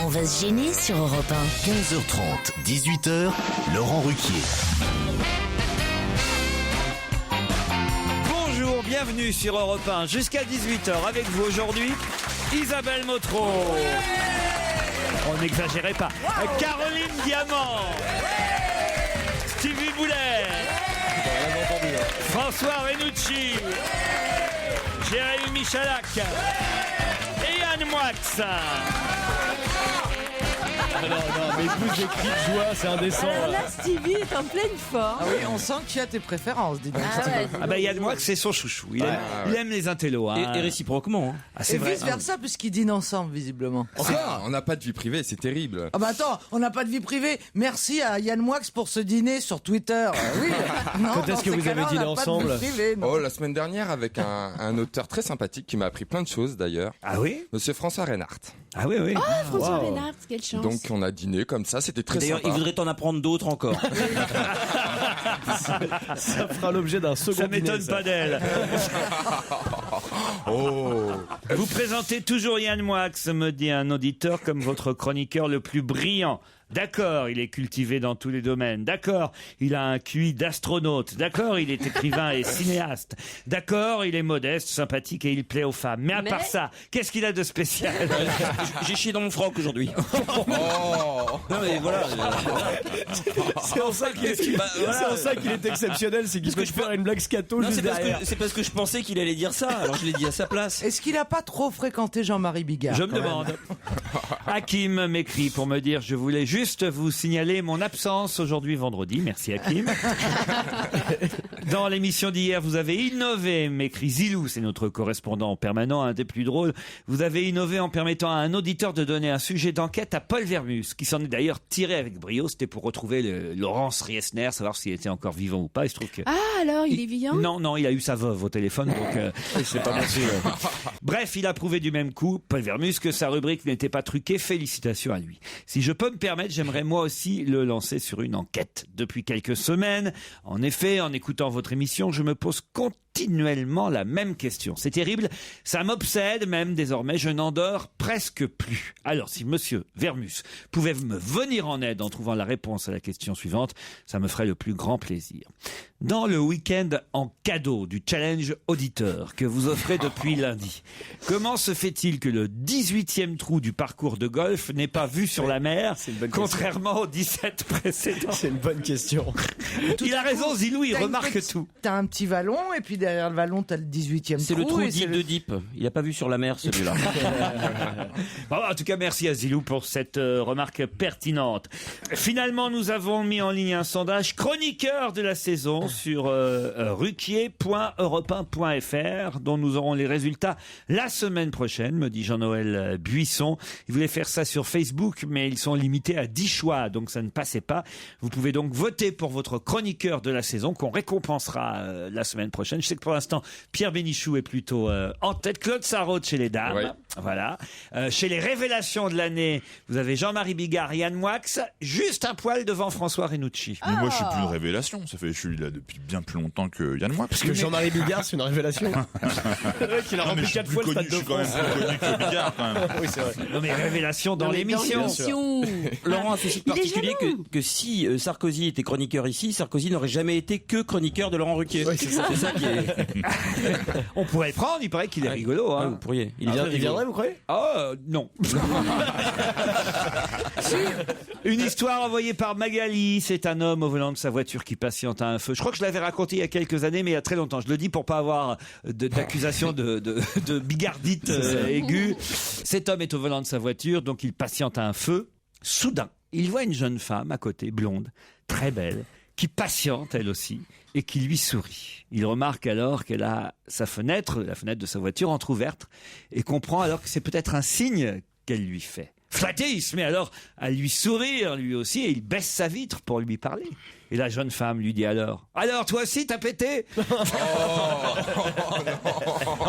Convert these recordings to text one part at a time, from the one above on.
On va se gêner sur Europe 1. 15h30, 18h, Laurent Ruquier. Bonjour, bienvenue sur Europe 1 jusqu'à 18h avec vous aujourd'hui, Isabelle Motro. On n'exagérait pas. Caroline Diamant. Stevie Boulet. François Renucci. Jérémy Michalak. Et Yann Moix. Non, mais écoute, j'ai cris de joie, c'est indécent. Alors là, Stevie est en pleine forme. Ah oui, on sent que tu as tes préférences, dis donc. Ah bah Yann Moix, c'est son chouchou. Il aime les intellos. Hein. Et réciproquement. Ah, c'est Et vrai. vice versa, puisqu'ils dînent ensemble, visiblement. Enfin, on n'a pas de vie privée, c'est terrible. Ah bah attends, on n'a pas de vie privée. Merci à Yann Moix pour ce dîner sur Twitter. Oui. Non, Quand est-ce que vous avez dîné ensemble? Oh, la semaine dernière avec un auteur très sympathique qui m'a appris plein de choses d'ailleurs. Ah oui? Monsieur François Reinhardt. Ah oui, oui. Ah, François Wow. Reinhardt, quelle chance. Donc on a dîné comme ça, c'était très D'ailleurs, sympa. il voudrait t'en apprendre d'autres encore. Ça fera l'objet d'un second Ça dîner, m'étonne ça. pas d'elle. Oh. Vous présentez toujours Yann Moix, me dit un auditeur, comme votre chroniqueur le plus brillant. D'accord, il est cultivé dans tous les domaines. D'accord, il a un QI d'astronaute. D'accord, il est écrivain et cinéaste. D'accord, il est modeste, sympathique et il plaît aux femmes. Mais à part ça, qu'est-ce qu'il a de spécial? J'ai chié dans mon froc aujourd'hui. Oh. Non mais voilà. C'est en ça qu'il est, Bah, voilà. c'est en ça qu'il est exceptionnel, c'est qu'il Parce que peut je faire une blague scato Non, juste derrière. c'est parce que je pensais qu'il allait dire ça, alors je l'ai dit à sa place. Est-ce qu'il a pas trop fréquenté Jean-Marie Bigard? Je me quand même demande. Hakim m'écrit pour me dire, je voulais juste vous signaler mon absence aujourd'hui vendredi. Merci Hakim. Dans l'émission d'hier, vous avez innové, m'écrit Zilou, c'est notre correspondant permanent, un des plus drôles. Vous avez innové en permettant à un auditeur de donner un sujet d'enquête à Paul Vermus, qui s'en est d'ailleurs tiré avec brio. C'était pour retrouver Laurence Riesner, savoir s'il était encore vivant ou pas. Il se trouve que... Ah, alors, il est vivant? Non, il a eu sa veuve au téléphone, donc c'est pas possible. Bref, il a prouvé du même coup, Paul Vermus, que sa rubrique n'était pas truquée. Félicitations à lui. Si je peux me permettre, j'aimerais moi aussi le lancer sur une enquête. Depuis quelques semaines, en effet, en écoutant votre émission, je me pose continuellement la même question. C'est terrible, ça m'obsède même désormais, je n'en dors presque plus. Alors si monsieur Vermus pouvait me venir en aide en trouvant la réponse à la question suivante, ça me ferait le plus grand plaisir. Dans le week-end en cadeau du challenge auditeur que vous offrez depuis lundi, comment se fait-il que le 18e trou du parcours de golf n'est pas vu sur la mer, C'est une bonne contrairement aux 17 précédents? C'est une bonne question. Il a raison, Zilou, il T'as une remarque petite- tout. T'as un petit vallon, et puis derrière le vallon, t'as le 18e C'est le trou et deep c'est de Deep. Il a pas vu sur la mer celui-là. Bon, en tout cas, merci à Zilou pour cette remarque pertinente. Finalement, nous avons mis en ligne un sondage chroniqueur de la saison sur ruquier.europe1.fr dont nous aurons les résultats la semaine prochaine, me dit Jean-Noël Buisson. Il voulait faire ça sur Facebook, mais ils sont limités à 10 choix, donc ça ne passait pas. Vous pouvez donc voter pour votre chroniqueur de la saison qu'on récompensera la semaine prochaine. Je sais que pour l'instant, Pierre Bénichou est plutôt en tête. Claude Sarraute chez les dames. Oui. Voilà. Chez les révélations de l'année, vous avez Jean-Marie Bigard, Yann Moix, juste un poil devant François Renucci. Mais moi, je suis plus une révélation. Je suis là depuis bien plus longtemps que Yann Moix. Parce que Jean-Marie Bigard, c'est une révélation. Le mec, il a Non, mais rempli je suis 4 plus fois le connu, Stade je de suis quand même France. plus connu que Bigard, quand même. Oui, c'est vrai. Non mais révélation dans l'émission. Laurent a fait si Il est particulier jaloux. que si Sarkozy était chroniqueur ici, Sarkozy n'aurait jamais été que chroniqueur de Laurent Ruquier. Oui, c'est ça. C'est ça qui est. On pourrait le prendre, il paraît qu'il est rigolo. Ouais, Hein. vous pourriez. Il viendrait, vous croyez? Non. Une histoire envoyée par Magali. C'est un homme au volant de sa voiture qui patiente à un feu. Je crois que je l'avais raconté il y a quelques années, mais il y a très longtemps. Je le dis pour pas avoir d'accusation de bigardite aiguë. Cet homme est au volant de sa voiture, donc il patiente à un feu. Soudain, il voit une jeune femme à côté, blonde, très belle, qui patiente elle aussi et qui lui sourit. Il remarque alors qu'elle a sa fenêtre, la fenêtre de sa voiture entrouverte, et comprend alors que c'est peut-être un signe qu'elle lui fait. Flatté, il se met alors à lui sourire lui aussi et il baisse sa vitre pour lui parler. Et la jeune femme lui dit alors toi aussi t'as pété? Oh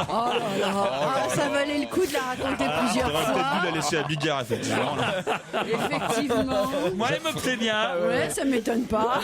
là là. Ah, ça valait le coup de la raconter plusieurs T'aurais peut-être dû fois. la laisser à Bigard, effectivement. Effectivement. Moi elle me plaît bien. Ouais, ça m'étonne pas.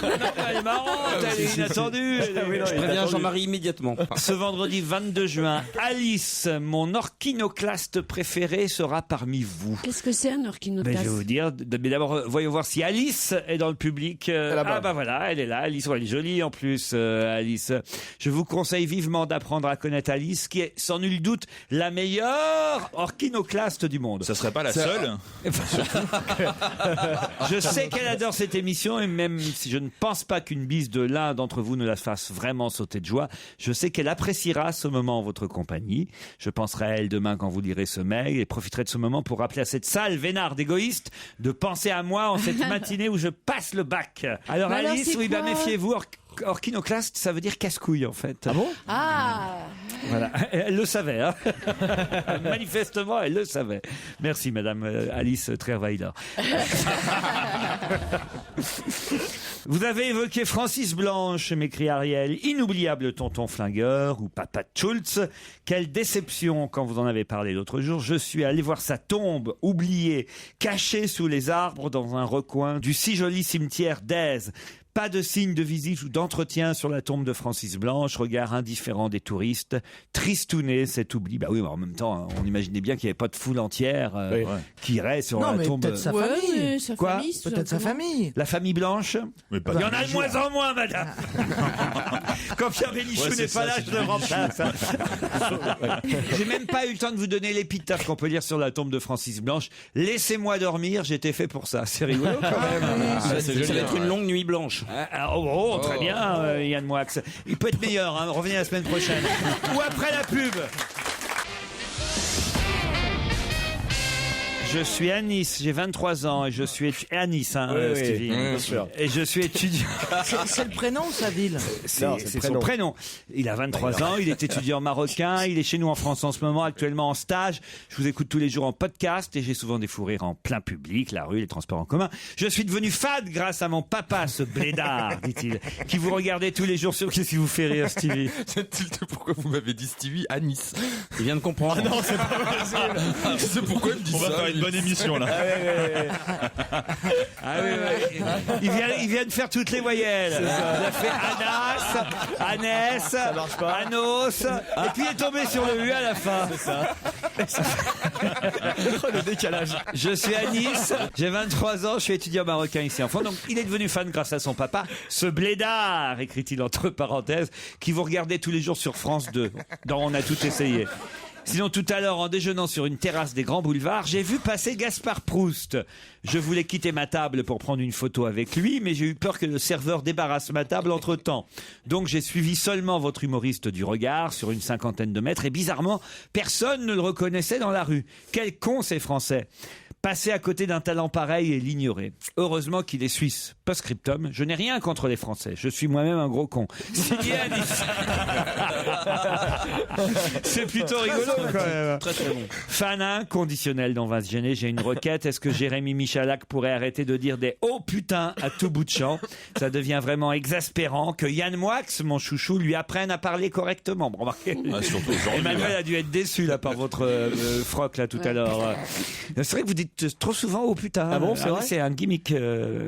Elle est marrante, elle est inattendue. Je préviens Jean-Marie immédiatement. Ce vendredi 22 juin, Alice, mon orchinoclaste préféré, sera parmi vous. Qu'est-ce que c'est c'est un orchinotasse? Mais je vais vous dire, mais d'abord, voyons voir si Alice est dans le public. Là-bas. Ah bah voilà, elle est là. Alice, elle est jolie en plus, Alice. Je vous conseille vivement d'apprendre à connaître Alice, qui est sans nul doute la meilleure orchinoclaste du monde. Ça serait pas la seule? Je sais qu'elle adore cette émission, et même si je ne pense pas qu'une bise de l'un d'entre vous ne la fasse vraiment sauter de joie, je sais qu'elle appréciera ce moment en votre compagnie. Je penserai à elle demain quand vous lirez ce mail et profiterai de ce moment pour rappeler à cette sale vénarde égoïste de penser à moi en cette matinée où je passe le bac. Alors Mais alors, Alice, c'est oui, bah quoi méfiez-vous, orchinoclaste, ça veut dire casse-couille en fait. Ah bon? Ah, Voilà, elle le savait. Hein. Manifestement, elle le savait. Merci, Madame Alice Trierweiler. Vous avez évoqué Francis Blanche, m'écrit Ariel. Inoubliable tonton flingueur ou papa Schultz. Quelle déception quand vous en avez parlé l'autre jour. Je suis allé voir sa tombe, oubliée, cachée sous les arbres dans un recoin du si joli cimetière d'Aise. Pas de signe de visite ou d'entretien sur la tombe de Francis Blanche, regard indifférent des touristes, tristouné cet oubli. Bah oui, mais en même temps, on imaginait bien qu'il n'y avait pas de foule entière qui irait sur Non, la mais tombe. peut-être sa ouais, famille. mais sa Quoi famille, Peut-être sa simplement. famille. La famille Blanche. Mais pas Il y tous en a les de jours. moins en moins, madame. Quand Pierre Bénichou Ouais, n'est c'est pas ça, là, c'est je le du remplace. J'ai même pas eu le temps de vous donner l'épitaphe qu'on peut lire sur la tombe de Francis Blanche. Laissez-moi dormir, j'étais fait pour ça. C'est rigolo quand même. Ça va être une longue nuit blanche. Très bien, Yann Moix. Il peut être meilleur, hein. Revenez la semaine prochaine. Ou après la pub. Je suis à Nice, j'ai 23 ans et je suis à Nice, hein, Oui, Stevie. bien sûr. Et je suis étudiant. C'est le prénom ou sa ville? C'est son prénom. Il a 23 ans, il est étudiant marocain, il est chez nous en France en ce moment, actuellement en stage. Je vous écoute tous les jours en podcast et j'ai souvent des fous rires en plein public, la rue, les transports en commun. Je suis devenu fade grâce à mon papa, ce blédard, dit-il, qui vous regardait tous les jours sur... Qu'est-ce qui vous fait rire, Stevie? Pourquoi vous m'avez dit Stevie à Nice? Il vient de comprendre. Non, c'est pas possible. Je sais pourquoi il me dit On va ça. faire une bonne émission là. Ah oui, oui. Il vient de faire toutes les voyelles. Il a fait Anas, Anès, marche pas. Anos, et puis il est tombé sur le U à la fin. Le décalage. Je suis à Nice, j'ai 23 ans, je suis étudiant marocain ici en France. Donc il est devenu fan grâce à son papa, ce blédard, écrit-il entre parenthèses, qui vous regardait tous les jours sur France 2, dont on a tout essayé. Sinon, tout à l'heure, en déjeunant sur une terrasse des grands boulevards, j'ai vu passer Gaspard Proust. Je voulais quitter ma table pour prendre une photo avec lui, mais j'ai eu peur que le serveur débarrasse ma table entre-temps. Donc, j'ai suivi seulement votre humoriste du regard sur une 50aine de mètres et bizarrement, personne ne le reconnaissait dans la rue. Quel con ces Français! Passer à côté d'un talent pareil et l'ignorer. Heureusement qu'il est suisse. Post-scriptum, je n'ai rien contre les Français. Je suis moi-même un gros con. Signé à Nice. C'est plutôt rigolo quand même. Très très bon. Fan inconditionnel dans Va se gêner. J'ai une requête. Est-ce que Jérémy Michalak pourrait arrêter de dire des oh putain à tout bout de champ? Ça devient vraiment exaspérant que Yann Moix, mon chouchou, lui apprenne à parler correctement. Bon, remarquez. Ah, surtout aujourd'hui. Emmanuel a dû être déçu là par votre froc là tout à l'heure. C'est vrai que vous dites trop souvent oh putain. Ah bon, c'est vrai? C'est un gimmick,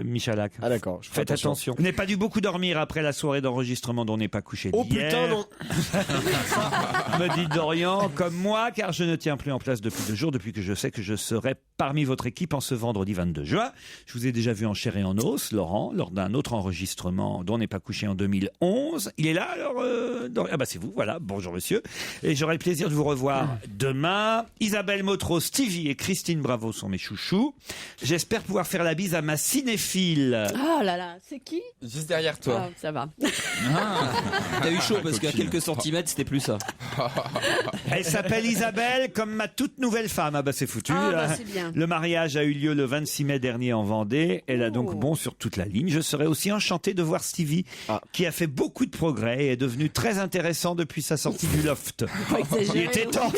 Michalak. Ah d'accord. je ferai Faites attention. Vous n'avez pas dû beaucoup dormir après la soirée d'enregistrement dont on n'est pas couché Oh d'hier. putain, non. Me dit Dorian, comme moi, car je ne tiens plus en place depuis 2 jours, depuis que je sais que je serai parmi votre équipe en ce vendredi 22 juin. Je vous ai déjà vu en chair et en os, Laurent, lors d'un autre enregistrement dont on n'est pas couché en 2011. Il est là, alors Dorian. Ah bah c'est vous, voilà. Bonjour monsieur. Et j'aurai le plaisir de vous revoir demain. Isabelle Motro, Stevie et Christine Bravo sont mes chouchous. J'espère pouvoir faire la bise à ma cinéphile. Oh là là, c'est qui? Juste derrière toi. Ah, ça va. T'as eu chaud parce qu'à quelques centimètres, c'était plus ça. Elle s'appelle Isabelle, comme ma toute nouvelle femme. Ah bah c'est foutu. Ah bah c'est bien. Le mariage a eu lieu le 26 mai dernier en Vendée. Elle a donc Oh. bon sur toute la ligne. Je serais aussi enchanté de voir Stevie, qui a fait beaucoup de progrès et est devenu très intéressant depuis sa sortie du loft. Il était temps.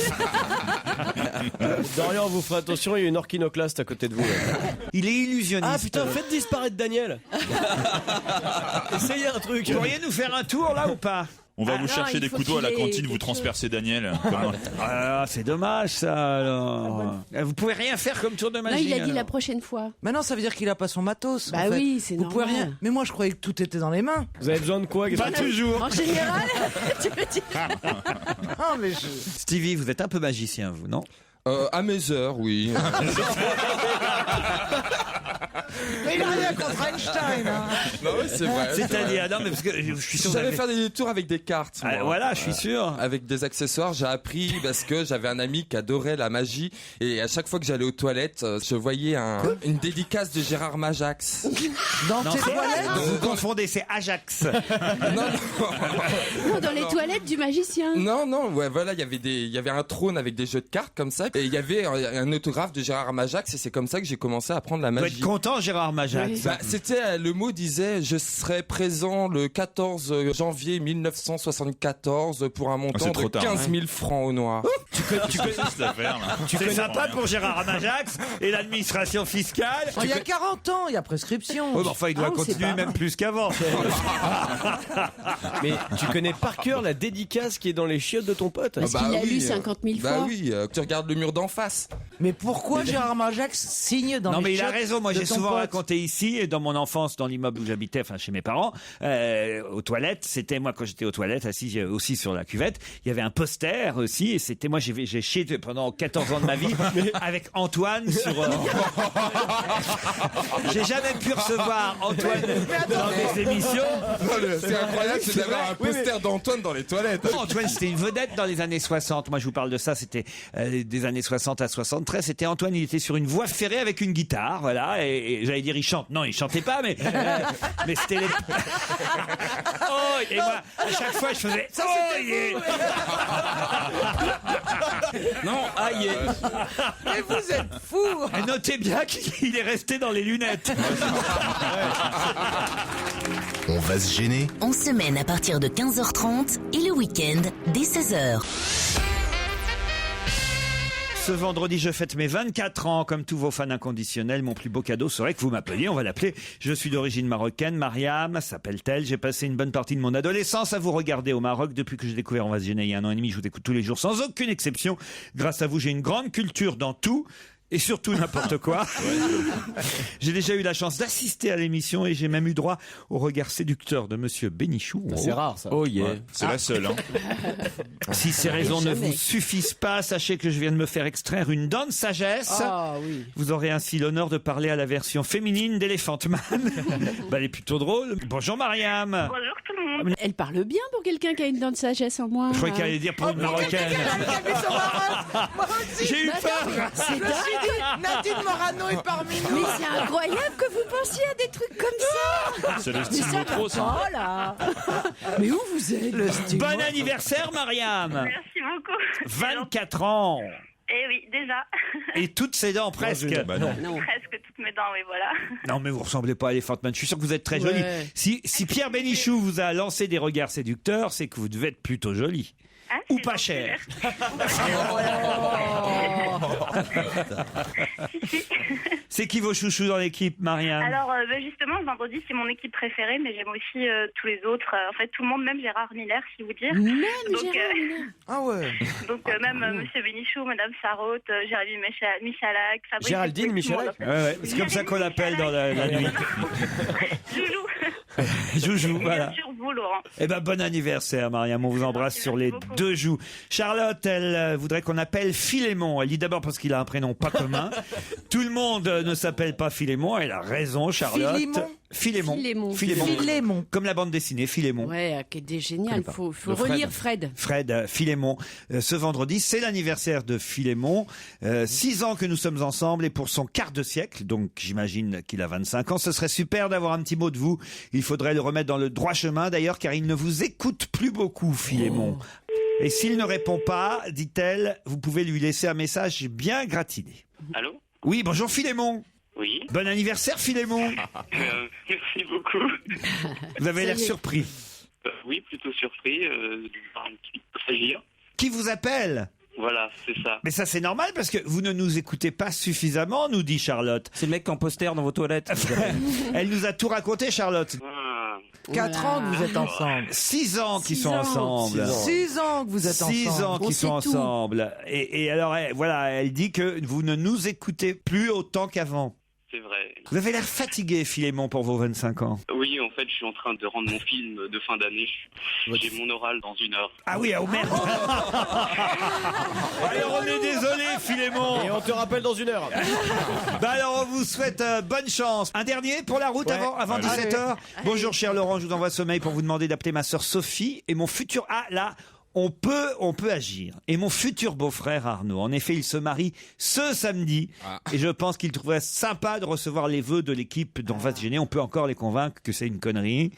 Dorian, vous ferez attention, il y a une orchinoclaste à côté de vous. Il est illusionniste. Ah putain, faites disparaître Daniel. Essayez un truc. Vous pourriez nous faire un tour là ou pas? On va Ah vous non, chercher il des faut couteaux à la qu'il ait cantine, vous quelque transpercez Daniel. Comment- Ah, c'est dommage ça alors. Vous pouvez rien faire comme tour de Non, magie. il a dit alors. la prochaine fois. Maintenant, ça veut dire qu'il a pas son matos. Bah en fait. oui, c'est Vous pouvez normal. rien. Mais moi, je croyais que tout était dans les mains. Vous avez besoin de quoi? Pas toujours. En général, tu veux dire. Ah, mais je... Stevie, vous êtes un peu magicien vous, non? À mes heures, oui. Mais il a rien contre Einstein. Hein. Non, oui, c'est vrai. C'est-à-dire, non, mais parce que je suis sûr. J'allais faire des tours avec des cartes. Moi. Voilà, je suis sûr. Avec des accessoires, j'ai appris parce que j'avais un ami qui adorait la magie et à chaque fois que j'allais aux toilettes, je voyais une dédicace de Gérard Majax. Dans Non, tes c'est- toilettes vous confondez, c'est Ajax. Non, dans les toilettes du magicien. Non, ouais, voilà, il y avait un trône avec des jeux de cartes comme ça et il y avait un autographe de Gérard Majax et c'est comme ça que j'ai commencé à apprendre la Vous magie. êtes content, Gérard Majax. Oui. Bah, c'était le mot disait je serai présent le 14 janvier 1974 pour un montant c'est de trop tard, 15 000 francs au noir. C'est sympa pour Gérard Majax et l'administration fiscale. Il y a 40 ans, il y a prescription. Oh, bah, enfin, il doit Ah, on sait continuer pas. même plus qu'avant. Mais tu connais par cœur la dédicace qui est dans les chiottes de ton pote. Parce qu'il l'a lu 50 000 Bah fois. oui, tu regardes le mur d'en face. Mais pourquoi Gérard Majax signe dans Non, les mais il a chiottes raison. Moi, de j'ai ton souvent pote raconté ici, et dans mon enfance, dans l'immeuble où j'habitais, enfin, chez mes parents, aux toilettes, c'était moi, quand j'étais aux toilettes, assis aussi sur la cuvette, il y avait un poster aussi, et c'était moi, j'ai chié pendant 14 ans de ma vie avec Antoine sur. J'ai jamais pu recevoir Antoine dans des émissions. C'est incroyable, c'est d'avoir un poster d'Antoine dans les toilettes. Antoine, c'était une vedette dans les années 60. Moi, je vous parle de ça, c'était des années 60 à 73. C'était Antoine, il était sur une voie ferrée avec une guitare, voilà, et j'allais dire il chante. Non, il chantait pas, mais c'était les... Oh, et moi, à chaque fois, je faisais oh, yeah. Non, aïe. Mais vous êtes fous. Et notez bien qu'il est resté dans les lunettes. On va se gêner. En semaine à partir de 15h30 et le week-end dès 16h. Ce vendredi, je fête mes 24 ans. Comme tous vos fans inconditionnels, mon plus beau cadeau serait que vous m'appeliez. On va l'appeler. Je suis d'origine marocaine. Mariam s'appelle-t-elle. J'ai passé une bonne partie de mon adolescence à vous regarder au Maroc. Depuis que j'ai découvert On va se gêner il y a 1 an et demi, je vous écoute tous les jours sans aucune exception. Grâce à vous, j'ai une grande culture dans tout. Et surtout n'importe quoi. J'ai déjà eu la chance d'assister à l'émission et j'ai même eu droit au regard séducteur de Monsieur Bénichou. C'est rare ça. Oh yeah. C'est la seule. Hein. Si ces raisons ne vous suffisent pas, sachez que je viens de me faire extraire une dent de sagesse. Ah oui. Vous aurez ainsi l'honneur de parler à la version féminine d'Elephant Man. Bah, elle est plutôt drôle. Bonjour Mariam. Bonjour tout le monde. Elle parle bien pour quelqu'un qui a une dent de sagesse en moins. Je croyais qu'elle allait dire pour une marocaine. Moi aussi. J'ai eu Bah, peur. c'est Je me suis dit, Nadine Morano est parmi nous. Mais c'est incroyable que vous pensiez à des trucs comme ça. C'est le Mais style ça Motro, va ça. pas là. Mais où vous êtes Bon anniversaire Mariam. Merci beaucoup. 24 ans. Eh oui, déjà. Et toutes ses dents presque. Bah non. Presque toutes mes dents, oui, voilà. Non mais vous ressemblez pas à Elephant Man. Je suis sûr que vous êtes très jolie. Ouais. Si Pierre Bénichou vous a lancé des regards séducteurs, c'est que vous devez être plutôt jolie. Ah, Ou c'est pas gentil, cher. merci. C'est qui vos chouchous dans l'équipe, Mariam? Alors, justement, le vendredi, c'est mon équipe préférée, mais j'aime aussi tous les autres. En fait, tout le monde, même Gérard Miller, si vous dire. Même Donc, Gérard Miller. Ah ouais. Donc, même Monsieur Bénichou, Madame Sarraute, Jérémy Michalak, Fabrice. Géraldine tout le monde, Michalak. en fait. Ouais, c'est comme ça qu'on l'appelle dans la nuit. Joujou. Joujou, Et voilà. bien sûr, vous, Laurent. Eh ben, bon anniversaire, Mariam. On vous embrasse sur les beaucoup. 2 joues. Charlotte, elle voudrait qu'on appelle Philémon. Elle dit d'abord parce qu'il a un prénom pas commun. Tout le monde ne s'appelle pas Philémon. Elle a raison, Charlotte. Philémon. Philémon. Philémon. Comme la bande dessinée, Philémon. Ouais, qui est génial. Faut Le Fred. relire Fred. Fred, Philémon. Ce vendredi, c'est l'anniversaire de Philémon. 6 ans que nous sommes ensemble et pour son quart de siècle, donc j'imagine qu'il a 25 ans, ce serait super d'avoir un petit mot de vous. Il faudrait le remettre dans le droit chemin d'ailleurs, car il ne vous écoute plus beaucoup, Philémon. Et s'il ne répond pas, dit-elle, vous pouvez lui laisser un message bien gratiné. Allô? Oui, bonjour Philémon. Oui. Bon anniversaire Philémon. Merci beaucoup. Vous avez Ça l'air y est. surpris. Oui, plutôt surpris de s'agir. Qui vous appelle? Voilà, c'est ça. Mais ça c'est normal parce que vous ne nous écoutez pas suffisamment, nous dit Charlotte. C'est le mec en poster dans vos toilettes. Elle nous a tout raconté, Charlotte. 4 ans que vous êtes ensemble. 6 ans qu'ils 6 sont ans. ensemble. 6 ans que vous êtes ensemble. 6 ans On qu'ils sait sont tout. ensemble. Et alors, voilà, elle dit que vous ne nous écoutez plus autant qu'avant. C'est vrai. ouais. Vous avez l'air fatigué, Philémon, pour vos 25 ans. Oui, en fait, je suis en train de rendre mon film de fin d'année. J'ai mon oral dans 1 heure. Ah oui, oh merde. Alors on est désolé, Philémon. Et on te rappelle dans 1 heure. Bah alors on vous souhaite bonne chance. Un dernier pour la route avant 17h. Bonjour cher Laurent, je vous envoie ce mail pour vous demander d'appeler ma sœur Sophie et mon futur... Ah là, on peut agir. Et mon futur beau-frère Arnaud, en effet, il se marie ce samedi. Et je pense qu'il trouverait sympa de recevoir les vœux de l'équipe d'On va se gêner. On peut encore les convaincre que c'est une connerie.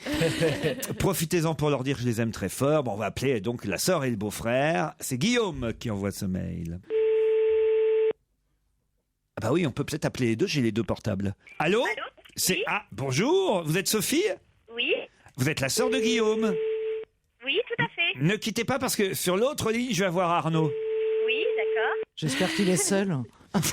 Profitez-en pour leur dire que je les aime très fort. Bon, on va appeler donc la sœur et le beau-frère. C'est Guillaume qui envoie ce mail. Ah bah oui, on peut peut-être appeler les deux. J'ai les deux portables. Allô? C'est... Ah, bonjour. Vous êtes Sophie? Oui. Vous êtes la sœur de Guillaume? Oui, tout à fait. Ne quittez pas parce que sur l'autre ligne, je vais avoir Arnaud. Oui, d'accord. J'espère qu'il est seul. Si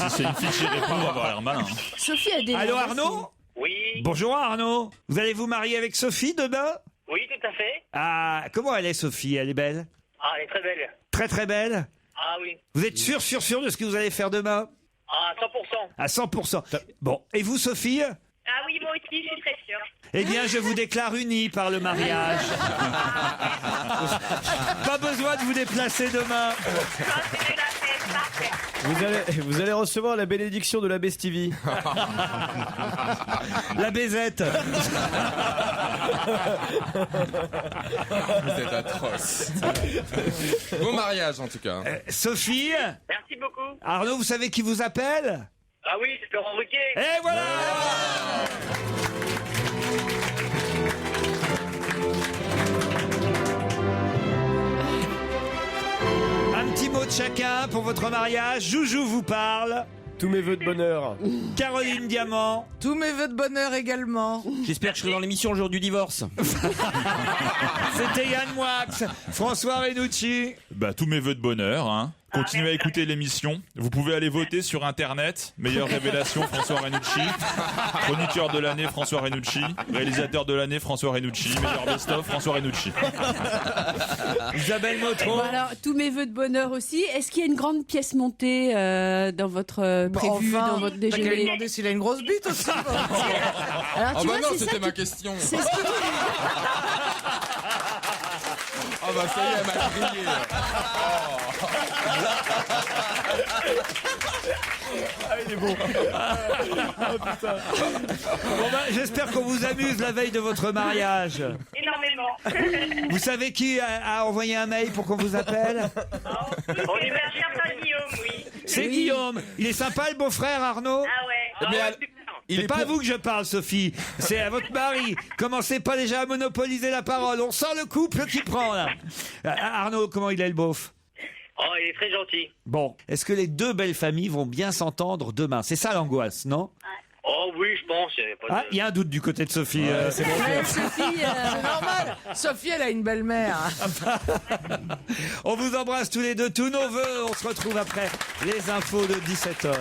c'est une fille qui répond, on va avoir l'air malin. Sophie a des... Allô Arnaud? Oui. Bonjour Arnaud. Vous allez vous marier avec Sophie demain? Oui, tout à fait. Ah, comment elle est Sophie? Elle est belle? Ah, elle est très belle. Très très belle? Ah oui. Vous êtes sûr de ce que vous allez faire demain? Ah, 100%. À 100%. Bon, et vous Sophie? Ah oui, moi aussi, je suis très sûre. Eh bien, je vous déclare unis par le mariage. Pas besoin de vous déplacer demain. Vous allez recevoir la bénédiction de l'abbé Stevie. La baisette. Vous êtes atroce. Bon mariage en tout cas. Sophie? Merci beaucoup. Arnaud, vous savez qui vous appelle? Ah oui, c'est Laurent Ruquier. Et voilà! Un petit mot de chacun pour votre mariage. Joujou vous parle. Tous mes vœux de bonheur. Caroline Diamant. Tous mes vœux de bonheur également. J'espère que je serai dans l'émission le jour du divorce. C'était Yann Moix. François Renucci. Bah, tous mes vœux de bonheur, hein. Continuez à écouter l'émission. Vous pouvez aller voter sur Internet. Meilleure révélation, François Renucci. Chroniqueur de l'année, François Renucci. Réalisateur de l'année, François Renucci. Meilleur best-of, François Renucci. Isabelle Motro. Bon, alors, tous mes vœux de bonheur aussi. Est-ce qu'il y a une grande pièce montée dans votre prévu, dans votre T'as qu'à lui déjeuner? demander s'il a une grosse bite aussi. Alors, Ah tu bah vois, non, c'est ça c'était ma qui- question. C'est ce qui... Ah bah ça y est, elle m'a grillé. Il est bon. Bon ben, j'espère qu'on vous amuse la veille de votre mariage. Énormément. Vous savez qui a envoyé un mail pour qu'on vous appelle? On est certain Guillaume, oui. C'est Guillaume. Il est sympa le beau-frère Arnaud? Ah ouais. Mais C'est pas à vous que je parle, Sophie. C'est à votre mari. Commencez pas déjà à monopoliser la parole. On sent le couple qui prend, là. Arnaud, comment il est le beauf? Oh, il est très gentil. Bon, est-ce que les deux belles familles vont bien s'entendre demain? C'est ça l'angoisse, non? Oh oui, je pense. Il y avait pas de... Ah, il y a un doute du côté de Sophie. C'est bon. Ouais, Sophie, C'est normal. Sophie, elle a une belle-mère. On vous embrasse tous les deux, tous nos vœux. On se retrouve après les infos de 17h.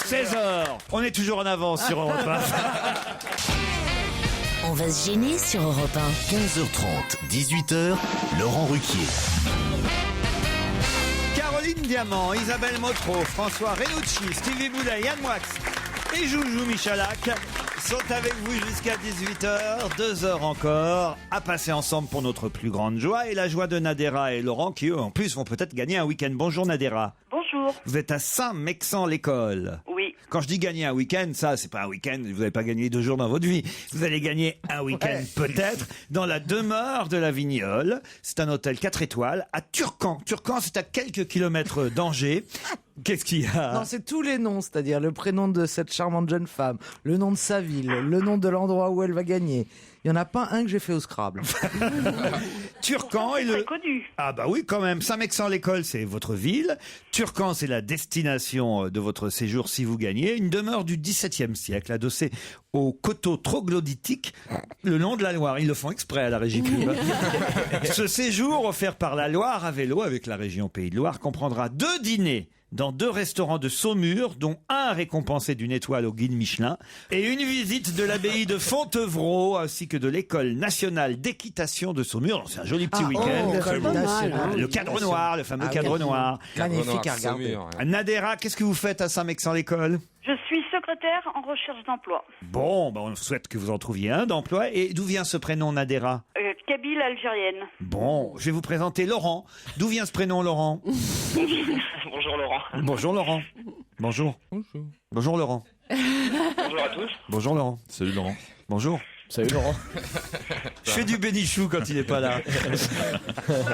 16h. On est toujours en avance sur Europe 1. On va se gêner sur Europe 1. 15h30, 18h, Laurent Ruquier. Caroline Diamant, Isabelle Motro, François Renucci, Stevie Boulet, Yann Moix et Joujou Michalak sont avec vous jusqu'à 18h, 2 heures encore, à passer ensemble pour notre plus grande joie et la joie de Nadera et Laurent qui eux en plus vont peut-être gagner un week-end. Bonjour Nadera. Bonjour. Vous êtes à Saint-Mexan-l'École. Oui. Quand je dis gagner un week-end, ça c'est pas un week-end, vous n'avez pas gagné 2 jours dans votre vie. Vous allez gagner un week-end peut-être dans la demeure de la Vignole. C'est un hôtel 4 étoiles à Turcan. Turcan, c'est à quelques kilomètres d'Angers. Qu'est-ce qu'il y a? Non, c'est tous les noms, c'est-à-dire le prénom de cette charmante jeune femme, le nom de sa ville, le nom de l'endroit où elle va gagner. Il n'y en a pas un que j'ai fait au Scrabble. Turcan est Très le... connu. Ah bah oui quand même, Saint-Mexan-l'École c'est votre ville, Turcan c'est la destination de votre séjour si vous gagnez, une demeure du XVIIe siècle adossée au coteau troglodytique le long de la Loire, ils le font exprès à la Régie Club. Ce séjour offert par la Loire à vélo avec la région Pays de Loire comprendra 2 dîners dans 2 restaurants de Saumur, dont un récompensé d'une étoile au guide Michelin, et une visite de l'abbaye de Fontevraud, ainsi que de l'école nationale d'équitation de Saumur. C'est un joli petit week-end. Le cadre noir, le fameux cadre noir. Magnifique à regarder. Nadera, qu'est-ce que vous faites à Saint-Mexan-l'École? Je suis secrétaire célibataire en recherche d'emploi. Bon, on souhaite que vous en trouviez un d'emploi. Et d'où vient ce prénom, Nadera? Kabyle algérienne. Bon, je vais vous présenter Laurent. D'où vient ce prénom, Laurent? Bonjour Laurent. Bonjour, Laurent. Bonjour. Bonjour, Laurent. Bonjour à tous. Bonjour, Laurent. Salut Laurent. Bonjour. Salut Laurent. Je fais du bénichou quand il n'est pas là.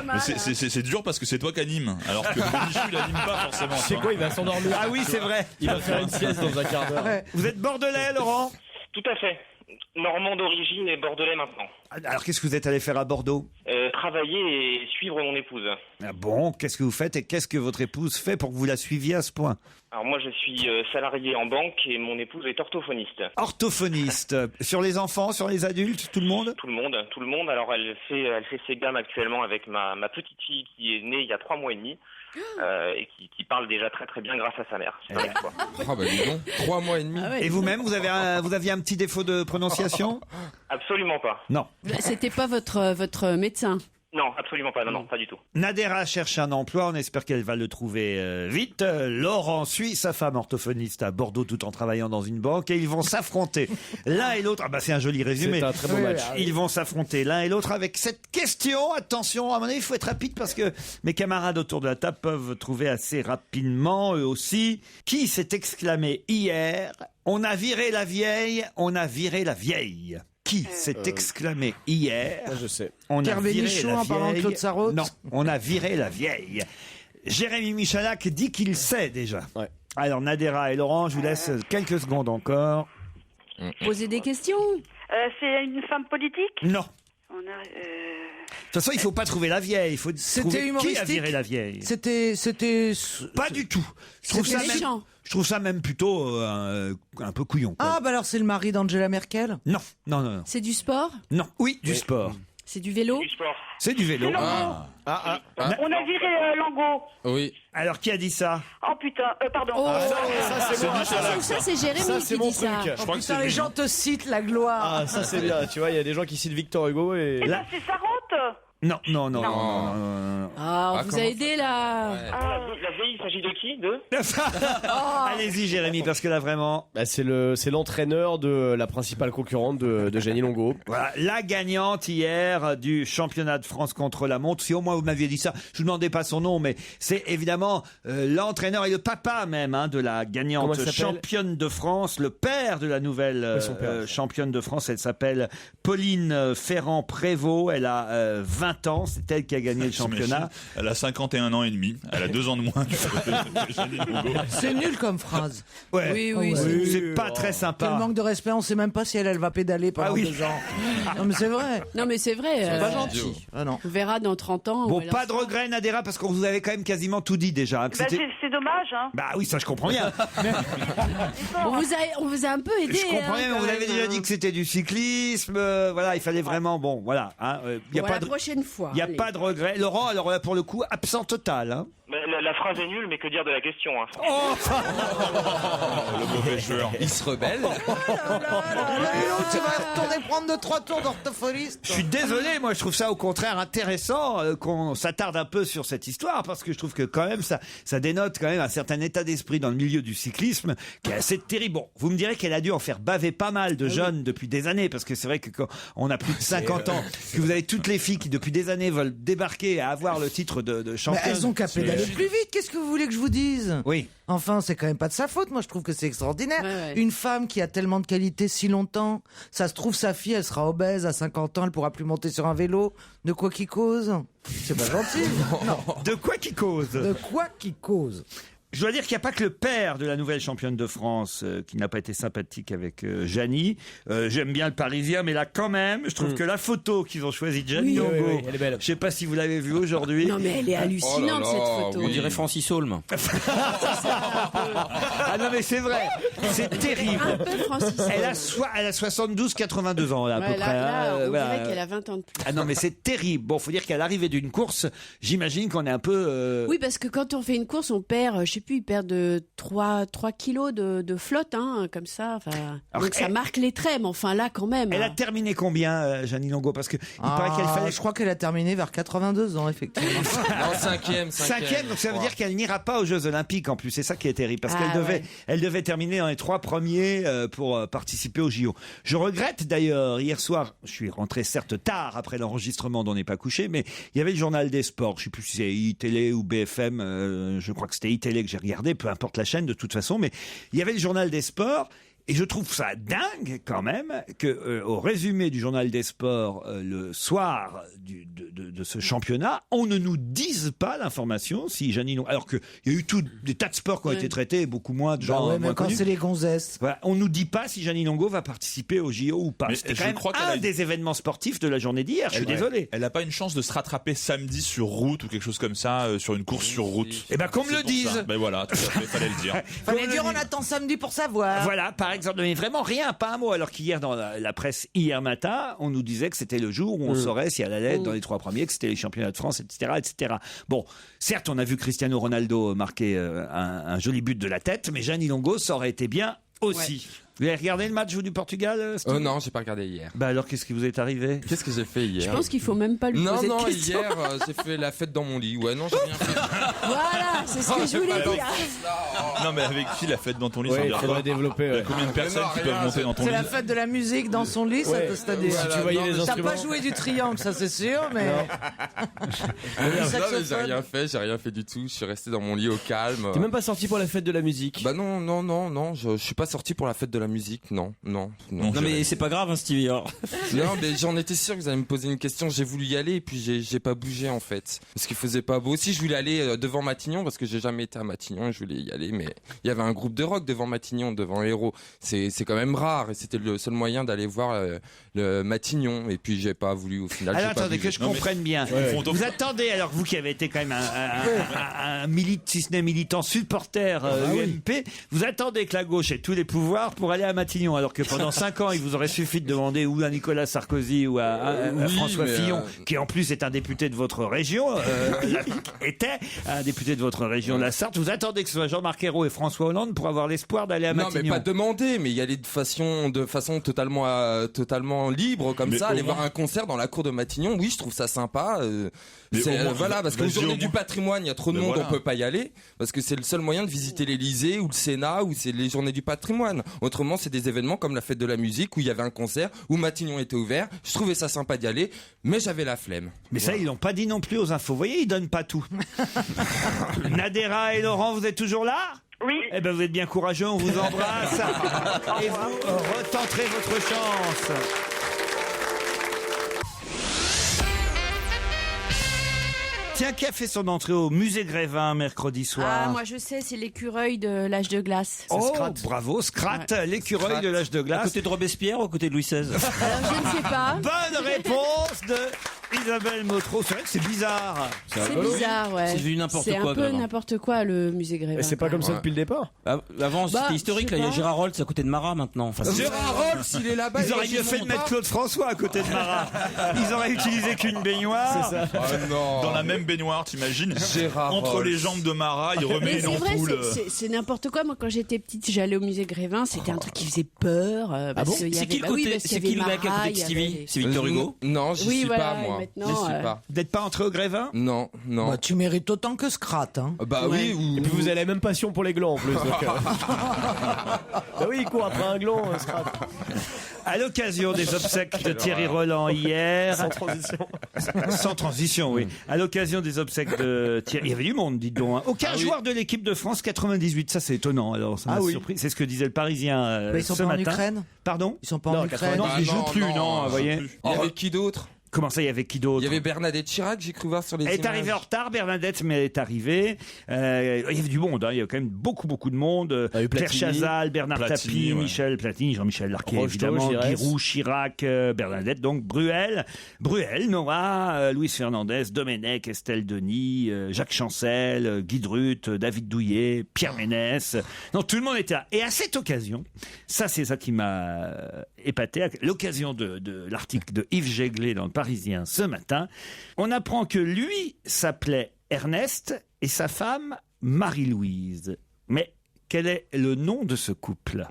Mais c'est dur parce que c'est toi qui anime, alors que Bénichou il anime pas forcément. C'est quoi, il va s'endormir? Ah oui, c'est vrai. Il va faire une sieste dans un quart d'heure. Vous êtes bordelais, Laurent? Tout à fait. Normand d'origine et bordelais maintenant. Alors, qu'est-ce que vous êtes allé faire à Bordeaux? Travailler et suivre mon épouse. Ah bon, qu'est-ce que vous faites et qu'est-ce que votre épouse fait pour que vous la suiviez à ce point? Alors moi je suis salarié en banque et mon épouse est orthophoniste. Orthophoniste. Sur les enfants, sur les adultes, tout le monde? Tout le monde. Alors elle fait ses gammes actuellement avec ma petite fille qui est née il y a 3 mois et demi. Et qui parle déjà très très bien grâce à sa mère. C'est vrai, quoi. Ah bah dis donc, 3 mois et demi. Ah ouais. Et vous-même, vous aviez un petit défaut de prononciation? Absolument pas. Non. C'était pas votre médecin? Non, absolument pas. Non, pas du tout. Nadera cherche un emploi, on espère qu'elle va le trouver vite. Laurent suit sa femme orthophoniste à Bordeaux tout en travaillant dans une banque et ils vont s'affronter l'un et l'autre. Ah bah c'est un joli résumé. C'est un très beau match. Ils vont s'affronter l'un et l'autre avec cette question. Attention, à mon avis, il faut être rapide parce que mes camarades autour de la table peuvent trouver assez rapidement, eux aussi. Qui s'est exclamé hier? On a viré la vieille, on a viré la vieille. Qui s'est exclamé hier? Je sais. On a Pierre viré Bénichou la en parlant de vieille. Claude Sarraute? Non, on a viré la vieille. Jérémy Michalak dit qu'il sait déjà. Ouais. Alors Nadera et Laurent, je vous laisse quelques secondes encore. Poser des questions? C'est une femme politique? Non. On a... De toute façon, il faut pas trouver la vieille. Il faut C'était trouver qui a humoristique? viré la vieille. C'était. Pas du tout. Je trouve, C'était ça même, méchant. je trouve ça même plutôt un peu couillon. quoi. Ah, bah alors c'est le mari d'Angela Merkel? Non, non. C'est du sport? Non, oui, du sport. C'est du vélo? Du sport. C'est du vélo. On a viré Langot. Oui. Alors, qui a dit ça? Oh putain, pardon. Oh, Ça c'est moi. ça c'est Jérémy Ça c'est qui mon dit ça. truc. Je crois que Putain, c'est les gens te citent la gloire. Ah ça c'est bien. Tu vois, il y a des gens qui citent Victor Hugo et. Eh ben, c'est Sarraute. Non. Ah, on vous a comment aidé là. La vieille, il s'agit de qui? Allez-y, Jérémy, parce que là, vraiment... Bah, c'est l'entraîneur de la principale concurrente de Jenny Longo. Voilà, la gagnante hier du championnat de France contre la montre. Si au moins vous m'aviez dit ça, je vous demandais pas son nom, mais c'est évidemment l'entraîneur et le papa même de la Comment gagnante elle s'appelle championne de France, le père de la nouvelle son père. championne de France. Elle s'appelle Pauline Ferrand-Prévôt. Elle a 20 ans, c'est elle qui a gagné le championnat. Elle a 51 ans et demi. Elle a 2 ans de moins que Jenny Longo. C'est nul comme phrase. Ouais. Oui, C'est pas très Quel sympa. manque de respect, on sait même pas si elle va pédaler pendant 2 ans. Non mais c'est vrai. Non mais c'est vrai. C'est pas gentil. Ah non. On verra dans 30 ans. Bon, où elle pas en de sera. regret, Nadera, parce qu'on vous avait quand même quasiment tout dit déjà. Que Bah, c'était- c'est dommage, hein. Bah oui, ça je comprends bien. On vous a un peu aidé. Je comprends bien, mais quand vous avez même, déjà hein. dit que c'était du cyclisme. Voilà, il fallait vraiment. Bon, voilà. Il n'y a, Bon, pas la de, prochaine fois. y a allez. pas de regret. Laurent, alors là, pour le coup, absent total. Hein. La phrase est nulle, mais que dire de la question, hein. Le mauvais joueur. Il se rebelle. Tu vas retourner prendre 2-3 tours d'orthophoniste. Je suis désolé, moi je trouve ça au contraire intéressant qu'on s'attarde un peu sur cette histoire parce que je trouve que quand même ça dénote quand même un certain état d'esprit dans le milieu du cyclisme qui est assez terrible. Bon, vous me direz qu'elle a dû en faire baver pas mal de jeunes depuis des années parce que c'est vrai que quand on a plus de 50 ans, que vous avez toutes les filles qui depuis des années veulent débarquer à avoir le titre de Mais championne. elles ont qu'à pédaler plus vite. Qu'est-ce que vous voulez que je vous dise? Oui. Enfin, c'est quand même pas de sa faute. Moi, je trouve que c'est extraordinaire. Ouais. Une femme qui a tellement de qualités si longtemps. Ça se trouve, sa fille, elle sera obèse à 50 ans. Elle pourra plus monter sur un vélo. De quoi qu'il cause? C'est pas gentil. Non. De quoi qu'il cause? De quoi qu'il cause? Je dois dire qu'il n'y a pas que le père de la nouvelle championne de France qui n'a pas été sympathique avec Jani. J'aime bien le Parisien, mais là quand même, je trouve que la photo qu'ils ont choisie de Jani Longo, oui, elle est belle. je sais pas si vous l'avez vue aujourd'hui. Non mais elle est hallucinante Oh là là, cette photo. oui. On dirait Francis Holm. Ah non mais c'est vrai, c'est terrible. Un peu Francis. Elle a 72-82 ans là, à Ouais, peu là, près. là, hein, on voilà. dirait qu'elle a 20 ans de plus. Ah non mais c'est terrible. Bon, faut dire qu'à l'arrivée d'une course, j'imagine qu'on est un peu. Oui, parce que quand on fait une course, on perd, je sais plus, ils perdent 3 kilos de flotte, hein, comme ça. Alors, donc ça marque les traits, mais enfin là, quand même. Elle a terminé combien, Jeanne Longo? Parce que il paraît qu'elle fallait. Je crois qu'elle a terminé vers 82 ans, effectivement. Non, cinquième. Donc ça veut dire qu'elle n'ira pas aux Jeux Olympiques en plus. C'est ça qui est terrible, parce qu'elle devait terminer dans les 3 premiers pour participer aux JO. Je regrette d'ailleurs, hier soir, je suis rentré certes tard après l'enregistrement dont on n'est pas couché, mais il y avait le journal des sports. Je ne sais plus si c'est iTélé ou BFM. Je crois que c'était iTélé que j'ai regardé, peu importe la chaîne de toute façon, mais il y avait le journal des sports. Et je trouve ça dingue quand même que au résumé du journal des sports le soir de ce championnat, on ne nous dise pas l'information si Jeanne Longo, alors qu'il y a eu des tas de sports qui ont été traités, beaucoup moins de gens mais quand connus. c'est les gonzesses. Voilà, on nous dit pas si Jeanne Longo va participer au JO ou pas. Mais C'était je quand même crois un des événements sportifs de la journée d'hier. Je suis désolé. Elle n'a pas une chance de se rattraper samedi sur route ou quelque chose comme ça, sur une course sur route. Eh ben qu'on me le dise. Ben voilà, tout à fait, fallait le dire. Fallait dire, on attend samedi pour savoir. Voilà, par exemple, mais vraiment rien, pas un mot. Alors qu'hier, dans la presse, hier matin, on nous disait que c'était le jour où on saurait si elle allait être dans les 3 premiers, que c'était les championnats de France, etc., etc. Bon, certes, on a vu Cristiano Ronaldo marquer un joli but de la tête, mais Jeanne Longo, ça aurait été bien aussi. Vous avez regardé le match du Portugal, Steve? Non, j'ai pas regardé hier. Bah alors, qu'est-ce qui vous est arrivé? Qu'est-ce que j'ai fait hier? Je pense qu'il faut même pas lui poser de questions. Hier, j'ai fait la fête dans mon lit. Ouais, non, j'ai rien fait. Voilà, c'est ce que je voulais dire. Non, mais avec qui la fête dans ton lit? Il faudrait développer. Il y a combien de personnes qui peuvent monter dans ton lit? C'est la fête de la musique dans son lit, c'est-à-dire. Si tu voyais les T'as instruments. pas joué du triangle, ça c'est sûr, mais. Non, mais j'ai rien fait du tout. Je suis resté dans mon lit au calme. T'es même pas sorti pour la fête de la musique? Bah non, je suis pas sorti pour la fête de la musique, non. Non, mais c'est pas grave, hein, Stevie. Non, mais j'en étais sûr que vous allez me poser une question. J'ai voulu y aller et puis j'ai pas bougé en fait, parce qu'il faisait pas beau. Aussi, je voulais aller devant Matignon parce que j'ai jamais été à Matignon et je voulais y aller, mais il y avait un groupe de rock devant Matignon, devant Hérault. C'est quand même rare et c'était le seul moyen d'aller voir le Matignon. Et puis j'ai pas voulu au final. Alors attendez que je comprenne bien. Vous attendez, alors vous qui avez été quand même un si ce n'est militant supporter UMP, vous attendez que la gauche ait tous les pouvoirs pour aller à Matignon, alors que pendant 5 ans, il vous aurait suffi de demander ou à Nicolas Sarkozy ou à François Fillon, qui en plus est un député de votre région, était un député de votre région, la Sarthe. Vous attendez que ce soit Jean-Marc Ayrault et François Hollande pour avoir l'espoir d'aller à Matignon. Non, mais pas demander, mais y aller de façon totalement libre, comme ça, aller voir un concert dans la cour de Matignon. Oui, je trouve ça sympa. Voilà, parce qu'aux Journées du patrimoine, il y a trop de monde, on peut pas y aller, parce que c'est le seul moyen de visiter l'Élysée ou le Sénat ou c'est les Journées du patrimoine. Autrement, c'est des événements comme la fête de la musique où il y avait un concert, où Matignon était ouvert. Je trouvais ça sympa d'y aller, mais j'avais la flemme. Mais ça, ils l'ont pas dit non plus aux infos. Vous voyez, ils donnent pas tout. Nadera et Laurent, vous êtes toujours là? Oui. Eh ben, vous êtes bien courageux, on vous embrasse. Et vous retenterez votre chance. Tiens, qui a fait son entrée au musée Grévin mercredi soir? Ah, moi je sais, c'est l'écureuil de l'âge de glace. Oh, bravo, Scrat, l'écureuil de l'âge de glace. À côté de Robespierre ou à côté de Louis XVI? Alors je ne sais pas. Bonne réponse de Isabelle Motro. C'est vrai que c'est bizarre. C'est bizarre, ouais. C'est devenu n'importe quoi. C'est un peu n'importe quoi le musée Grévin. Mais c'est pas comme ça depuis le départ. Avant, c'était historique. Là, il y a Gérard Rolls à côté de Marat maintenant. Enfin, Gérard Rolls, il est là-bas. Ils auraient mieux fait de mettre Claude François à côté de Marat. Ils auraient utilisé qu'une baignoire. C'est ça. Oh non. Dans la même baignoire, t'imagines? Gérard Entre Rolls. les jambes de Marat, il remet Mais une c'est vrai, ampoule. c'est n'importe quoi. Moi, quand j'étais petite, j'allais au musée Grévin. C'était un truc qui faisait peur. Parce qu'il y C'est avait- qui le bah oui, côté? parce qu'il y C'est qui le avait mec à côté Marat, de il y Stevie? avait- C'est Victor Hugo? Non, j'y Oui, suis voilà, pas moi. maintenant, J'y suis pas. Vous n'êtes pas entré au Grévin? Non. Bah, tu mérites autant que Scrat, hein. Bah oui. Et puis vous avez la même passion pour les glands en plus. Donc, bah oui, il court après un gland, Scrat. À l'occasion des obsèques de Thierry Roland hier. Sans transition. Sans transition, oui. À l'occasion des obsèques de Thierry. Il y avait du monde, dites donc. Hein. Aucun joueur de l'équipe de France 98. Ça, c'est étonnant. Alors, ça m'a surpris. C'est ce que disait le Parisien Ils sont ce pas matin. en Ukraine? Pardon? Ils sont pas en Ukraine? Non, ils Ah, jouent non, plus, non, non, vous voyez. Il y avait qui d'autre? Comment ça, il y avait qui d'autre? Il y avait Bernadette Chirac, j'ai cru voir sur les Elle est images. arrivée en retard, Bernadette, mais elle est arrivée. Il y avait du monde, hein. Il y a quand même beaucoup de monde. Il y a eu Claire Platini. Chazal, Bernard Platini, Tapie, ouais. Michel Platini, Jean-Michel Larquet, Rocheteau, évidemment, Giresse. Giroud, Chirac, Bernadette, donc Bruel, Noah, Louis Fernandez, Domenech, Estelle Denis, Jacques Chancel, Guy Drut, David Douillet, Pierre Ménès. Non, tout le monde était là. Et à cette occasion, ça c'est ça qui m'a épaté, à l'occasion de l'article de Yves Jéglé dans le Parisien ce matin, on apprend que lui s'appelait Ernest et sa femme Marie-Louise. Mais quel est le nom de ce couple ?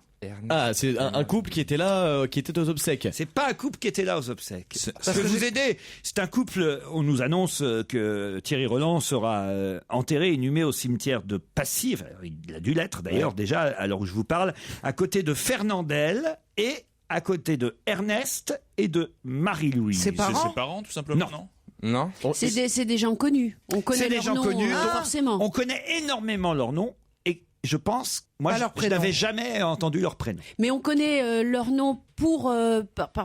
Ah, c'est un couple qui était là, qui était aux obsèques. C'est pas un couple qui était là aux obsèques. Je vais vous aider. C'est un couple, on nous annonce que Thierry Roland sera enterré et inhumé au cimetière de Passy. Enfin, il a dû l'être d'ailleurs déjà à l'heure où je vous parle, à côté de Fernandel et à côté de Ernest et de Marie-Louise. Ses parents C'est ses parents, tout simplement, non? C'est des gens connus. On connaît C'est des leurs gens noms, connus. forcément. On connaît énormément leurs noms et je pense, moi, je n'avais jamais entendu leur prénom. Mais on connaît leurs noms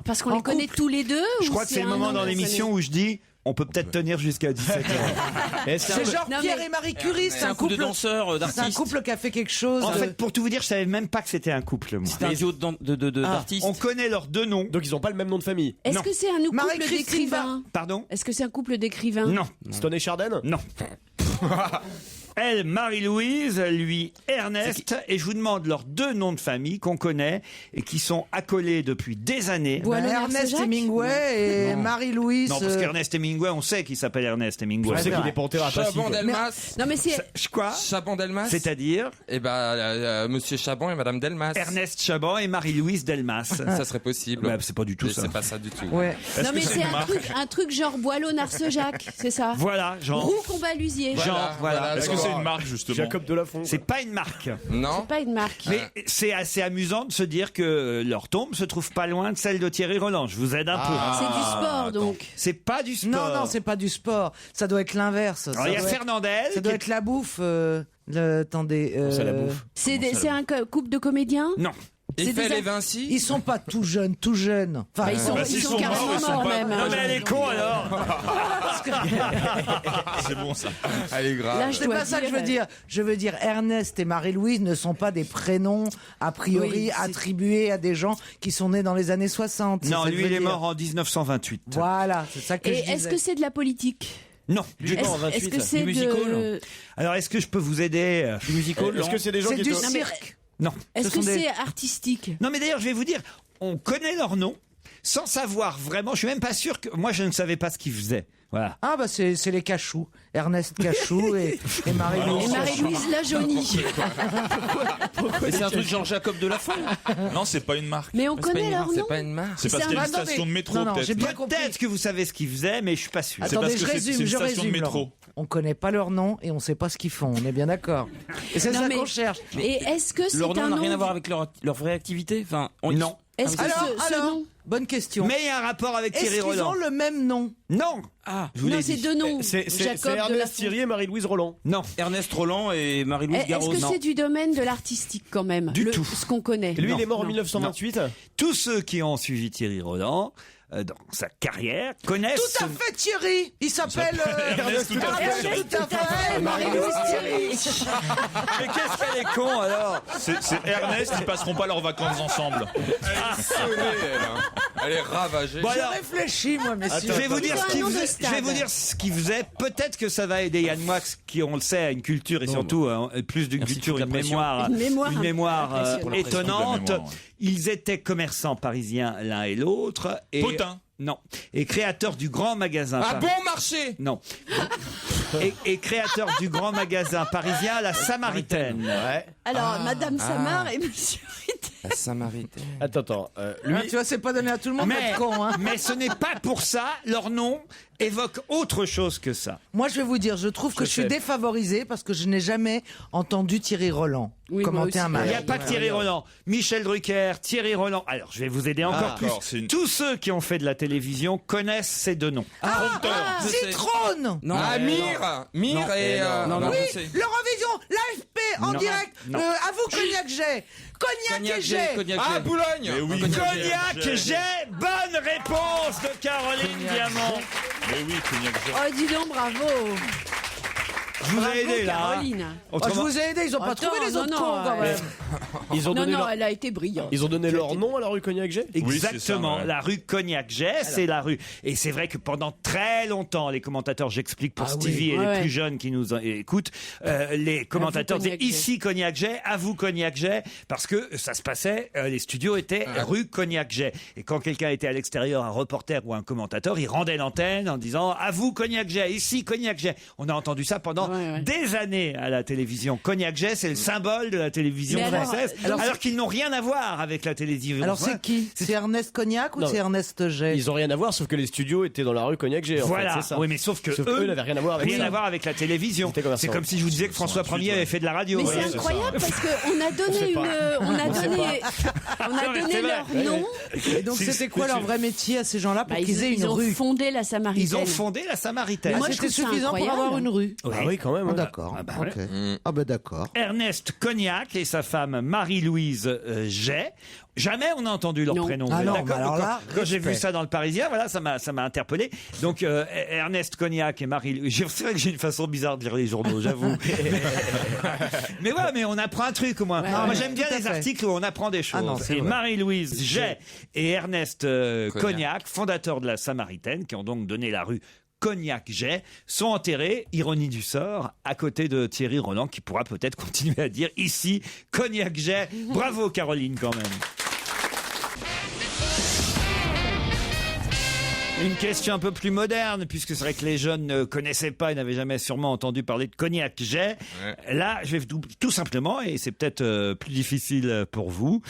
parce qu'on les connaît tous les deux. Je crois que c'est le moment dans l'émission où je dis on peut peut-être tenir jusqu'à 17h. C'est genre Pierre et Marie Curie, c'est un couple de danseurs, d'artistes. C'est un couple qui a fait quelque chose. En fait, pour tout vous dire, je savais même pas que c'était un couple. Moi. C'était un duo d'artistes. On connaît leurs deux noms. Donc ils n'ont pas le même nom de famille. Est-ce que c'est un couple d'écrivains ? Pardon ? Est-ce que c'est un couple d'écrivains ? Non. Stone et Chardin ? Non. Elle, Marie-Louise, lui, Ernest, et je vous demande leurs deux noms de famille qu'on connaît et qui sont accolés depuis des années. Ernest Hemingway et Marie-Louise. Non, parce qu'Ernest Hemingway, on sait qu'il s'appelle Ernest Hemingway. On sait qu'il est pas enterré à Passy. Chaban-Delmas. Non, mais c'est. Quoi ? Chaban-Delmas. C'est-à-dire ? Eh ben, Monsieur Chaban et Madame Delmas. Ernest Chaban et Marie-Louise Delmas. Ça serait possible. Ouais, c'est pas du tout Mais ça. c'est pas ça du tout. Ouais. Non, mais c'est un truc genre Boileau-Narcejac, c'est ça ? Voilà, genre. Roux-Combalusier. Voilà. Est-ce que c'est une marque, justement? Jacob Delafont. C'est pas une marque. Non. C'est pas une marque. Mais c'est assez amusant de se dire que leur tombe se trouve pas loin de celle de Thierry Roland. Je vous aide un peu. C'est du sport, donc. C'est pas du sport. Non, c'est pas du sport. Ça doit être l'inverse. Alors, il y a Fernandel. Ça doit être la bouffe. Attendez. C'est la bouffe. C'est un couple de comédiens ? Non. Eiffel et Vinci. Ils sont pas tout jeunes. Enfin, ils sont carrément morts même. Non, mais elle est con alors. C'est bon ça. Elle est grave. Là, je c'est dois pas ça que je veux dire. Je veux dire, Ernest et Marie-Louise ne sont pas des prénoms a priori Oui, attribués à des gens qui sont nés dans les années 60. Non, ça lui, que je il veux est dire. mort en 1928. Voilà, c'est ça que je Et disais. est-ce que c'est de la politique ? Non. Est-ce que c'est Du musical de... Alors, est-ce que je peux vous aider? Du musical, Est-ce que c'est des gens C'est qui du étaient... cirque. Non. Est-ce Ce que sont des- c'est artistique ? Non, mais d'ailleurs, je vais vous dire, on connaît leur nom sans savoir vraiment. Je suis même pas sûr que moi, je ne savais pas ce qu'ils faisaient. Voilà. Ah bah c'est les Cachous, Ernest Cachou et Marie-Louise. Et Marie-Louise Lajaunie. Mais c'est un truc genre Jacob Delafont. Non, c'est pas une marque. Mais on connaît leur nom. C'est pas une marque. C'est parce C'est qu'il y a un- une station de métro, Non, peut-être. j'ai bien compris. Peut-être que vous savez ce qu'ils faisaient, mais je suis pas sûr. C'est Attendez, parce que c'est une je station de résume, métro. Laurent. On connaît pas leur nom et on sait pas ce qu'ils font. On est bien d'accord. Et c'est Non, ça mais- qu'on cherche. Et est-ce que c'est Leur nom un n'a nom rien à voir avec leur vraie activité. Enfin, Non. Est-ce que ce nom... bonne question. Mais il y a un rapport avec Est-ce Thierry qu'ils Roland. ont le même nom? Non. Ah, Je vous Non, l'ai c'est dit. deux noms. C'est Jacob Ernest Delafont. Thierry et Marie-Louise Roland. Non. Ernest Roland et Marie-Louise Garros. Est-ce que c'est du domaine de l'artistique quand même Du tout. Ce qu'on connaît. Et lui, Non, il est mort en non. 1928. Tous ceux qui ont suivi Thierry Roland dans sa carrière connaissent. Tout à fait Thierry. Il s'appelle Ernest, tout à fait. Ernest, tout à fait. Marie-Louise Thierry. Mais qu'est-ce qu'elle est con alors? C'est Ernest, ils passeront pas leurs vacances ensemble. Elle est sonnée, elle. Hein. Elle est ravagée. Bon, Je alors, réfléchis moi, messieurs. je vais vous dire C'est ce un qu'il nom de faisait. stade. Je vais vous dire ce qu'il faisait. Peut-être que ça va aider Yann Moix, qui on le sait a une culture et surtout plus d'une Merci culture, pour la une pression. mémoire, Une mémoire étonnante. Pour la mémoire, ouais. Ils étaient commerçants parisiens l'un et l'autre. Et Potin. Non. Et créateurs du grand magasin. À bon marché. Non. Et créateur du grand magasin parisien, la Samaritaine. Ouais. Alors, Madame Samar et Monsieur Ritter. La Samaritaine. Attends. Lui, tu vois, c'est pas donné à tout le monde d'être con. Hein. Mais ce n'est pas pour ça. Leur nom évoque autre chose que ça. Moi, je vais vous dire, je trouve que je suis défavorisée parce que je n'ai jamais entendu Thierry Roland Oui, commenter moi un aussi. match. Il n'y a pas que Thierry Roland. Michel Drucker, Thierry Roland. Alors, je vais vous aider encore plus. d'accord, c'est une- Tous ceux qui ont fait de la télévision connaissent ces deux noms. Je sais. Citrone. Non. Ah, Mire. Mire et... non, oui. je sais. L'Eurovision, l'AFP en Non. direct. Non. À vous, Cognac J. Cognac et J. Cognac Ah, J. Boulogne. Mais oui. Cognac J. Bonne réponse de Caroline Diamant. Mais oui, Cognac J. Oh, dis donc, bravo. Je vous ai aidé là. hein. Caroline. Oh, je vous ai aidé, ils ont pas Attends, trouvé les autres non, cons quand même. Ils ont Non, donné non, leur... elle a été brillante. Ils ont donné leur nom à la rue Cognac J. Oui, c'est ça, Exactement, ouais. la rue Cognac-Jet, c'est la rue. Et c'est vrai que pendant très longtemps, les commentateurs, j'explique pour Stevie et les Ouais. plus jeunes qui nous écoutent, les commentateurs disaient Cognac-Jet. ici Cognac-Jet, à vous Cognac-Jet, parce que ça se passait, les studios étaient rue Cognac-Jet. Et quand quelqu'un était à l'extérieur, un reporter ou un commentateur, il rendait l'antenne en disant à vous Cognac-Jet, ici Cognac-Jet. On a entendu ça pendant pendant des années à la télévision. Cognac-Jet, c'est le symbole de la télévision française, alors qu'ils n'ont rien à voir avec la télévision. Alors c'est qui? C'est Ernest Cognac ou c'est Ernest Jet? Ils ont rien à voir, sauf que les studios étaient dans la rue Cognac-Jet. Voilà. En fait, c'est ça. Oui, mais sauf que eux n'avaient rien à voir avec la télévision. C'est comme si je vous disais que François Ier avait fait de la radio. Mais c'est incroyable parce qu'on a donné leur nom. Et donc c'était quoi leur vrai métier à ces gens-là pour qu'ils aient une rue? Ils ont fondé la Samaritaine. Ils ont fondé la Samaritaine. Moi, c'était suffisant pour avoir une rue. Oui, quand même. D'accord. D'accord. Ernest Cognac et sa femme Marie-Louise Jet. Jamais on a entendu leur prénom. Ah non, d'accord. alors là, quand j'ai vu ça dans le Parisien, voilà, ça m'a interpellé. Donc Ernest Cognac et Marie. C'est vrai que j'ai une façon bizarre de lire les journaux, j'avoue. mais voilà, mais on apprend un truc au moins. Moi j'aime bien les articles où on apprend des choses. Et Marie-Louise Jet et Ernest Cognac, fondateurs de la Samaritaine, qui ont donc donné la rue Cognac-Jet, sont enterrés, ironie du sort, à côté de Thierry Roland, qui pourra peut-être continuer à dire ici Cognac-Jet. Bravo Caroline quand même. Une question un peu plus moderne, puisque c'est vrai que les jeunes ne connaissaient pas et n'avaient jamais sûrement entendu parler de Cognac-Jet. Là, je vais tout simplement, et c'est peut-être plus difficile pour vous,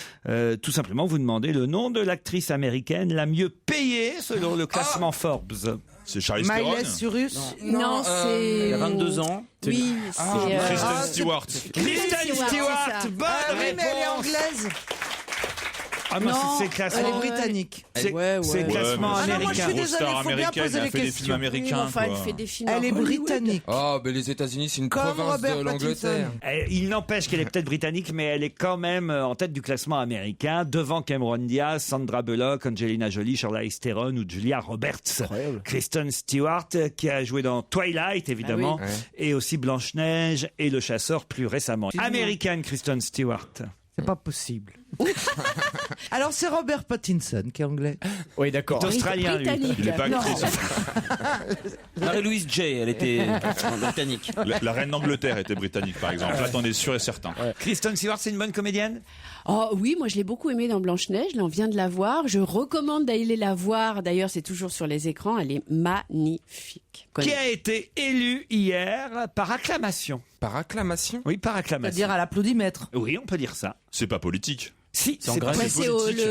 tout simplement vous demander le nom de l'actrice américaine la mieux payée selon le classement Forbes. C'est Charlize Theron. Miley Cyrus? Non, c'est... Il a 22 ans. Oui, c'est... Kristen Stewart. Kristen Stewart, bonne Oui, mais elle est réponse. anglaise. Ah non, c'est classement. Elle est britannique. C'est classement Ah non, moi je suis américain. désolée, il faut bien poser les questions. Elle fait des films. Elle est britannique. Oh, mais les États-Unis, c'est une Comme province Robert de l'Angleterre. Il n'empêche qu'elle est peut-être britannique, mais elle est quand même en tête du classement américain, devant Cameron Diaz, Sandra Bullock, Angelina Jolie, Charlize Theron ou Julia Roberts. Kristen Stewart, qui a joué dans Twilight, évidemment, et aussi Blanche-Neige et Le Chasseur plus récemment. Américaine, Kristen Stewart. C'est pas possible. Alors c'est Robert Pattinson qui est anglais. Oui, d'accord. Il est australien, lui. Il n'est pas actrice. Marie-Louise J, elle était britannique. La reine d'Angleterre était britannique, par exemple. Là, t'en es sûr et certain. Kristen Stewart, c'est une bonne comédienne? Oh oui, moi je l'ai beaucoup aimée dans Blanche-Neige, là on vient de la voir. Je recommande d'aller la voir, d'ailleurs c'est toujours sur les écrans, elle est magnifique. Qui a été élue hier par acclamation. Par acclamation? Oui, par acclamation. C'est-à-dire à l'applaudimètre. Oui, on peut dire ça. C'est pas politique. Si, c'est en Grèce. politique.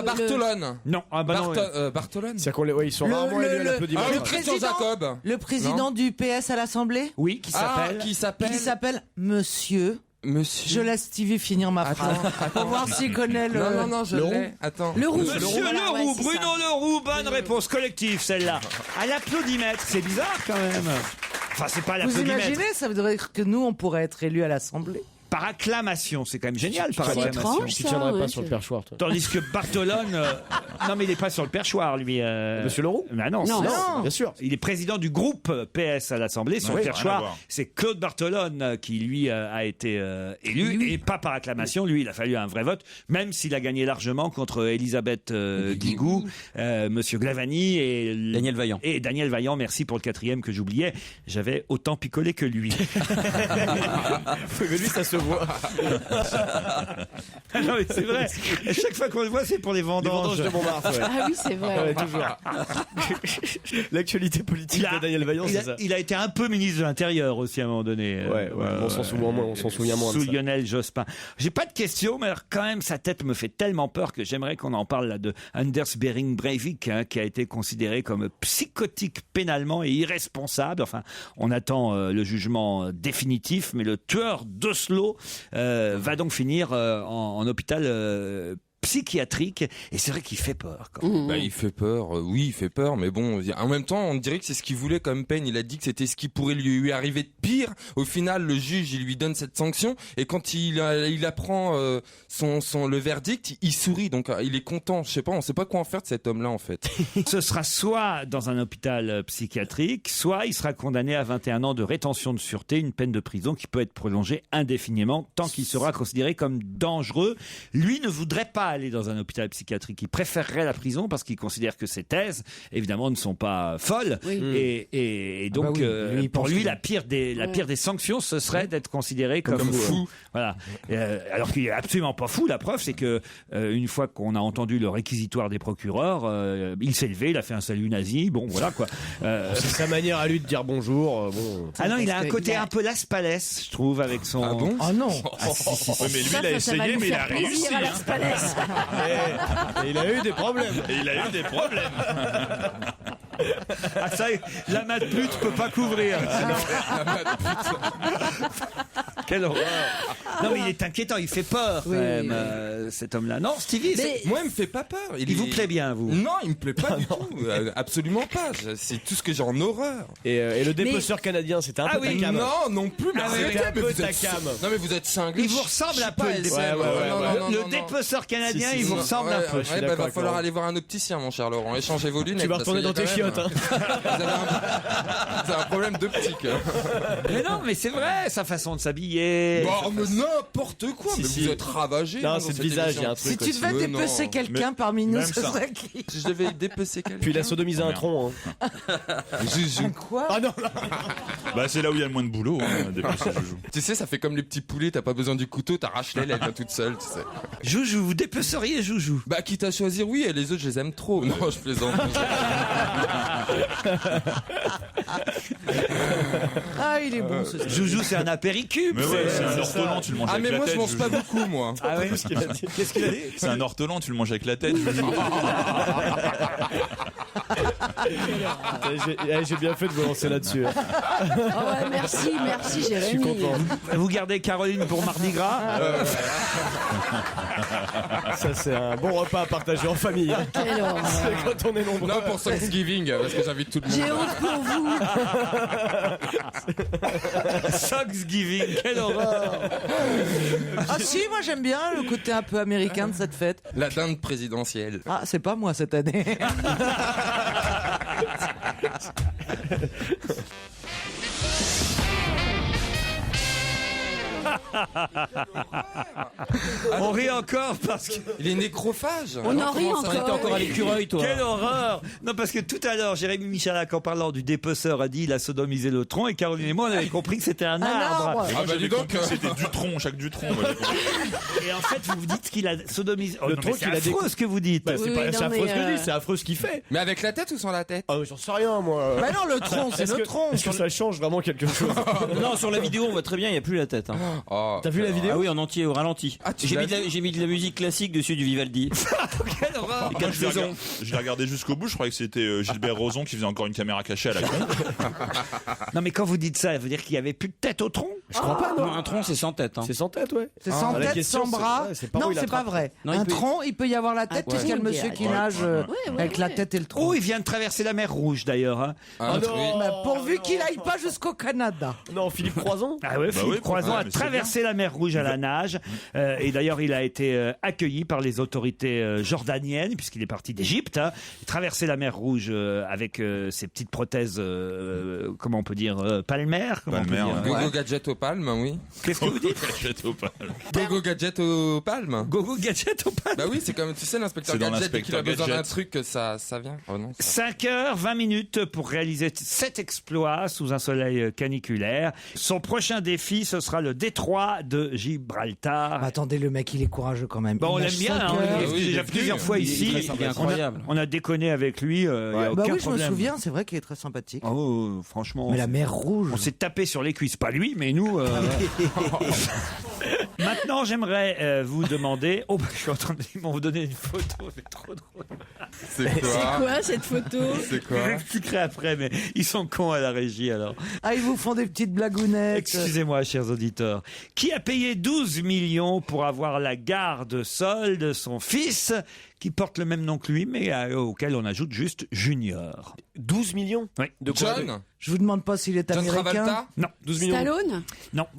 Bartolone. Non, Bartolone. C'est-à-dire qu'on ils sont rarement élus à l'applaudimètre. Le président du PS à l'Assemblée? Oui, qui s'appelle Monsieur. Je laisse Stevie finir ma phrase pour voir s'il connaît le... Non, je l'ai. Attends. Leroux. Monsieur Leroux, Leroux, Bruno Leroux, bonne réponse collective celle-là. À l'applaudimètre, c'est bizarre quand même. Enfin, c'est pas Vous l'applaudimètre. imaginez, ça voudrait dire que nous, on pourrait être élus à l'Assemblée. Par acclamation, c'est quand même génial par acclamation. étrange, Tu tiendrais pas sur le perchoir, toi. Tandis que Bartolone, non mais il n'est pas sur le perchoir lui. Monsieur Leroux? Bah non, bien sûr. Il est président du groupe PS à l'Assemblée. Son perchoir, c'est Claude Bartolone qui lui a été élu et pas par acclamation. Lui, il a fallu un vrai vote, même s'il a gagné largement contre Elisabeth Guigou, Monsieur Glavany et Daniel Vaillant. Et Daniel Vaillant, merci pour le quatrième que j'oubliais. J'avais autant picolé que lui. Mais lui, ça se voit. Non mais c'est vrai. À chaque fois qu'on le voit, c'est pour les vendanges. de Montmartre. Ouais. Ah oui, c'est vrai. Ouais, toujours. L'actualité politique de Daniel Vaillant, c'est ça. Il a été un peu ministre de l'Intérieur aussi à un moment donné. On s'en souvient moins. Sous Lionel Jospin. J'ai pas de questions, mais alors quand même sa tête me fait tellement peur que j'aimerais qu'on en parle là de Anders Behring Breivik, qui a été considéré comme psychotique pénalement et irresponsable. Enfin, on attend le jugement définitif, mais le tueur d'Oslo va donc finir en hôpital psychiatrique, et c'est vrai qu'il fait peur quand même. Il fait peur, oui, il fait peur, mais bon, en même temps, on dirait que c'est ce qu'il voulait comme peine. Il a dit que c'était ce qui pourrait lui arriver de pire. Au final, le juge, il lui donne cette sanction, et quand il apprend le verdict, il sourit, donc il est content. Je sais pas, on sait pas quoi en faire de cet homme-là, en fait. Ce sera soit dans un hôpital psychiatrique, soit il sera condamné à 21 ans de rétention de sûreté, une peine de prison qui peut être prolongée indéfiniment tant qu'il sera considéré comme dangereux. Lui ne voudrait pas aller dans un hôpital psychiatrique. Il préférerait la prison parce qu'il considère que ses thèses, évidemment, ne sont pas folles. Et donc, pour lui, la pire des sanctions, ce serait d'être considéré comme fou. Voilà. Alors qu'il est absolument pas fou. La preuve, c'est que une fois qu'on a entendu le réquisitoire des procureurs, il s'est levé, il a fait un salut nazi. Bon, voilà quoi. C'est sa manière à lui de dire bonjour. Ah non, il a un côté un peu Las Palais, je trouve, avec son. Ah bon? Ah non. Oui, mais lui, il a essayé, mais il a réussi. Et il a eu des problèmes. Ah ça, la matpute peut pas couvrir. Quelle horreur. Non mais il est inquiétant, il fait peur quand même, cet homme-là. Non, Stevie, moi il me fait pas peur. Il vous plaît bien, vous? Non, il me plaît pas du tout. Absolument pas. C'est tout ce que j'ai en horreur. Et le dépeceur canadien, c'était un peu ta cam. Non plus. C'était un peu ta cam. Non mais vous êtes cinglé. Il vous ressemble un peu. Le dépeceur canadien, il vous ressemble un peu. Il va falloir aller voir un opticien, mon cher Laurent. Échangez vos lunettes. Tu vas retourner dans tes chiottes. Vous avez un problème d'optique. Mais non, mais c'est vrai, sa façon de s'habiller. Mais n'importe quoi. Mais vous êtes ravagé. Non, c'est le visage, il y a un Si truc. tu devais dépecer quelqu'un parmi nous, ce serait qui? Si je devais dépecer quelqu'un. Puis il a sodomisé un tronc. Quoi? Ah non. Bah c'est là où il y a le moins de boulot, dépecer Joujou. Tu sais, ça fait comme les petits poulets, t'as pas besoin du couteau, t'arraches l'aile, elle vient toute seule, tu sais. Joujou, vous dépeceriez Joujou? Bah quitte à choisir, oui, et les autres je les aime trop. Non, je plaisante. Ah, il est bon ce Joujou, c'est un apéricube. Mais ouais, c'est un ortolan, tu le manges avec la tête. Ah mais moi je mange pas beaucoup, moi. Ah ouais. Qu'est-ce qu'il a dit? C'est un ortolan, tu le manges avec la tête, Joujou. J'ai bien fait de vous lancer là-dessus. Merci Je suis Jérémy. content. Vous gardez Caroline pour Mardi Gras? Ça, c'est un bon repas à partager en famille. Quelle horreur. C'est quand on est nombreux. Non, pour Thanksgiving, parce que j'invite tout le monde. J'ai honte pour vous. Thanksgiving, quelle horreur. Ah si, moi j'aime bien le côté un peu américain de cette fête. La dinde présidentielle. Ah, c'est pas moi cette année. On rit encore parce que... Il est nécrophage. On en rit T'es encore. encore à l'écureuil, toi. Quelle horreur! Non, parce que tout à l'heure, Jérémy Michalak, en parlant du dépeceur, a dit il a sodomisé le tronc, et Caroline et moi, on avait compris que c'était un arbre. Ah bah dis donc. C'était du tronc, chaque du tronc. moi, j'ai compris. Et en fait, vous vous dites qu'il a sodomisé. Le non, tronc mais c'est qu'il a affreux ce que vous dites. Bah, c'est Oui, pas- oui, c'est non, affreux mais, ce que je dis, c'est affreux ce qu'il fait. Mais avec la tête ou sans la tête? Ah, j'en sais rien, moi. Bah non, le tronc, c'est le tronc. Est-ce que ça change vraiment quelque chose? Non, sur la vidéo, on voit très bien, il n'y a plus la tête. Hein. Oh. T'as vu la vidéo? Ah oui, en entier, au ralenti. Ah, tu J'ai l'as mis de la musique classique dessus du Vivaldi. Quelle horreur! Moi, je l'ai regardé jusqu'au bout, je croyais que c'était Gilbert Rozon qui faisait encore une caméra cachée à la con. Non, mais quand vous dites ça, ça veut dire qu'il n'y avait plus de tête au tronc? Je crois pas, non. Non, un tronc, c'est sans tête. Hein. C'est sans tête, ouais. C'est sans la tête, question, sans c'est- bras. ouais, c'est pas où Non, il c'est pas attrape. vrai. Non, il Un peut- tronc, il peut y avoir la tête, puisqu'il y a le monsieur qui nage avec la tête et le tronc. Oh, il vient de traverser la mer Rouge d'ailleurs. Hein. Ah, non. oui. Bah, pourvu qu'il aille pas jusqu'au Canada. Non, Philippe Croizon. Ah ouais, Philippe oui, Croizon pourquoi a mais c'est traversé la mer Rouge à la nage. Et d'ailleurs, il a été accueilli par les autorités jordaniennes, puisqu'il est parti d'Égypte. Hein. Il a traversé la mer Rouge avec ses petites prothèses, comment on peut dire, palmaires. Comment on peut Palmaires, dire. ouais. Gogo gadget aux palmes, oui. Qu'est-ce que vous dites? Gadget au palme. Gogo gadget aux palmes. Gogo gadget au palme. Bah oui, c'est comme, tu sais, l'inspecteur C'est dans gadget, dès qu'il a l'inspecteur besoin d'un Gadget. truc, que ça vient. Oh non, ça... 5h20 pour réaliser cet exploit sous un soleil caniculaire. Son prochain défi, ce sera le détroit de Gibraltar. Bah, attendez, le mec, il est courageux quand même. Bon, on Il l'aime nage bien, 5 hein, heures. il est oui, venu il déjà est plusieurs venu, fois il est ici. très incroyable. On a déconné avec lui, il n'y a Bah aucun oui, je me problème. souviens, c'est vrai qu'il est très sympathique. Oh, franchement. Mais la mer Rouge. On s'est tapé sur les cuisses, pas lui, mais nous. Maintenant, j'aimerais vous demander. Oh, bah, je suis en train de ils vont vous donner une photo, c'est trop drôle. C'est C'est quoi? quoi cette photo? C'est Je quoi? l'expliquerai après, mais ils sont cons à la régie alors. Ah, ils vous font des petites blagounettes. Excusez-moi, chers auditeurs. Qui a payé 12 millions pour avoir la garde seule de son fils, qui porte le même nom que lui, mais auquel on ajoute juste Junior? 12 millions. Oui. De quoi? John? Je vous demande pas s'il est John américain. Travolta? Non. 12 millions. Stallone?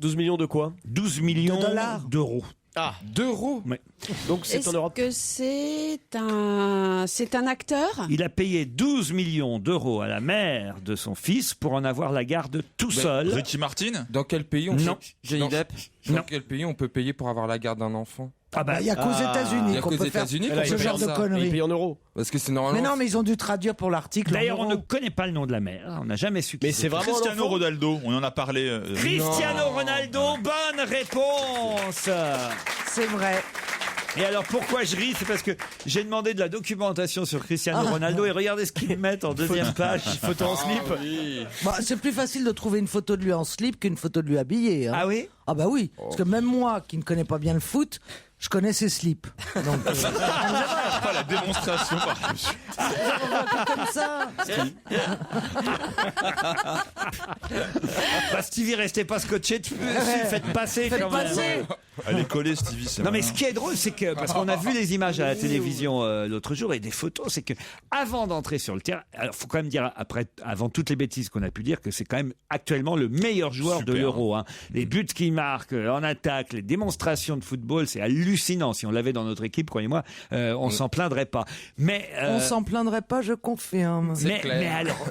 12 millions de quoi? 12 millions De dollars. d'euros. Ah, D'euros? Ouais. donc c'est en Est-ce Europe. que c'est un acteur? Il a payé 12 millions d'euros à la mère de son fils pour en avoir la garde tout seul. Ricky Martin? Dans quel pays on Non. peut... Johnny Depp? Dans Non. quel pays on peut payer pour avoir la garde d'un enfant? Il y a qu'aux États-Unis qu'on peut faire ce genre de conneries. Ils payent en euros. Parce que c'est normalement. Mais non, mais ils ont dû traduire pour l'article. D'ailleurs, on ne connaît pas le nom de la mère. On n'a jamais su qui Mais c'est vraiment Cristiano Ronaldo, on en a parlé. Cristiano Ronaldo, bonne réponse. C'est vrai. Et alors pourquoi je ris, c'est parce que j'ai demandé de la documentation sur Cristiano Ronaldo et regardez ce qu'ils mettent en deuxième page, photo en slip. Bah, c'est plus facile de trouver une photo de lui en slip qu'une photo de lui habillé. Hein. Ah oui? Ah bah oui, parce que même moi qui ne connais pas bien le foot, je connais ses slips. Donc, Pas la démonstration par comme ça. Bah Stevie, restez pas scotché dessus, faites passer quand même. Elle est collée, Stevie, c'est Non mais malin. ce qui est drôle, c'est que parce qu'on a vu les images à la télévision l'autre jour et des photos, c'est que avant d'entrer sur le terrain, alors faut quand même dire avant toutes les bêtises qu'on a pu dire que c'est quand même actuellement le meilleur joueur de l'Euro. Hein. Les buts qu'il marque en attaque, les démonstrations de football, c'est hallucinant. Si on l'avait dans notre équipe, croyez-moi, on s'en plaindrait pas. Mais on s'en plaindrait pas, je confirme. Mais alors,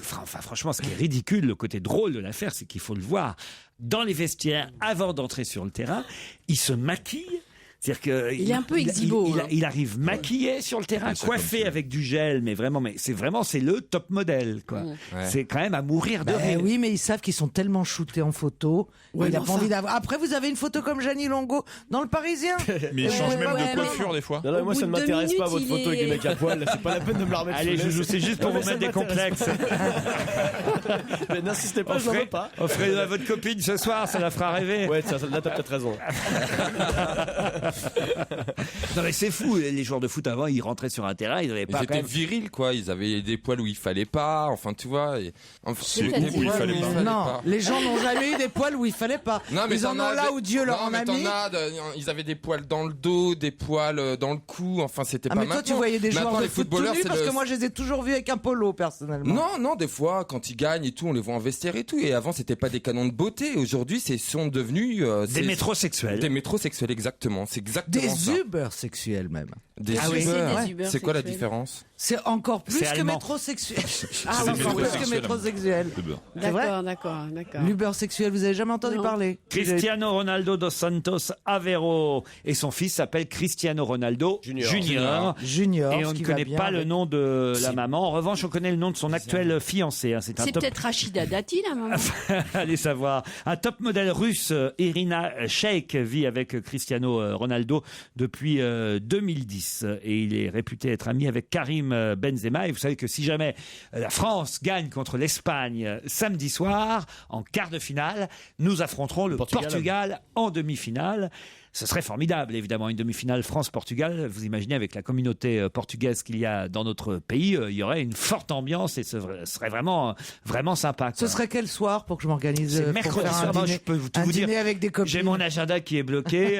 franchement, ce qui est ridicule, le côté drôle de l'affaire, c'est qu'il faut le voir. Dans les vestiaires, avant d'entrer sur le terrain, il se maquille. C'est-à-dire que il est un peu exhibo. Il arrive maquillé sur le terrain, coiffé avec du gel, mais c'est le top modèle, quoi. Ouais. C'est quand même à mourir de rire. Oui, mais ils savent qu'ils sont tellement shootés en photo. Ouais, il a pas envie d'avoir. Après, vous avez une photo comme Gianni Longo dans le Parisien. Mais il change même de coiffure des fois. Non, moi ça ne m'intéresse pas votre photo avec des mecs à poil. C'est pas la peine de me la remettre. Allez, Joujou, c'est juste pour vous mettre des complexes. Mais n'insistez pas, je n'en veux pas. Offrez-le à votre copine ce soir, ça la fera rêver. Ouais, là t'as peut-être raison. Non mais c'est fou, les joueurs de foot avant ils rentraient sur un terrain, ils avaient pas. Ils étaient virils quoi, ils avaient des poils où il fallait pas, enfin tu vois. Où il fallait pas. Non, les gens n'ont jamais eu des poils où il fallait pas. Non, mais ils en ont là où Dieu leur en a mis. Ils avaient des poils dans le dos, des poils dans le cou, enfin c'était pas mais maintenant. toi tu voyais des joueurs de foot tout nus parce que moi je les ai toujours vus avec un polo personnellement. Non, des fois quand ils gagnent et tout, on les voit en vestiaire et tout. Et avant c'était pas des canons de beauté, aujourd'hui sont devenus des métrosexuels. Des métrosexuels exactement, c'est exactement ça. Des Uber-sexuels même. Des Uber. C'est quoi la différence? C'est encore plus que métrosexuel. Encore plus que métrosexuel. D'accord. L'Uber-sexuel, vous avez jamais entendu parler? Cristiano Ronaldo dos Santos Aveiro et son fils s'appelle Cristiano Ronaldo Junior. Et on ne connaît pas le nom de la maman. En revanche, on connaît le nom de son actuel fiancé. C'est peut-être Rachida Dati, la maman. Allez savoir. Un top modèle russe, Irina Shayk, vit avec Cristiano Ronaldo depuis 2010 et il est réputé être ami avec Karim Benzema. Et vous savez que si jamais la France gagne contre l'Espagne samedi soir en quart de finale, nous affronterons le Portugal en demi-finale. Ce serait formidable, évidemment, une demi-finale France-Portugal. Vous imaginez, avec la communauté portugaise qu'il y a dans notre pays, il y aurait une forte ambiance et ce serait vraiment, vraiment sympa. Quoi. Ce serait quel soir pour que je m'organise? C'est mercredi soir. Je peux tout vous dire. Avec des copines. J'ai mon agenda qui est bloqué.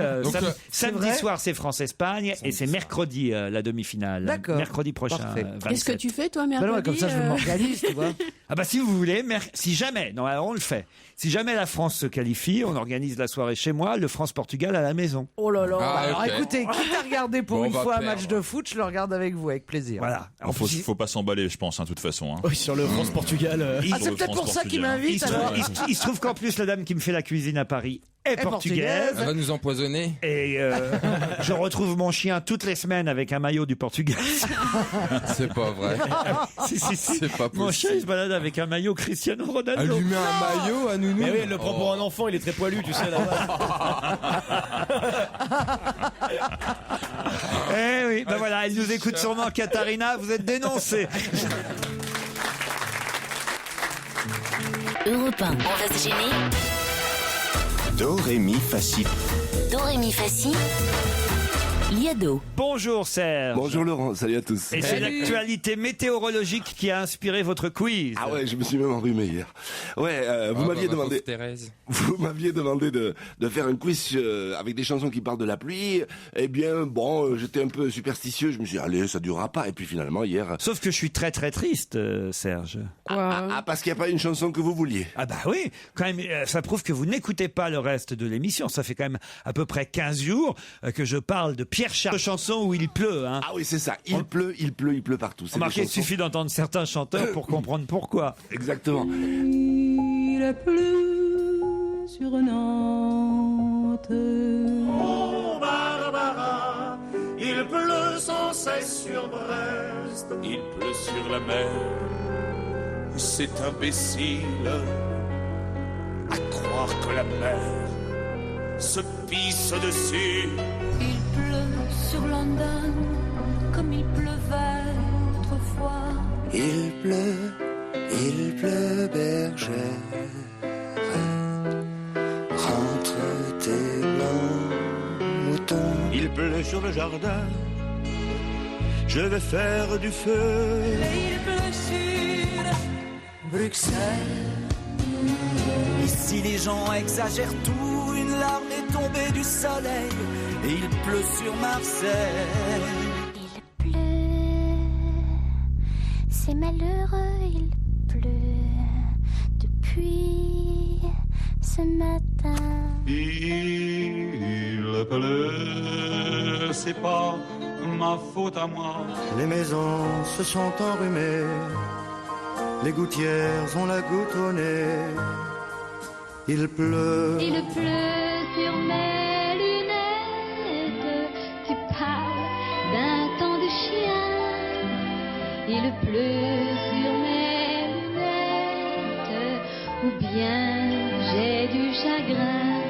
Samedi soir, c'est France-Espagne et c'est mercredi la demi-finale. D'accord. Mercredi prochain. Qu'est-ce que tu fais, toi, mercredi? Comme ça, je m'organise, tu vois. Ah bah si vous voulez, si jamais, non, alors on le fait. Si jamais la France se qualifie, on organise la soirée chez moi, le France-Portugal à la maison. Oh là là. Alors écoutez, quitte à regarder pour une fois un match de foot, je le regarde avec vous, avec plaisir. Voilà. Faut pas s'emballer, je pense, de toute façon. Oui, sur le France-Portugal. C'est peut-être pour ça qu'il m'invite. Il se trouve qu'en plus, la dame qui me fait la cuisine à Paris est portugaise. Elle va nous empoisonner. Et je retrouve mon chien toutes les semaines avec un maillot du Portugal. C'est pas vrai. Si. C'est pas possible. Mon chien il se balade avec un maillot Cristiano Ronaldo. Elle lui met un maillot à nounou. Mais oui, elle le prend pour un enfant, il est très poilu, tu sais là-bas. Eh oui, ben voilà, elle nous écoute sûrement, Katharina, vous êtes dénoncée. Europe 1, on va se gêner. Do, ré, mi, fa, si. Do, ré, mi, fa, si. Liado. Bonjour Serge. Bonjour Laurent, salut à tous. Et c'est l'actualité météorologique qui a inspiré votre quiz. Ah ouais, je me suis même enrhumé hier. Ouais, vous m'aviez demandé de faire un quiz avec des chansons qui parlent de la pluie. Eh bien, bon, j'étais un peu superstitieux, je me suis dit, allez, ça durera pas. Et puis finalement, hier... Sauf que je suis très très triste, Serge. Parce qu'il n'y a pas une chanson que vous vouliez. Ah bah oui, quand même, ça prouve que vous n'écoutez pas le reste de l'émission. Ça fait quand même à peu près 15 jours que je parle de Pierre Charles, chanson où il pleut. Hein. Ah oui, c'est ça. Il pleut partout. Remarquez, il suffit d'entendre certains chanteurs pour comprendre pourquoi. Exactement. Il a plu sur Nantes. Oh, cesse sur Brest. Il pleut sur la mer. C'est imbécile à croire que la mer se pisse dessus. Il pleut sur London comme il pleuvait autrefois. Il pleut, bergère. Rentre tes blancs moutons. Il pleut sur le jardin. Je vais faire du feu. Il pleut sur Bruxelles. Et si les gens exagèrent tout, une larme est tombée du soleil. Et il pleut sur Marseille. Il pleut, c'est malheureux, il pleut depuis ce matin. Il pleut, c'est pas ma faute à moi. Les maisons se sont enrhumées. Les gouttières ont la goutte au nez. Il pleut. Il pleut sur mes lunettes. Tu parles d'un temps de chien. Il pleut sur mes lunettes. Ou bien j'ai du chagrin.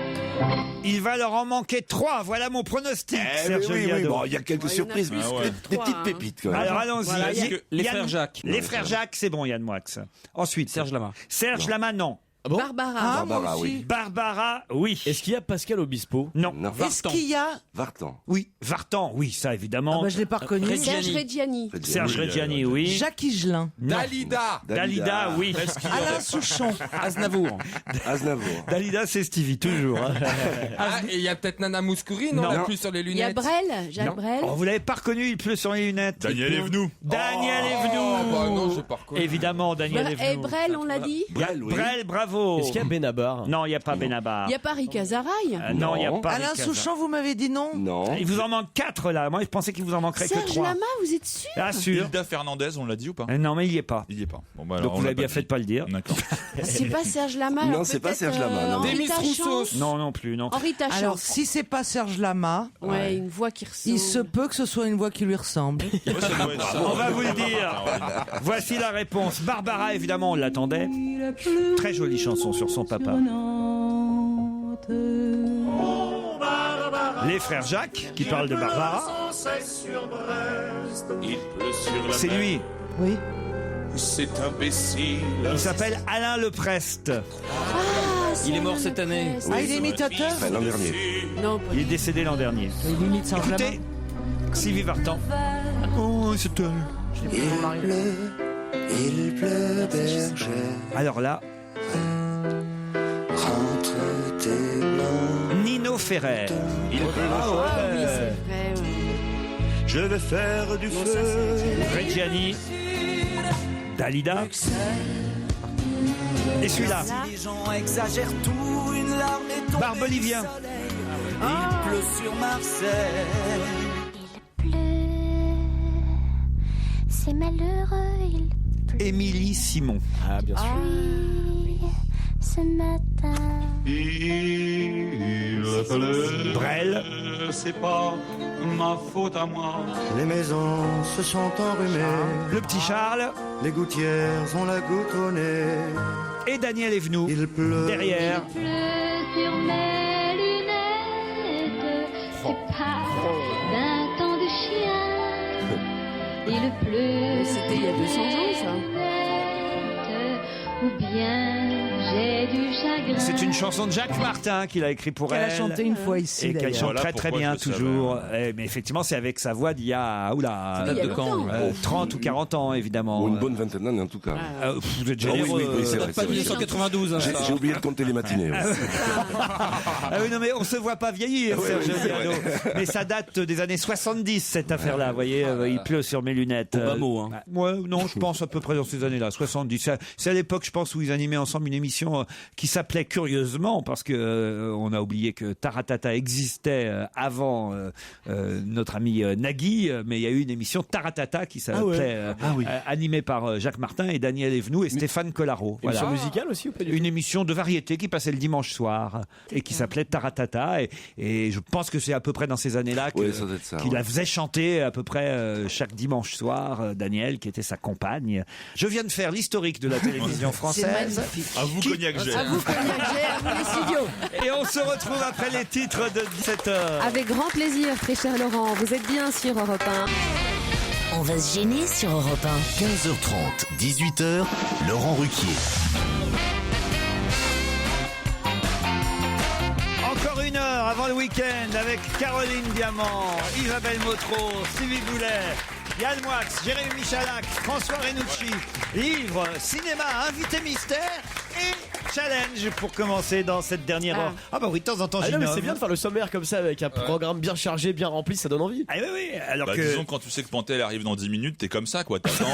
Il va leur en manquer 3. Voilà mon pronostic, Serge oui, Liado. bon, il y a quelques surprises, mais des petites pépites quand même. Alors allons-y. Voilà, les Yann- frères Jacques. Les frères Jacques, c'est bon, Yann Moix. Ensuite, Serge Lama. Serge Lama, non. Barbara. Barbara, oui. Barbara, oui. Est-ce qu'il y a Pascal Obispo? Non. Est-ce qu'il y a... Vartan. Oui. Vartan, oui, ça évidemment. Je l'ai pas reconnu. Serge Reggiani. Serge Reggiani, oui. Jacques Higelin. Non. Dalida, oui. Alain Souchon. Aznavour. Dalida, c'est Stevie, toujours. hein. Et il y a peut-être Nana Mouskouri, non, Non. Il pleut sur les Il y a lunettes. Brel, Jacques Non. Brel. Oh, vous l'avez pas reconnu, il pleut sur les lunettes. Daniel Evenou. Daniel Evenou. bah non, j'ai pas reconnu. Évidemment, Daniel Et Evenou. Brel, on l'a dit. Brel, bravo. Est-ce qu'il y a Benabar? Non, il n'y a pas Benabar. Il n'y a pas Rika Zaraï. Non, il n'y a pas. Alain Ricard. Souchon, vous m'avez dit non? Non. Il vous en manque 4 là. Moi, je pensais qu'il vous en manquerait que Serge 3. Lama, vous êtes sûr? Ah, sûr. Hilda Fernandez, on l'a dit ou pas? Non, mais il n'y est pas. Il y est pas. Bon, bah, alors, Donc on vous l'a avez bien pas fait dit. de pas le dire. D'accord. C'est pas Serge Lama. Non, alors c'est pas peut-être, Serge Lama, non. Demis Henri Tachant. Rousseau. Non, non plus, non. Henri Tachant. Alors, si c'est pas Serge Lama, Ouais, une voix qui ressemble. il se peut que ce soit une voix qui lui ressemble. Ouais, ça doit être ça. On va vous le dire. Voici la réponse. Barbara, évidemment, on l'attendait. Très jolie chanson sur son papa. Les frères Jacques, qui parlent de Barbara. Sur Brest. Il pleut sur la C'est mer. lui. Oui. C'est imbécile. Il s'appelle Alain Leprest. Il est mort cette année. Ah, il est imitateur? Enfin, l'an dernier. Non, pas Il est décédé l'an dernier. Il imite Serge Lama. Écoutez, Sylvie Vartan. Oh, c'est elle. Il pleut, bergère. Alors là, Rentre tes blancs. Nino Ferrer. oui, c'est vrai. Ouais. Je vais faire du feu. Reggiani. Dalida. Et celui-là, Si les gens exagèrent tout, une larme est tombée Barbelivien. du soleil. Et il pleut sur Marseille. Il pleut, c'est malheureux, il pleut Émilie Simon. Ah, bien sûr. depuis ce matin. Il pleut. Brel. C'est pas ma faute à moi. Les maisons se sont enrhumées. Le petit Charles. Les gouttières ont la goutte au nez. Et Daniel Evenou. Il pleut. Derrière. Il pleut sur mes lunettes. Tu parles d'un temps de chien. Il pleut. C'était il y a 200 ans, ça. Ou bien j'ai du chagrin. C'est une chanson de Jacques Martin qu'il a écrit pour Qu'elle elle. a chanté une fois ici, Et qu'elle d'ailleurs. chante Voilà très très pourquoi bien je le toujours. Mais effectivement, c'est avec sa voix d'il y a Ça date de quand? 30 ou 40 ans, évidemment. Ou une bonne vingtaine d'années en tout cas. Vous êtes Ah oui, généreux. oui, c'est vrai. Pas c'est vrai. 1992. hein, ça. J'ai oublié de compter les matinées. ouais. Ah oui, non, mais on se voit pas vieillir, Oui, Serge oui, c'est Liado. Mais ça date des années 70, cette affaire-là. Vous voyez, il pleut sur mes lunettes. Au bas mot, hein. Ouais, non, je pense à peu près dans ces années-là, 70. C'est à l'époque, je pense, où ils animaient ensemble une émission qui s'appelait s'appelait curieusement, parce que on a oublié que Taratata existait avant notre ami Nagui, mais il y a eu une émission Taratata qui s'appelait animée par Jacques Martin et Daniel Evenou et Stéphane Collaro. Une émission musicale aussi ou pas du tout ? Une émission de variété qui passait le dimanche soir et qui s'appelait Taratata, et je pense que c'est à peu près dans ces années-là qu'il la faisait chanter à peu près chaque dimanche soir, Daniel, qui était sa compagne. Je viens de faire l'historique de la télévision française. À vous, Cognac G. À vous, Cognac G, à vous les studios. Et on se retrouve après les titres de 17h. Avec grand plaisir, très cher Laurent. Vous êtes bien sur Europe 1. On va se gêner sur Europe 1. 15h30, 18h, Laurent Ruquier. Encore une heure avant le week-end avec Caroline Diamant, Isabelle Motro, Sylvie Boulet, Yann Moix, Jérémy Michalak, François Renucci. Livre, cinéma, invité mystère et challenge pour commencer dans cette dernière heure. Ah bah oui, de temps en temps j'innove. C'est bien de faire le sommaire comme ça avec un programme bien chargé, bien rempli, ça donne envie. Ah oui, alors que... Disons, quand tu sais que Pantel arrive dans 10 minutes, t'es comme ça, quoi. T'attends,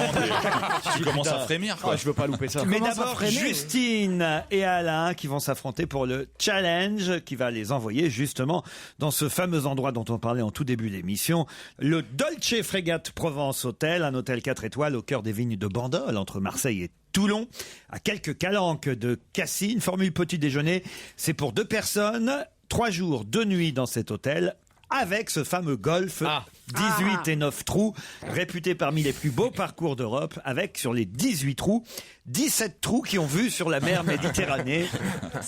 tu commences à frémir, quoi. Je veux pas louper ça. Mais d'abord, Justine et Alain qui vont s'affronter pour le challenge qui va les envoyer justement dans ce fameux endroit dont on parlait en tout début d'émission, le Dolce Frégate Provence Hotel, un hôtel 4 étoiles au cœur des vignes de Bandol, entre Marseille et Toulon, à quelques calanques de Cassis. Une formule petit déjeuner, c'est pour 2 personnes, 3 jours, 2 nuits dans cet hôtel, avec ce fameux golf 18 et 9 trous, réputé parmi les plus beaux parcours d'Europe, avec sur les 18 trous, 17 trous qui ont vue sur la mer Méditerranée.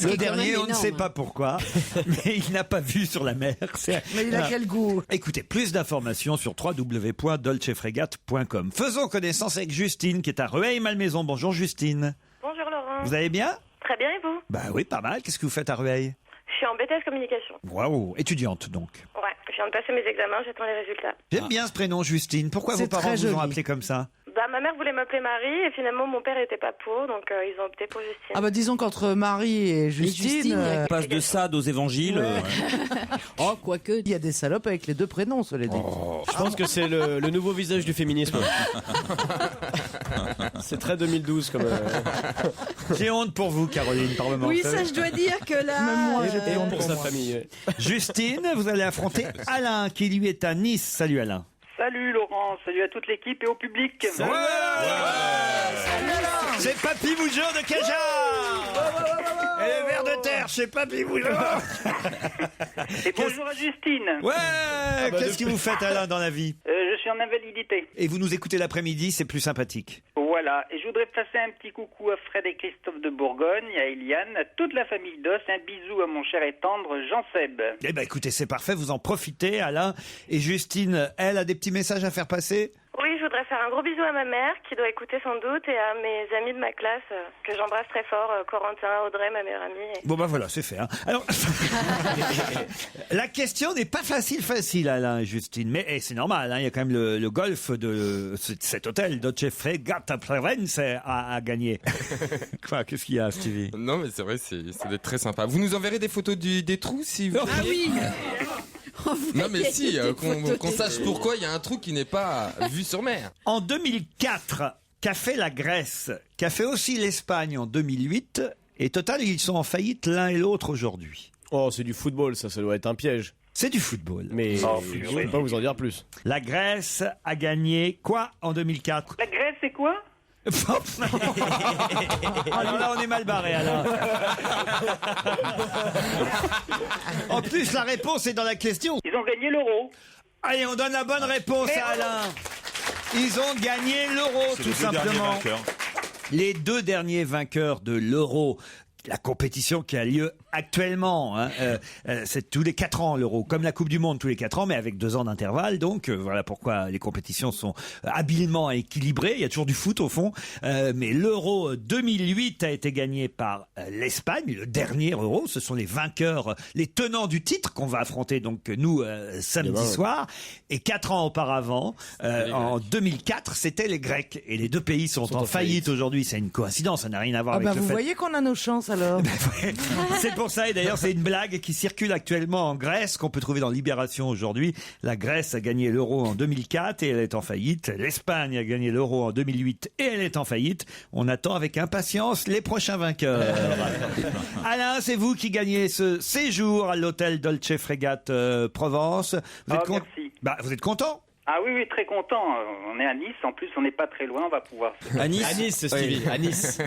Le dernier, on ne sait pas pourquoi, mais il n'a pas vu sur la mer. Mais il a quel goût? Écoutez, plus d'informations sur www.dolcefrégate.com. Faisons connaissance avec Justine, qui est à Rueil-Malmaison. Bonjour Justine. Bonjour Laurent. Vous allez bien? Très bien, et vous? Bah oui, pas mal. Qu'est-ce que vous faites à Rueil? Je suis en BTS communication. Waouh, étudiante donc. Ouais, je viens de passer mes examens, j'attends les résultats. J'aime bien ce prénom, Justine. Pourquoi vos parents vous ont appelé comme ça? Bah, ma mère voulait m'appeler Marie et finalement mon père était pas pour, donc ils ont opté pour Justine. Ah bah disons qu'entre Marie et Justine, on passe de Sade aux évangiles. Oh, quoique, il y a des salopes avec les 2 prénoms, cela dit. Je pense que c'est le nouveau visage du féminisme. C'est très 2012 comme... J'ai honte pour vous, Caroline, par moment. Oui, ça je dois dire que là... Même moi, j'ai honte pour sa famille. Justine, vous allez affronter Alain, qui lui est à Nice. Salut Alain. Salut Laurent, salut à toute l'équipe et au public. Ouais. C'est Papy Bougeot de Cajar. Et le ver de terre chez Papy Bougeot. Et bonjour à Justine. Ouais. Qu'est-ce que vous faites Alain dans la vie? Je suis en invalidité. Et vous nous écoutez l'après-midi, c'est plus sympathique. Voilà, et je voudrais passer un petit coucou à Fred et Christophe de Bourgogne, à Eliane, à toute la famille Doss, un bisou à mon cher et tendre Jean-Seb. Eh ben écoutez, c'est parfait, vous en profitez Alain. Et Justine, elle a des petits messages à faire passer? Oui, je voudrais faire un gros bisou à ma mère qui doit écouter sans doute et à mes amis de ma classe que j'embrasse très fort, Corentin, Audrey, ma meilleure amie. Bon bah voilà, c'est fait. Hein. Alors, la question n'est pas facile Alain et Justine, mais c'est normal, hein, il y a quand même le golf de cet hôtel, Dolce Frégate Provence à gagner. Quoi, qu'est-ce qu'il y a Stevie? Non mais c'est vrai, c'est très sympa. Vous nous enverrez des photos des trous si vous Ah oui. Non mais si, qu'on sache pourquoi il y a un trou qui n'est pas vu sur mer. En 2004, qu'a fait la Grèce, qu'a fait aussi l'Espagne en 2008, et total, ils sont en faillite l'un et l'autre aujourd'hui. Oh, c'est du football, ça doit être un piège. C'est du football. Mais je ne peux pas vous en dire plus. La Grèce a gagné quoi en 2004? La Grèce, c'est quoi? Alors là, on est mal barré, Alain. En plus, la réponse est dans la question. Ils ont gagné l'euro. Allez, on donne la bonne réponse à Alain. Ils ont gagné l'euro, tout simplement. Les 2 derniers vainqueurs de l'euro. La compétition qui a lieu actuellement, hein, c'est tous les 4 ans l'Euro, comme la Coupe du Monde tous les 4 ans, mais avec 2 ans d'intervalle. Donc voilà pourquoi les compétitions sont habilement équilibrées. Il y a toujours du foot au fond, mais l'Euro 2008 a été gagné par l'Espagne, le dernier Euro. Ce sont les vainqueurs, les tenants du titre qu'on va affronter donc nous samedi soir. Et 4 ans auparavant, en 2004, c'était les Grecs. Et les 2 pays sont en faillite aujourd'hui. C'est une coïncidence, ça n'a rien à voir avec le fait. Vous voyez qu'on a nos chances. alors. C'est pour ça, et d'ailleurs c'est une blague qui circule actuellement en Grèce, qu'on peut trouver dans Libération aujourd'hui. La Grèce a gagné l'euro en 2004 et elle est en faillite. L'Espagne a gagné l'euro en 2008 et elle est en faillite. On attend avec impatience les prochains vainqueurs. Alain, c'est vous qui gagnez ce séjour à l'hôtel Dolce Frégate Provence. Vous êtes merci. Vous êtes content? Ah oui, très content. On est à Nice. En plus, on n'est pas très loin. On va pouvoir. À Nice, Stevie. À Nice.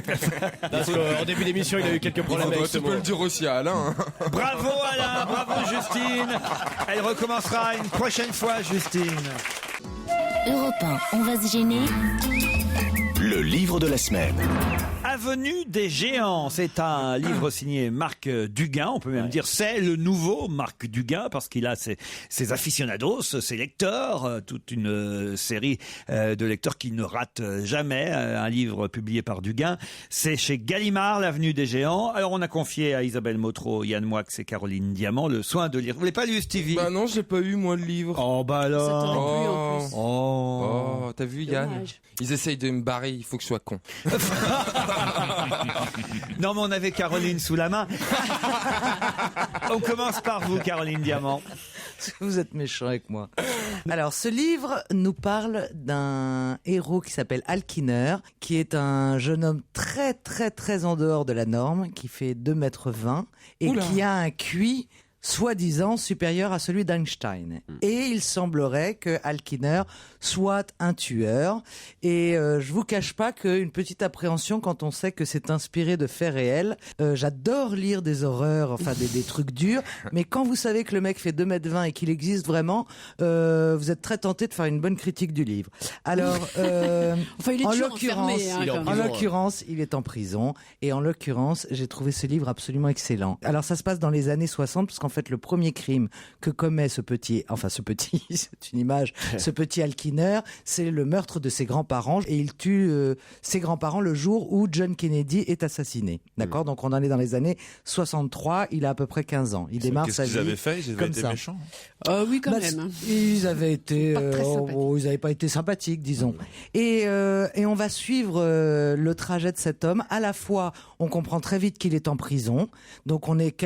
Parce qu'en début d'émission, il a eu quelques problèmes avec ce mot. Tu peux le dire aussi à Alain. Bravo Alain, bravo Justine. Elle recommencera une prochaine fois, Justine. Europe 1, on va se gêner. Le livre de la semaine. Avenue des Géants, c'est un livre signé Marc Duguin, on peut même dire c'est le nouveau Marc Duguin parce qu'il a ses aficionados, ses lecteurs, toute une série de lecteurs qui ne ratent jamais un livre publié par Duguin. C'est chez Gallimard, l'Avenue des Géants. Alors on a confié à Isabelle Motro, Yann Moix et Caroline Diamant le soin de lire. Vous l'avez pas lu, Stevie? Bah non, j'ai pas eu moi le livre. Oh bah alors. Oh, t'as vu Yann? Dommage. Ils essayent de me barrer, il faut que je sois con. Non mais on avait Caroline sous la main. On commence par vous, Caroline Diamant. Vous êtes méchant avec moi. Alors, ce livre nous parle d'un héros qui s'appelle Alkiner, qui est un jeune homme très, très, très en dehors de la norme, qui fait 2,20 m et qui a un QI soi-disant supérieur à celui d'Einstein. Et il semblerait que Alkiner soit un tueur. Et je vous cache pas qu'une petite appréhension quand on sait que c'est inspiré de faits réels. J'adore lire des horreurs, enfin des trucs durs, mais quand vous savez que le mec fait 2,20 m et qu'il existe vraiment, vous êtes très tenté de faire une bonne critique du livre. Alors, enfin, il est en toujours l'occurrence, enfermé, hein, en l'occurrence, il est en prison. Et en l'occurrence, j'ai trouvé ce livre absolument excellent. Alors, ça se passe dans les années 60, parce qu'en fait, le premier crime que commet ce petit, c'est une image, ce petit Alkiner, c'est le meurtre de ses grands-parents. Et il tue ses grands-parents le jour où John Kennedy est assassiné. D'accord? Donc, on en est dans les années 63. Il a à peu près 15 ans. Il démarre sa vie. Qu'est-ce qu'ils avaient fait? Ils avaient été méchants? Oui, quand même. Ils avaient été, ils n'avaient pas été sympathiques, disons. Et on va suivre le trajet de cet homme. À la fois, on comprend très vite qu'il est en prison. Donc, on est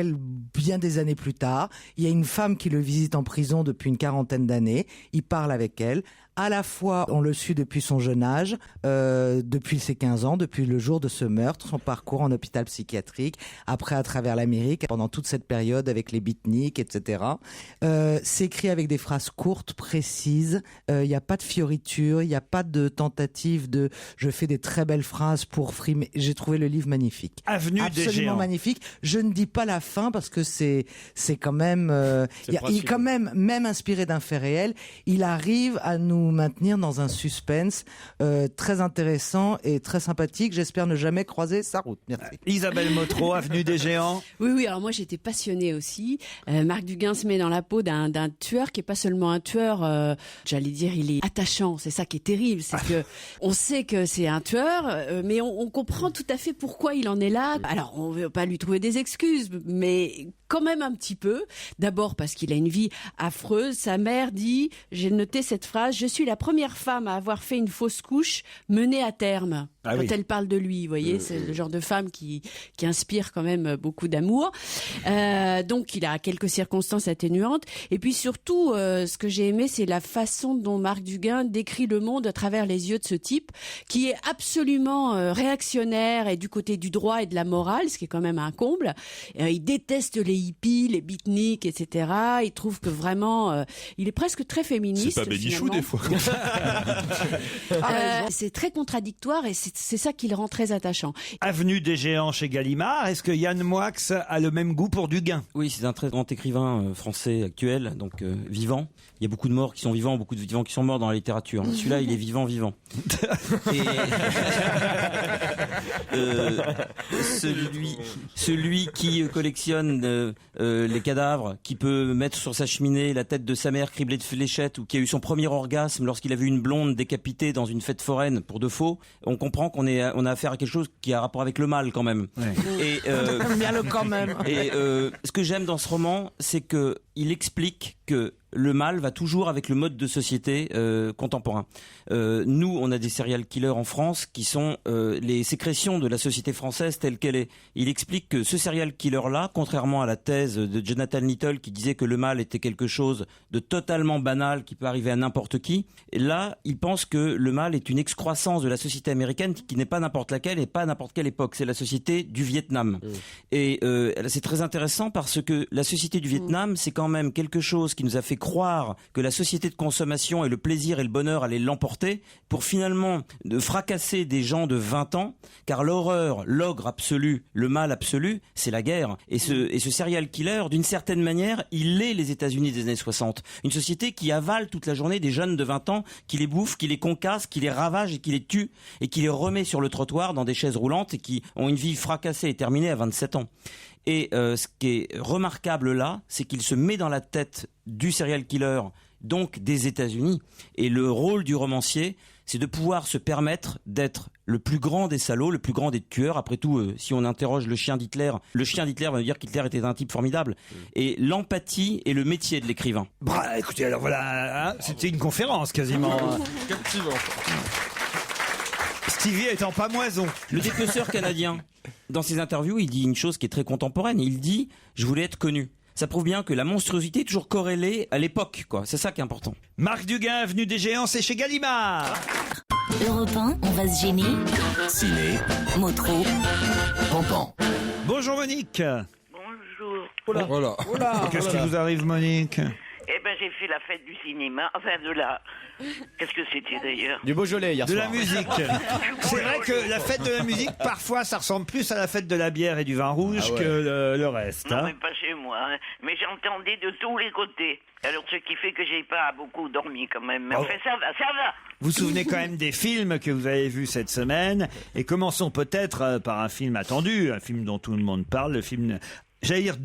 bien des années plus tard. Il y a une femme qui le visite en prison depuis une quarantaine d'années. Il parle avec elle. À la fois, on le suit depuis son jeune âge, depuis ses 15 ans, depuis le jour de ce meurtre, son parcours en hôpital psychiatrique, après à travers l'Amérique, pendant toute cette période avec les beatniks, etc. C'est écrit avec des phrases courtes, précises. Il n'y a pas de fioritures, il n'y a pas de tentative de « je fais des très belles phrases pour frimer ». J'ai trouvé le livre magnifique. Avenue des Géants. Absolument magnifique. Je ne dis pas la fin parce que c'est quand même... il est quand même inspiré d'un fait réel. Il arrive à nous maintenir dans un suspense très intéressant et très sympathique. J'espère ne jamais croiser sa route. Merci. Isabelle Motro, Avenue des Géants. Oui, alors moi j'étais passionnée aussi. Marc Duguin se met dans la peau d'un tueur qui est pas seulement un tueur, j'allais dire il est attachant. C'est ça qui est terrible, c'est que on sait que c'est un tueur, mais on comprend tout à fait pourquoi il en est là. Alors on veut pas lui trouver des excuses, mais quand même un petit peu. D'abord parce qu'il a une vie affreuse. Sa mère dit, j'ai noté cette phrase, je suis la première femme à avoir fait une fausse couche menée à terme. Quand elle parle de lui, vous voyez, c'est le genre de femme qui inspire quand même beaucoup d'amour. Donc il a quelques circonstances atténuantes. Et puis surtout, ce que j'ai aimé, c'est la façon dont Marc Duguin décrit le monde à travers les yeux de ce type, qui est absolument réactionnaire et du côté du droit et de la morale, ce qui est quand même un comble. Il déteste les hippies, les beatniks, etc. Il trouve que vraiment, il est presque très féministe. C'est pas Bénichou des fois. C'est très contradictoire et c'est ça qui le rend très attachant. Avenue des Géants chez Gallimard. Est-ce que Yann Moix a le même goût pour Duguin? Oui, c'est un très grand écrivain français actuel, donc vivant. Il y a beaucoup de morts qui sont vivants, beaucoup de vivants qui sont morts dans la littérature. Celui-là, il est vivant. Et celui qui collectionne les cadavres, qui peut mettre sur sa cheminée la tête de sa mère criblée de fléchettes, ou qui a eu son premier orgasme lorsqu'il a vu une blonde décapitée dans une fête foraine pour de faux, on comprend qu'on a affaire à quelque chose qui a rapport avec le mal quand même. Ouais. Et bien le quand même. Et ce que j'aime dans ce roman, c'est que il explique que le mal va toujours avec le mode de société contemporain. Nous, on a des serial killers en France qui sont les sécrétions de la société française telle qu'elle est. Il explique que ce serial killer-là, contrairement à la thèse de Jonathan Little qui disait que le mal était quelque chose de totalement banal qui peut arriver à n'importe qui, là, il pense que le mal est une excroissance de la société américaine qui n'est pas n'importe laquelle et pas à n'importe quelle époque. C'est la société du Vietnam. Et c'est très intéressant parce que la société du Vietnam, c'est quand même quelque chose qui nous a fait croire que la société de consommation et le plaisir et le bonheur allaient l'emporter pour finalement fracasser des gens de 20 ans, car l'horreur, l'ogre absolu, le mal absolu, c'est la guerre. Et ce serial killer, d'une certaine manière, il est les États-Unis des années 60. Une société qui avale toute la journée des jeunes de 20 ans, qui les bouffe, qui les concasse, qui les ravage et qui les tue, et qui les remet sur le trottoir dans des chaises roulantes et qui ont une vie fracassée et terminée à 27 ans. Et ce qui est remarquable là, c'est qu'il se met dans la tête du serial killer, donc des États-Unis. Et le rôle du romancier, c'est de pouvoir se permettre d'être le plus grand des salauds, le plus grand des tueurs. Après tout, si on interroge le chien d'Hitler va nous dire qu'Hitler était un type formidable. Et l'empathie est le métier de l'écrivain. Bah, écoutez, alors voilà, c'était une conférence quasiment. Captivant. Stevie est en pamoison. Le dépeceur canadien, dans ses interviews, il dit une chose qui est très contemporaine. Il dit « Je voulais être connu ». Ça prouve bien que la monstruosité est toujours corrélée à l'époque, quoi. C'est ça qui est important. Marc Duguin, venu des Géants, c'est chez Gallimard. Europe 1, on va se gêner. Ciné, Motro. Pampan. Bonjour Monique. Bonjour. Voilà. Qu'est-ce qui vous arrive Monique? Eh ben j'ai fait la fête du cinéma, enfin de la... Qu'est-ce que c'était d'ailleurs? Du Beaujolais hier soir. De la musique. C'est vrai que la fête de la musique, parfois, ça ressemble plus à la fête de la bière et du vin rouge que le reste. Non, mais pas chez moi. Hein. Mais j'entendais de tous les côtés. Alors, ce qui fait que j'ai pas beaucoup dormi quand même. Mais enfin, ça va. Vous vous souvenez quand même des films que vous avez vus cette semaine. Et commençons peut-être par un film attendu, un film dont tout le monde parle, le film... J'allais dire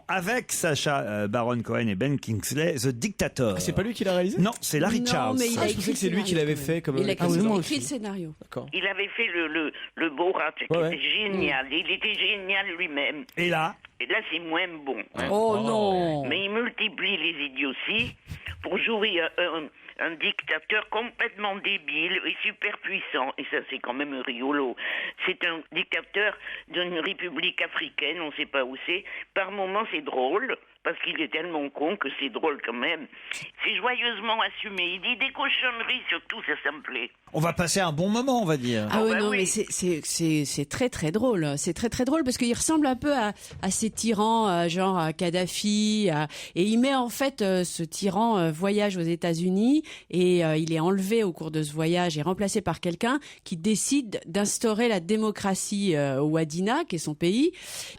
avec Sacha Baron Cohen et Ben Kingsley, The Dictator. C'est pas lui qui l'a réalisé? Non, c'est Larry Charles. Mais il a je pensais que c'est lui qui l'avait fait comme. Il a écrit le scénario. D'accord. Il avait fait le Borat, qui était génial. Il était génial lui-même. Et là, c'est moins bon. Oh non. Mais il multiplie les idioties pour jouer un dictateur complètement débile et super puissant. Et ça, c'est quand même rigolo. C'est un dictateur d'une république africaine, on ne sait pas où c'est. Par moments, c'est drôle, parce qu'il est tellement con que c'est drôle quand même. C'est joyeusement assumé. Il dit des cochonneries, surtout, ça me plaît. On va passer un bon moment, on va dire. Ah oui, non, mais c'est très très drôle. C'est très très drôle parce qu'il ressemble un peu à ces tyrans, genre à Kadhafi. Et il met en fait ce tyran voyage aux États-Unis et il est enlevé au cours de ce voyage et remplacé par quelqu'un qui décide d'instaurer la démocratie au Wadina, qui est son pays.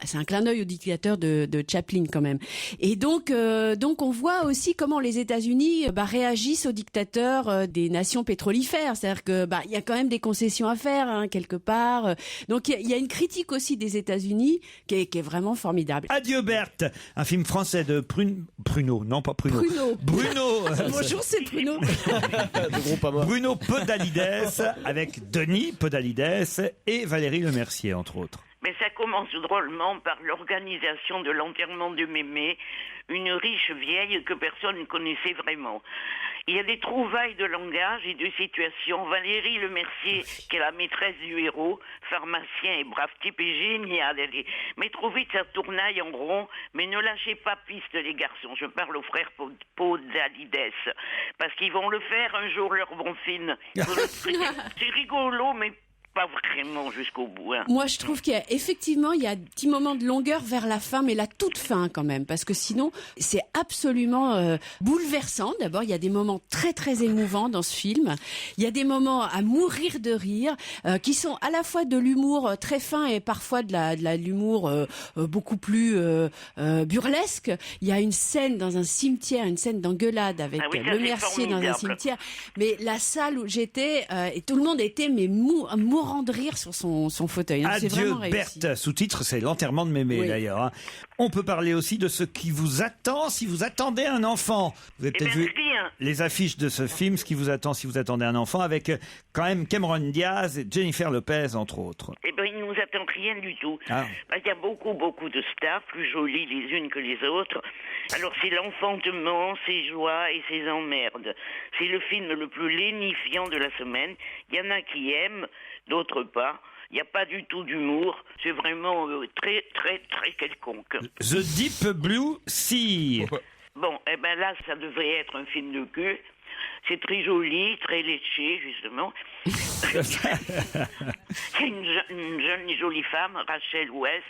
C'est un clin d'œil au dictateur de Chaplin quand même. Et donc on voit aussi comment les États-Unis réagissent aux dictateurs des nations pétrolifères. C'est-à-dire que il y a quand même des concessions à faire quelque part. Donc il y a une critique aussi des États-Unis qui est vraiment formidable. Adieu Berthe, un film français de Bruno. Bonjour, c'est Bruno. Bruno Podalides avec Denis Podalides et Valérie Lemercier entre autres. Mais ça commence drôlement par l'organisation de l'enterrement de Mémé, une riche vieille que personne ne connaissait vraiment. Il y a des trouvailles de langage et de situation. Valérie Lemercier, qui est la maîtresse du héros, pharmacien et brave type, est géniale. Mais trop vite, ça tournaille en rond. Mais ne lâchez pas piste, les garçons. Je parle aux frères Podalides. Parce qu'ils vont le faire un jour, leur bon film. C'est rigolo, mais pas vraiment jusqu'au bout. Hein. Moi, je trouve qu'il y a effectivement un petit moment de longueur vers la fin, mais la toute fin quand même, parce que sinon, c'est absolument bouleversant. D'abord, il y a des moments très très émouvants dans ce film. Il y a des moments à mourir de rire, qui sont à la fois de l'humour très fin et parfois de l'humour beaucoup plus burlesque. Il y a une scène dans un cimetière, une scène d'engueulade avec Lemercier dans un cimetière. Mais la salle où j'étais, et tout le monde était mourant de rire sur son fauteuil. Adieu Berthe, sous-titre, c'est l'enterrement de Mémé d'ailleurs. Hein. On peut parler aussi de ce qui vous attend si vous attendez un enfant. Vous avez peut-être vu les affiches de ce film, ce qui vous attend si vous attendez un enfant, avec quand même Cameron Diaz et Jennifer Lopez entre autres. Eh ben, il nous attend rien du tout. Ah. Parce qu'il y a beaucoup de stars, plus jolies les unes que les autres. Alors c'est l'enfantement, ses joies et ses emmerdes. C'est le film le plus lénifiant de la semaine. Il y en a qui aiment, d'autres pas. Il n'y a pas du tout d'humour. C'est vraiment très, très, très quelconque. The Deep Blue Sea. Bon, eh ben là, ça devrait être un film de cul. C'est très joli, très léché, justement. C'est une jeune et jolie femme, Rachel Weisz,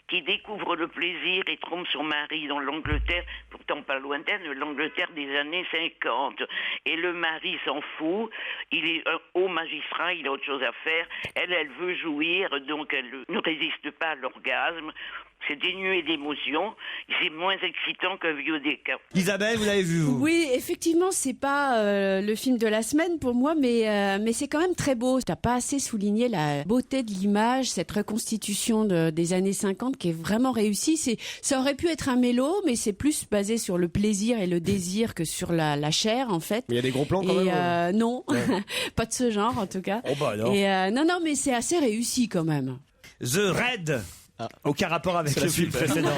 qui découvre le plaisir et trompe son mari dans l'Angleterre, pourtant pas lointaine, l'Angleterre des années 50. Et le mari s'en fout, il est un haut magistrat, il a autre chose à faire. Elle veut jouir, donc elle ne résiste pas à l'orgasme. C'est dénué d'émotion, c'est moins excitant qu'un vieux déca. Isabelle, vous l'avez vu, vous? Oui, effectivement, c'est pas le film de la semaine pour moi, mais c'est quand même très beau. T'as pas assez souligné la beauté de l'image, cette reconstitution des années 50 qui est vraiment réussie. Ça aurait pu être un mélo, mais c'est plus basé sur le plaisir et le désir que sur la chair, en fait. Mais il y a des gros plans quand même. Non, ouais. Pas de ce genre, en tout cas. Oh bah alors. Et non, mais c'est assez réussi quand même. The Raid. Aucun rapport avec le film précédent.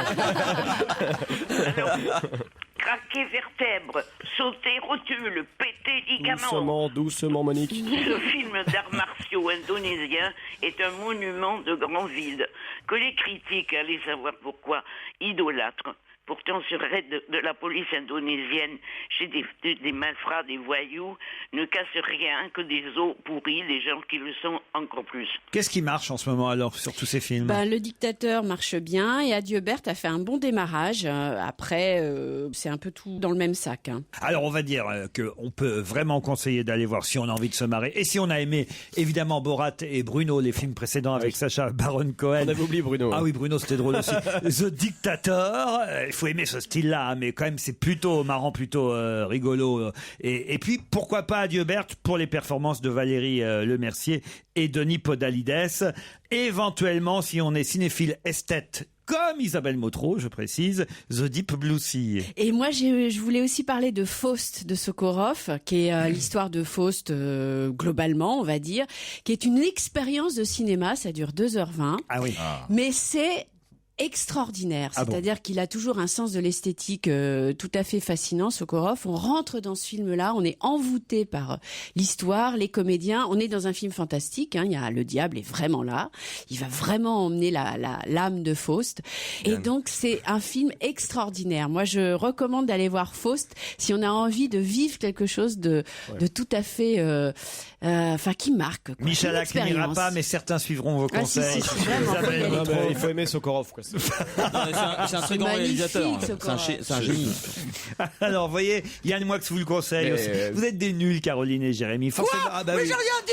Craquer vertèbres, sauter rotule, péter ligaments. Doucement, Monique. Ce film d'arts martiaux indonésien est un monument de grand vide, que les critiques, allez savoir pourquoi, idolâtrent. Pourtant, ce raid de la police indonésienne chez des malfrats, des voyous, ne casse rien que des os pourris, des gens qui le sont encore plus. Qu'est-ce qui marche en ce moment alors sur tous ces films? Le Dictateur marche bien et Adieu Berthe a fait un bon démarrage. Après, c'est un peu tout dans le même sac. Hein. Alors on va dire qu'on peut vraiment conseiller d'aller voir si on a envie de se marrer. Et si on a aimé évidemment Borat et Bruno, les films précédents avec Sacha Baron Cohen. On avait oublié Bruno. Ah oui, Bruno c'était drôle aussi. The Dictator, il faut aimer ce style-là, mais quand même c'est plutôt marrant, plutôt rigolo. Et puis pourquoi pas Adieu Berthe pour les performances de Valérie Lemercier et Denis Podalides. Éventuellement, si on est cinéphile esthète comme Isabelle Motro, je précise, The Deep Blue Sea. Et moi, je voulais aussi parler de Faust de Sokorov, qui est l'histoire de Faust globalement, on va dire, qui est une expérience de cinéma, ça dure 2h20. Ah oui. Mais c'est extraordinaire, c'est-à-dire qu'il a toujours un sens de l'esthétique tout à fait fascinant, Sokorov. On rentre dans ce film-là, on est envoûté par l'histoire, les comédiens, on est dans un film fantastique, hein, le diable est vraiment là, il va vraiment emmener l'âme de Faust, et donc c'est un film extraordinaire. Moi je recommande d'aller voir Faust si on a envie de vivre quelque chose de tout à fait qui marque. Michalak n'ira pas, mais certains suivront vos conseils. Il faut aimer Sokorov, quoi. C'est un très grand réalisateur. C'est un génie. Alors, vous voyez, Yann Moix vous le conseille aussi. Vous êtes des nuls, Caroline et Jérémy. Forcément. Mais j'ai rien dit.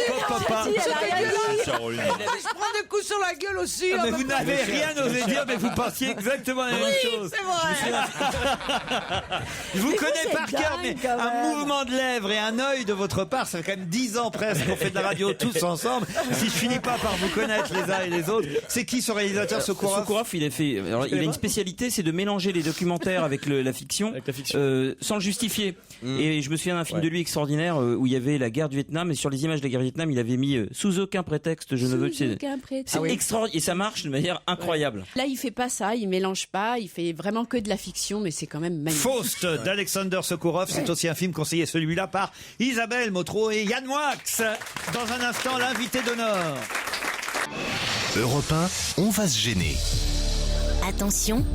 Caroline. Je prends des coups sur la gueule aussi. Mais vous n'avez rien osé dire, mais vous pensiez exactement la même chose. C'est vrai. Je vous connais par cœur, mais un mouvement de lèvres et un œil de votre part, ça fait quand même 10 ans presque qu'on fait de la radio tous ensemble. Si je finis pas par vous connaître les uns et les autres, c'est qui ce réalisateur, Sokorov? Il a une spécialité, c'est de mélanger les documentaires avec la fiction, sans le justifier. Et je me souviens d'un film de lui extraordinaire où il y avait la guerre du Vietnam, et sur les images de la guerre du Vietnam, il avait mis sous aucun prétexte, je ne veux. C'est extraordinaire, et ça marche de manière incroyable. Là, il fait pas ça, il mélange pas, il fait vraiment que de la fiction, mais c'est quand même magnifique. Faust d'Alexander Sokorov, c'est aussi un film conseillé, celui-là par Isabelle Motro et Yann Moix. Dans un instant, l'invité d'honneur. Europe 1, on va se gêner. Attention,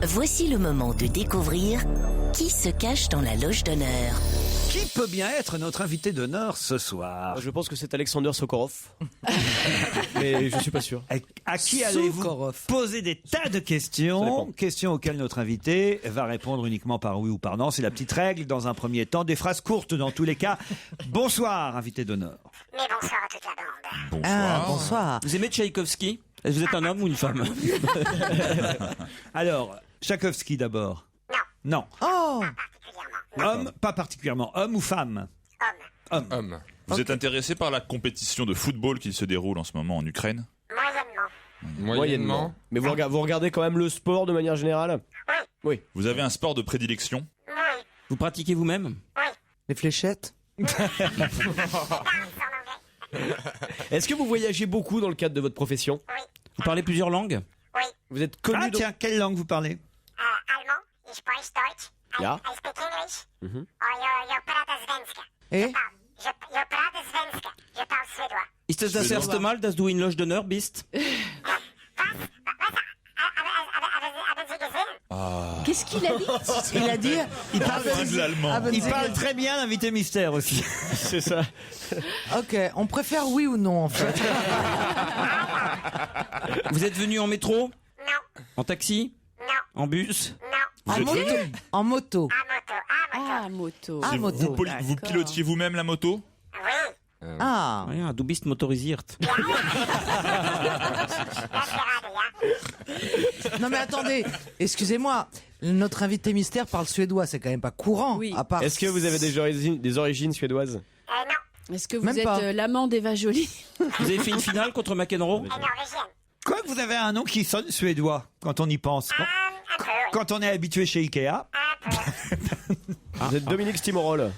voici le moment de découvrir qui se cache dans la loge d'honneur. Qui peut bien être notre invité d'honneur ce soir? Je pense que c'est Alexander Sokorov. Mais je suis pas sûr. À qui allez-vous poser des tas de questions auxquelles notre invité va répondre uniquement par oui ou par non. C'est la petite règle dans un premier temps. Des phrases courtes dans tous les cas. Bonsoir, invité d'honneur. Mais bonsoir à toute la bande. Bonsoir. Bonsoir. Vous aimez Tchaïkovski? Vous êtes un homme ou une femme? Alors, Tchaïkovski d'abord. Non. Oh. Homme, pas particulièrement. Homme ou femme? Homme. Vous êtes intéressé par la compétition de football qui se déroule en ce moment en Ukraine? Moyennement. Mais vous regardez quand même le sport de manière générale? Oui. Vous avez un sport de prédilection? Vous pratiquez vous-même? Les fléchettes? Est-ce que vous voyagez beaucoup dans le cadre de votre profession? Vous parlez plusieurs langues? Oui. Vous êtes connu. Ah tiens, quelle langue vous parlez? Allemand, ich spreche Deutsch. Ja. I speak English. Mhm. Jag pratar svenska. Et Jag pratar svenska. Je parle suédois. Ist es das erste Mal, dass du in Loge d'honneur bist? Qu'est-ce qu'il a dit? il a dit, Il parle, de l'allemand. il parle très bien l'invité mystère aussi. C'est ça. ok, on préfère oui ou non en fait. Vous êtes venu en métro? Non, En taxi? non, En bus? non. Vous êtes venu En moto. Ah, moto. Ah, moto. Vous pilotiez vous-même la moto? Oui. Ah, Ja, du bist motorisiert. non mais attendez, excusez-moi, notre invité mystère parle suédois, c'est quand même pas courant. Oui. À part... Est-ce que vous avez des origines suédoises? Non, Est-ce que vous Même êtes pas. l'amant d'Eva Jolie? Vous avez fait une finale contre McEnroe? norvégienne. Quoi que vous avez un nom qui sonne suédois quand on y pense. Un peu, oui. Quand on est habitué chez Ikea. Un peu. Vous êtes Dominique Stimorol.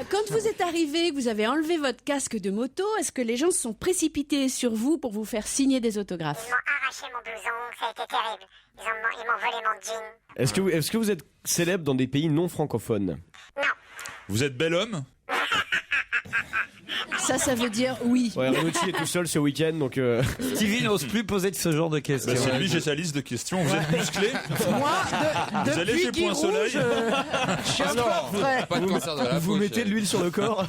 Quand vous êtes arrivé, que vous avez enlevé votre casque de moto, est-ce que les gens se sont précipités sur vous pour vous faire signer des autographes? Ils m'ont arraché mon blouson, ça a été terrible. Ils m'ont volé mon jean. Est-ce que vous êtes célèbre dans des pays non francophones? Non. Vous êtes bel homme? Ça veut dire oui. Ouais, Renucci est tout seul ce week-end, donc. Stevie n'ose plus poser de ce genre de questions. Bah, c'est lui, j'ai sa liste de questions. Vous êtes musclé? Moi, Vous allez depuis chez Guy Point Soleil? Rouge, je suis un peu prêt. Pas de cancer de la Vous peau, mettez de l'huile sur le corps?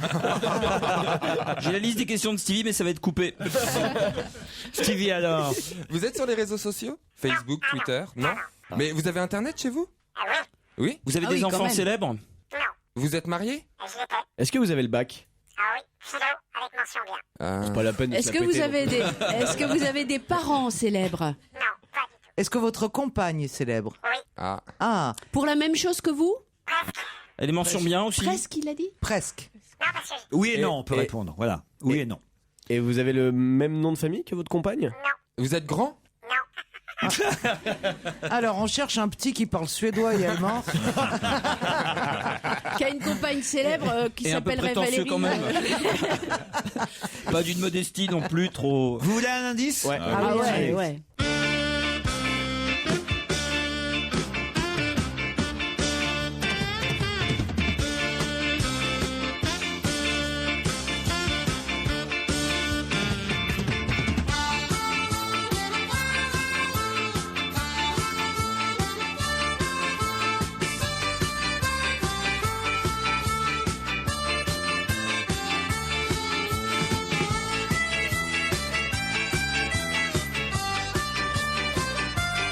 J'ai la liste des questions de Stevie, mais ça va être coupé. Stevie alors? Vous êtes sur les réseaux sociaux? Facebook, Twitter? Non. Mais vous avez internet chez vous? Ah oui? Oui. Vous avez Ah des oui, quand enfants même. célèbres? Non. Vous êtes marié? J'y étais. Est-ce que vous avez le bac? Ah oui, philo, avec mention bien. C'est pas la peine de Est-ce se que la vous péter, avez donc. est-ce que vous avez des parents célèbres? Non, pas du tout. Est-ce que votre compagne est célèbre? Oui. Ah. Ah, Pour la même chose que vous? Elle est mention bien aussi? Presque, il a dit? presque. Non, parce que Oui et non, on peut répondre. Voilà. Oui et non. Et vous avez le même nom de famille que votre compagne? Vous êtes grand? Alors, on cherche un petit qui parle suédois et allemand. Qui a une compagne célèbre qui Et un peu s'appellerait prétentieux Valérie. quand même. Pas d'une modestie non plus trop. Vous voulez un indice? Ouais. Ah ouais, ouais.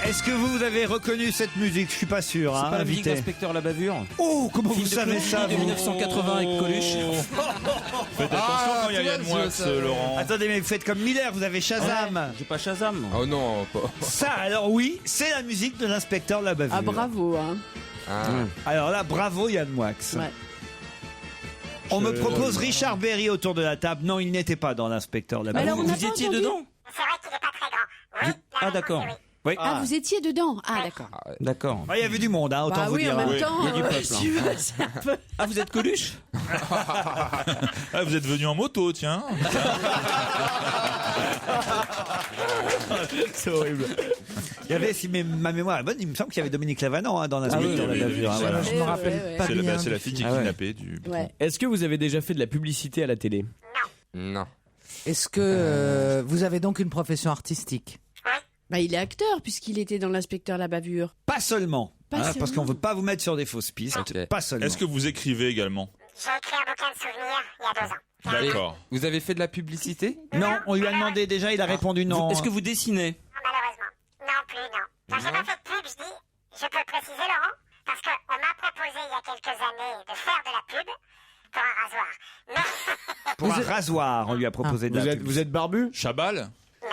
Est-ce que vous avez reconnu cette musique? Je suis pas sûr. C'est Hein, pas la musique invité. d'Inspecteur la bavure? Oh, comment Film vous de savez Claude ça? de vous 1980 avec Coluche. Faites attention quand il y a Yann Moix, Laurent. Attendez, mais faites comme Miller, vous avez Shazam. J'ai pas Shazam. Oh non, pas. Ça, alors oui, c'est la musique de l'inspecteur la bavure. Ah bravo, hein. Alors là, bravo Yann Moix. Ouais. On me propose Richard Berry autour de la table. Non, il n'était pas dans l'inspecteur la Mais alors, bavure. on n'a Vous pas étiez entendu. dedans? c'est vrai qu'il est pas très grand. Oui, Ah d'accord. Oui. Ah, vous étiez dedans. Ah d'accord. D'accord. Ah, il y avait du monde, hein, autant Bah vous oui, dire. en même hein. temps, Il y a du peuple, si tu veux, c'est un peu... Ah, vous êtes Coluche? Ah, vous êtes venu en moto, tiens. C'est horrible. Il y avait, si ma mémoire est bonne, il me semble qu'il y avait Dominique Lavanant hein, dans l'inspecteur oui, la oui, bavure. hein, oui, voilà. Je me rappelle pas bien. C'est la fille qui est kidnappée du. Ouais. Est-ce que vous avez déjà fait de la publicité à la télé? Non. Est-ce que vous avez donc une profession artistique? Bah, il est acteur puisqu'il était dans l'inspecteur la bavure. Pas seulement. Pas hein, seulement. parce qu'on veut pas vous mettre sur des fausses pistes. Ok. Pas seulement. Est-ce que vous écrivez également? J'ai écrit un bouquin de souvenirs il y a 2 ans. D'accord. Vous avez fait de la publicité? Non, on lui a demandé déjà, il a répondu non. Est-ce que vous dessinez? Non, malheureusement. Non plus, non. Quand j'ai pas fait de pub, je peux le préciser, Laurent, parce qu'on m'a proposé il y a quelques années de faire de la pub pour un rasoir. Mais Pour un rasoir, on lui a proposé de la pub. Vous êtes barbu? Chabal? non.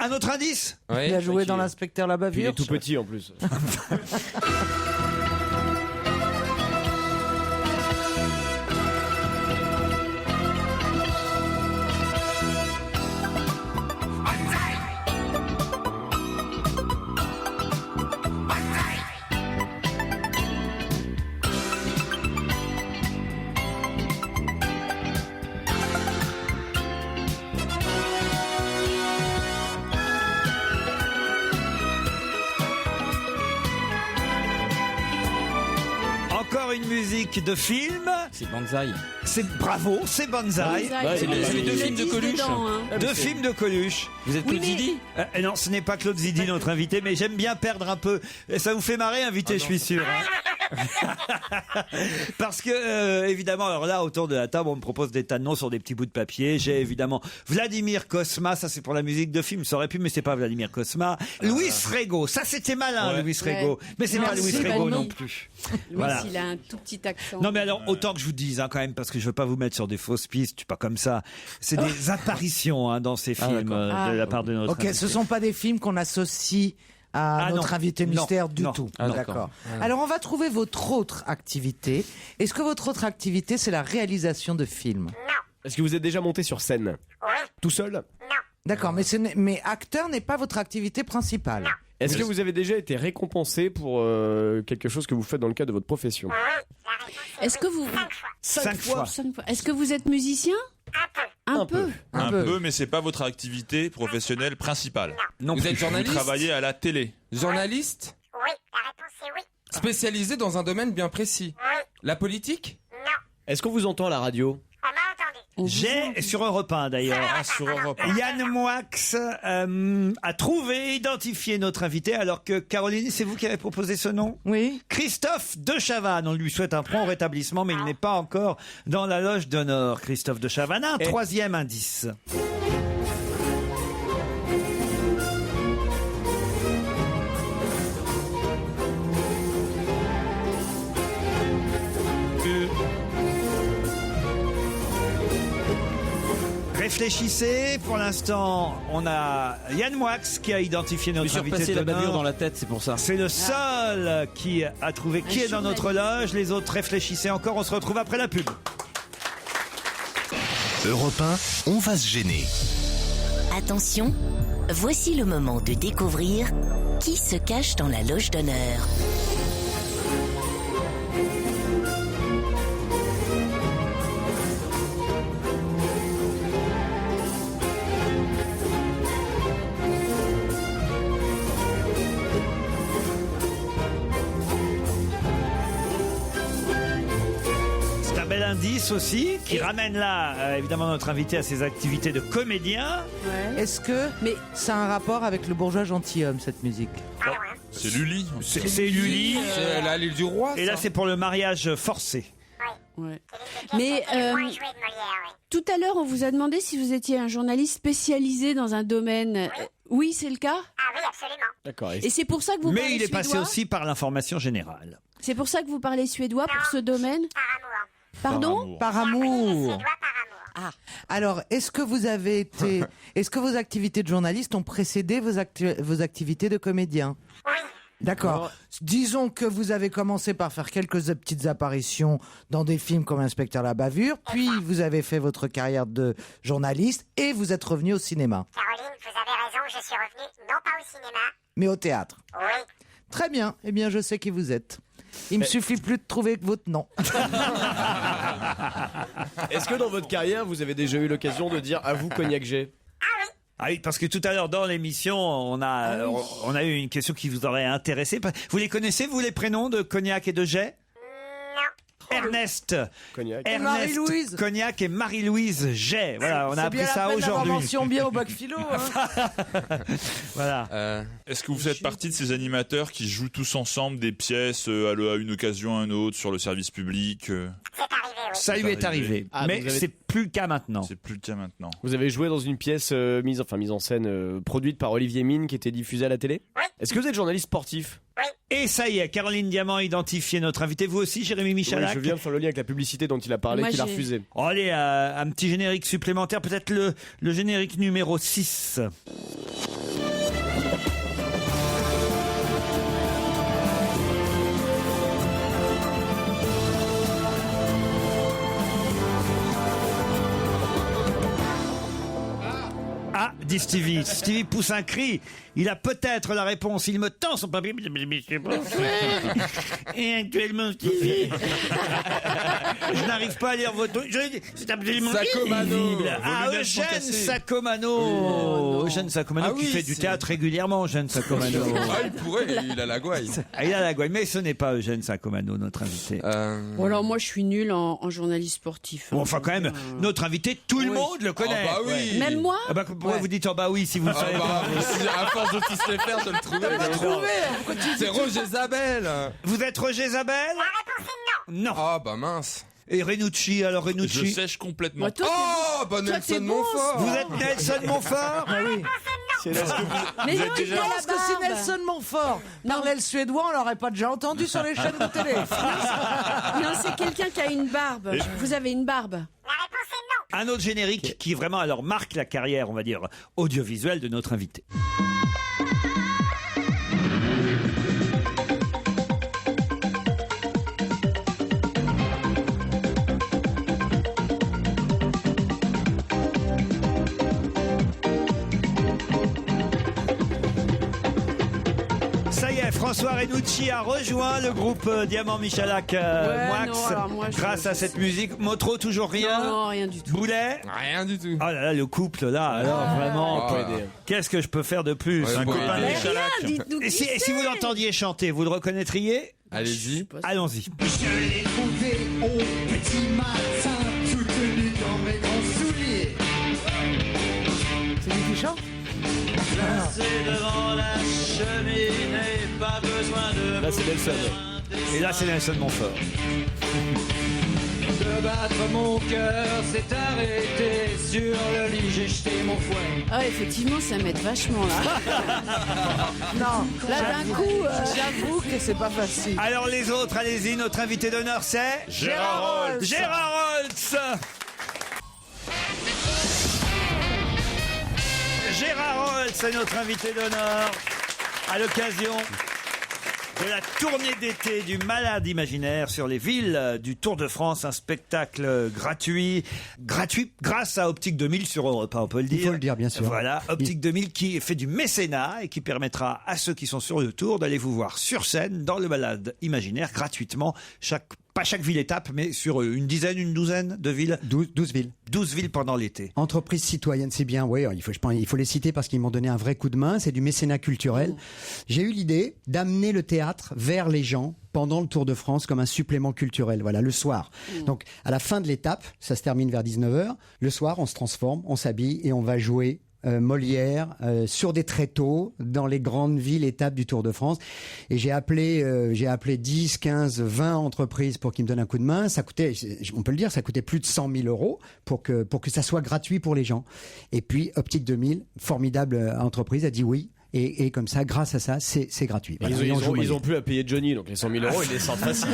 Un autre indice? Oui. Il a joué dans l'inspecteur la Puis il bavure. est tout petit en plus. musique de film. C'est Banzai. C'est bravo, c'est Banzai. C'est les deux films de Coluche. Deux films de Coluche. Vous êtes Claude Zidi? Non, ce n'est pas Claude Zidi, notre invité, mais j'aime bien perdre un peu. Et ça vous fait marrer, invité, je suis sûr. Parce que, évidemment, alors là, autour de la table, on me propose des tas de noms sur des petits bouts de papier. J'ai évidemment Vladimir Cosma, ça c'est pour la musique de film, ça aurait pu, mais c'est pas Vladimir Cosma. Louis Rego, ça c'était malin, Louis Rego. Mais c'est pas Louis Rego non plus. Louis, il a un tout petit accent. Non mais alors, autant que je vous dise, quand même, parce que je veux pas vous mettre sur des fausses pistes, tu pas comme ça. C'est des apparitions dans ces films de la part de notre invité. Ce sont pas des films qu'on associe à notre invité mystère du tout. D'accord. Alors on va trouver votre autre activité. Est-ce que votre autre activité c'est la réalisation de films? Non. Est-ce que vous êtes déjà monté sur scène? Oui. Tout seul? Non. D'accord, mais acteur n'est pas votre activité principale. Non. Est-ce que vous avez déjà été récompensé pour quelque chose que vous faites dans le cadre de votre profession? Oui. La réponse Est-ce que vous... 5 fois. Est-ce que vous êtes musicien? Un peu. Un peu, mais c'est pas votre activité professionnelle principale. Non. Vous êtes journaliste? Vous travaillez à la télé. Oui. Journaliste? La réponse est oui. Spécialisé dans un domaine bien précis? Oui. La politique? Non. Est-ce qu'on vous entend à la radio? On m'a entendu. J'ai sur Europe 1 d'ailleurs. Sur Europe 1. Yann Moix a trouvé, identifié notre invité, alors que Caroline, c'est vous qui avez proposé ce nom? Oui. Christophe de Chavannes. On lui souhaite un prompt rétablissement, mais il n'est pas encore dans la loge d'honneur. Christophe de Chavannes. Un troisième indice. Réfléchissez, pour l'instant, on a Yann Moix qui a identifié notre invité passé la bavure d'honneur. dans la tête, c'est pour ça. C'est le seul qui a trouvé qui est dans notre loge. Les autres réfléchissez encore, on se retrouve après la pub. Europe 1, on va se gêner. Attention, voici le moment de découvrir qui se cache dans la loge d'honneur. Indice aussi qui ramène là évidemment notre invité à ses activités de comédien. Ouais. Est-ce que ça a un rapport avec le bourgeois gentilhomme cette musique? C'est Lully. C'est Lully. C'est la l'île du roi. Et là c'est pour le mariage forcé. Ouais. Mais tout à l'heure on vous a demandé si vous étiez un journaliste spécialisé dans un domaine. Oui, c'est le cas? Ah oui, absolument. D'accord. Et c'est pour ça que vous parlez Mais il est suédois? passé aussi par l'information générale. C'est pour ça que vous parlez suédois pour ce domaine? Par amour. Pardon? Par amour. Ah. Alors, est-ce que vous avez été, est-ce que vos activités de journaliste ont précédé vos activités de comédien? Oui. D'accord. Disons que vous avez commencé par faire quelques petites apparitions dans des films comme Inspecteur la bavure, puis vous avez fait votre carrière de journaliste et vous êtes revenu au cinéma. Caroline, vous avez raison, je suis revenue non pas au cinéma, mais au théâtre. Oui. Très bien. Eh bien, je sais qui vous êtes. Il me suffit plus de trouver votre nom. Est-ce que dans votre carrière, vous avez déjà eu l'occasion de dire à vous Cognac G? Ah oui, parce que tout à l'heure dans l'émission, on a eu une question qui vous aurait intéressé. Vous les connaissez, vous, les prénoms de Cognac et de Jay? Ernest Cognac. Et Marie-Louise Cognac et Marie-Louise Jay. Voilà, on a appris ça aujourd'hui. Mention bien au bac philo. Voilà. Est-ce que vous faites partie de ces animateurs qui jouent tous ensemble des pièces à une occasion à une autre sur le service public? C'est arrivé, oui. Ça lui est arrivé, mais c'est plus le cas maintenant. C'est plus le cas maintenant. Vous avez joué dans une pièce mise en scène produite par Olivier Mine qui était diffusée à la télé? Oui. Est-ce que vous êtes journaliste sportif? Oui. Et ça y est, Caroline Diamant a identifié notre invité. Vous aussi, Jérémy Michalak? Oui, je viens de faire le lien avec la publicité dont il a parlé, qu'il a refusé. Oh, allez, un petit générique supplémentaire, peut-être le générique numéro 6. dit Stevie. Stevie pousse un cri. Il a peut-être la réponse. Il me tend son papier. Et actuellement, Stevie. Je n'arrive pas à lire votre... C'est absolument illisible. Ah, Eugène Sacomano. Eugène Sacomano qui fait du théâtre régulièrement, Eugène Sacomano. Il pourrait, il a la gouaille. Il a la gouaille, mais ce n'est pas Eugène Sacomano, notre invité. Bon, alors moi je suis nulle en journaliste sportif. Bon, enfin quand même, notre invité, tout le monde le connaît. Ah bah oui. Même moi. Ah bah, pourquoi vous dites bah oui si vous le savez pas. À force de tous les faire, je le trouvais. C'est Roger Zabel. Vous êtes Roger Zabel? La réponse est non. Non. Ah bah mince. Et Renucci, alors Renucci. Je sèche complètement. Toi, Oh, bah Nelson Montfort. Vous êtes Nelson Montfort? Ah oui. Mais non, il a la Parce que si barbe. Nelson Montfort parlait le suédois, on l'aurait pas déjà entendu sur les chaînes de télé. Non, c'est quelqu'un qui a une barbe. Vous avez une barbe. La réponse est non. Un autre générique qui vraiment alors marque la carrière, on va dire, audiovisuelle de notre invité. Ça y est, François Renucci a rejoint le groupe Diamant Michalak Moix non, alors moi, grâce à cette musique. Motro, toujours rien? Non, rien du tout. Boulet? Rien du tout. Oh là là, le couple là, alors vraiment, qu'est-ce que je peux faire de plus? Ouais, Un bon, copain mais de Michalak. dites-nous Et qui si vous l'entendiez chanter, vous le reconnaîtriez? Allez-y. Allons-y. Je l'ai trouvé au petit matin, toute nue dans mes grands souliers. C'est lui qui chante? Placé devant la cheminée, pas besoin de... Là c'est Nelson. Et là c'est Nelson Montfort. De battre mon cœur s'est arrêté, sur le lit j'ai jeté mon fouet. Ah, effectivement, ça m'aide vachement là. Non, Là, d'un coup, j'avoue que c'est pas facile. Alors les autres, allez-y, notre invité d'honneur c'est Gérard Rolls. Gérard Rolls. Gérard Rolls est notre invité d'honneur à l'occasion de la tournée d'été du Malade Imaginaire sur les villes du Tour de France, un spectacle gratuit grâce à Optique 2000 sur Europe 1, on peut le dire. Il faut le dire, bien sûr. Voilà, Optique 2000 qui fait du mécénat et qui permettra à ceux qui sont sur le Tour d'aller vous voir sur scène dans le Malade Imaginaire gratuitement, pas chaque ville-étape, mais sur une douzaine de villes. 12 villes. 12 villes pendant l'été. Entreprises citoyennes, c'est bien, oui, il faut les citer parce qu'ils m'ont donné un vrai coup de main, c'est du mécénat culturel. J'ai eu l'idée d'amener le théâtre vers les gens pendant le Tour de France comme un supplément culturel, voilà, le soir. Donc, à la fin de l'étape, ça se termine vers 19h, le soir, on se transforme, on s'habille et on va jouer Molière sur des tréteaux dans les grandes villes étapes du Tour de France, et j'ai appelé 10, 15, 20 entreprises pour qu'ils me donnent un coup de main. Ça coûtait, on peut le dire, ça coûtait plus de 100 000 euros pour que ça soit gratuit pour les gens. Et puis Optique 2000, formidable entreprise, a dit oui. Et comme ça, grâce à ça, c'est gratuit. Voilà, ils ont plus à payer Johnny, donc les 100 000 euros, ils les sortent facile.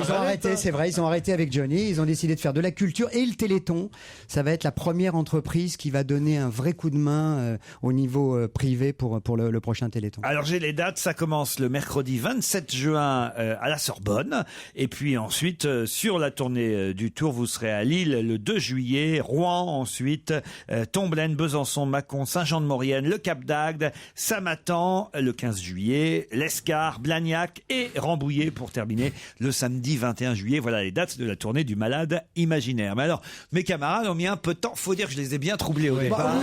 Ils ont arrêté, c'est vrai, ils ont arrêté avec Johnny. Ils ont décidé de faire de la culture et le Téléthon. Ça va être la première entreprise qui va donner un vrai coup de main au niveau privé pour le prochain Téléthon. Alors j'ai les dates, ça commence le mercredi 27 juin à la Sorbonne, et puis ensuite sur la tournée du Tour, vous serez à Lille le 2 juillet, Rouen ensuite, Tomblaine, Besançon, Mâcon, Saint-Jean-de-Maurienne, le Cap d'Agde, Samatan le 15 juillet, l'Escar, Blagnac et Rambouillet pour terminer le samedi 21 juillet. Voilà les dates de la tournée du Malade Imaginaire. Mais alors, mes camarades ont mis un peu de temps. Faut dire que je les ai bien troublés au départ.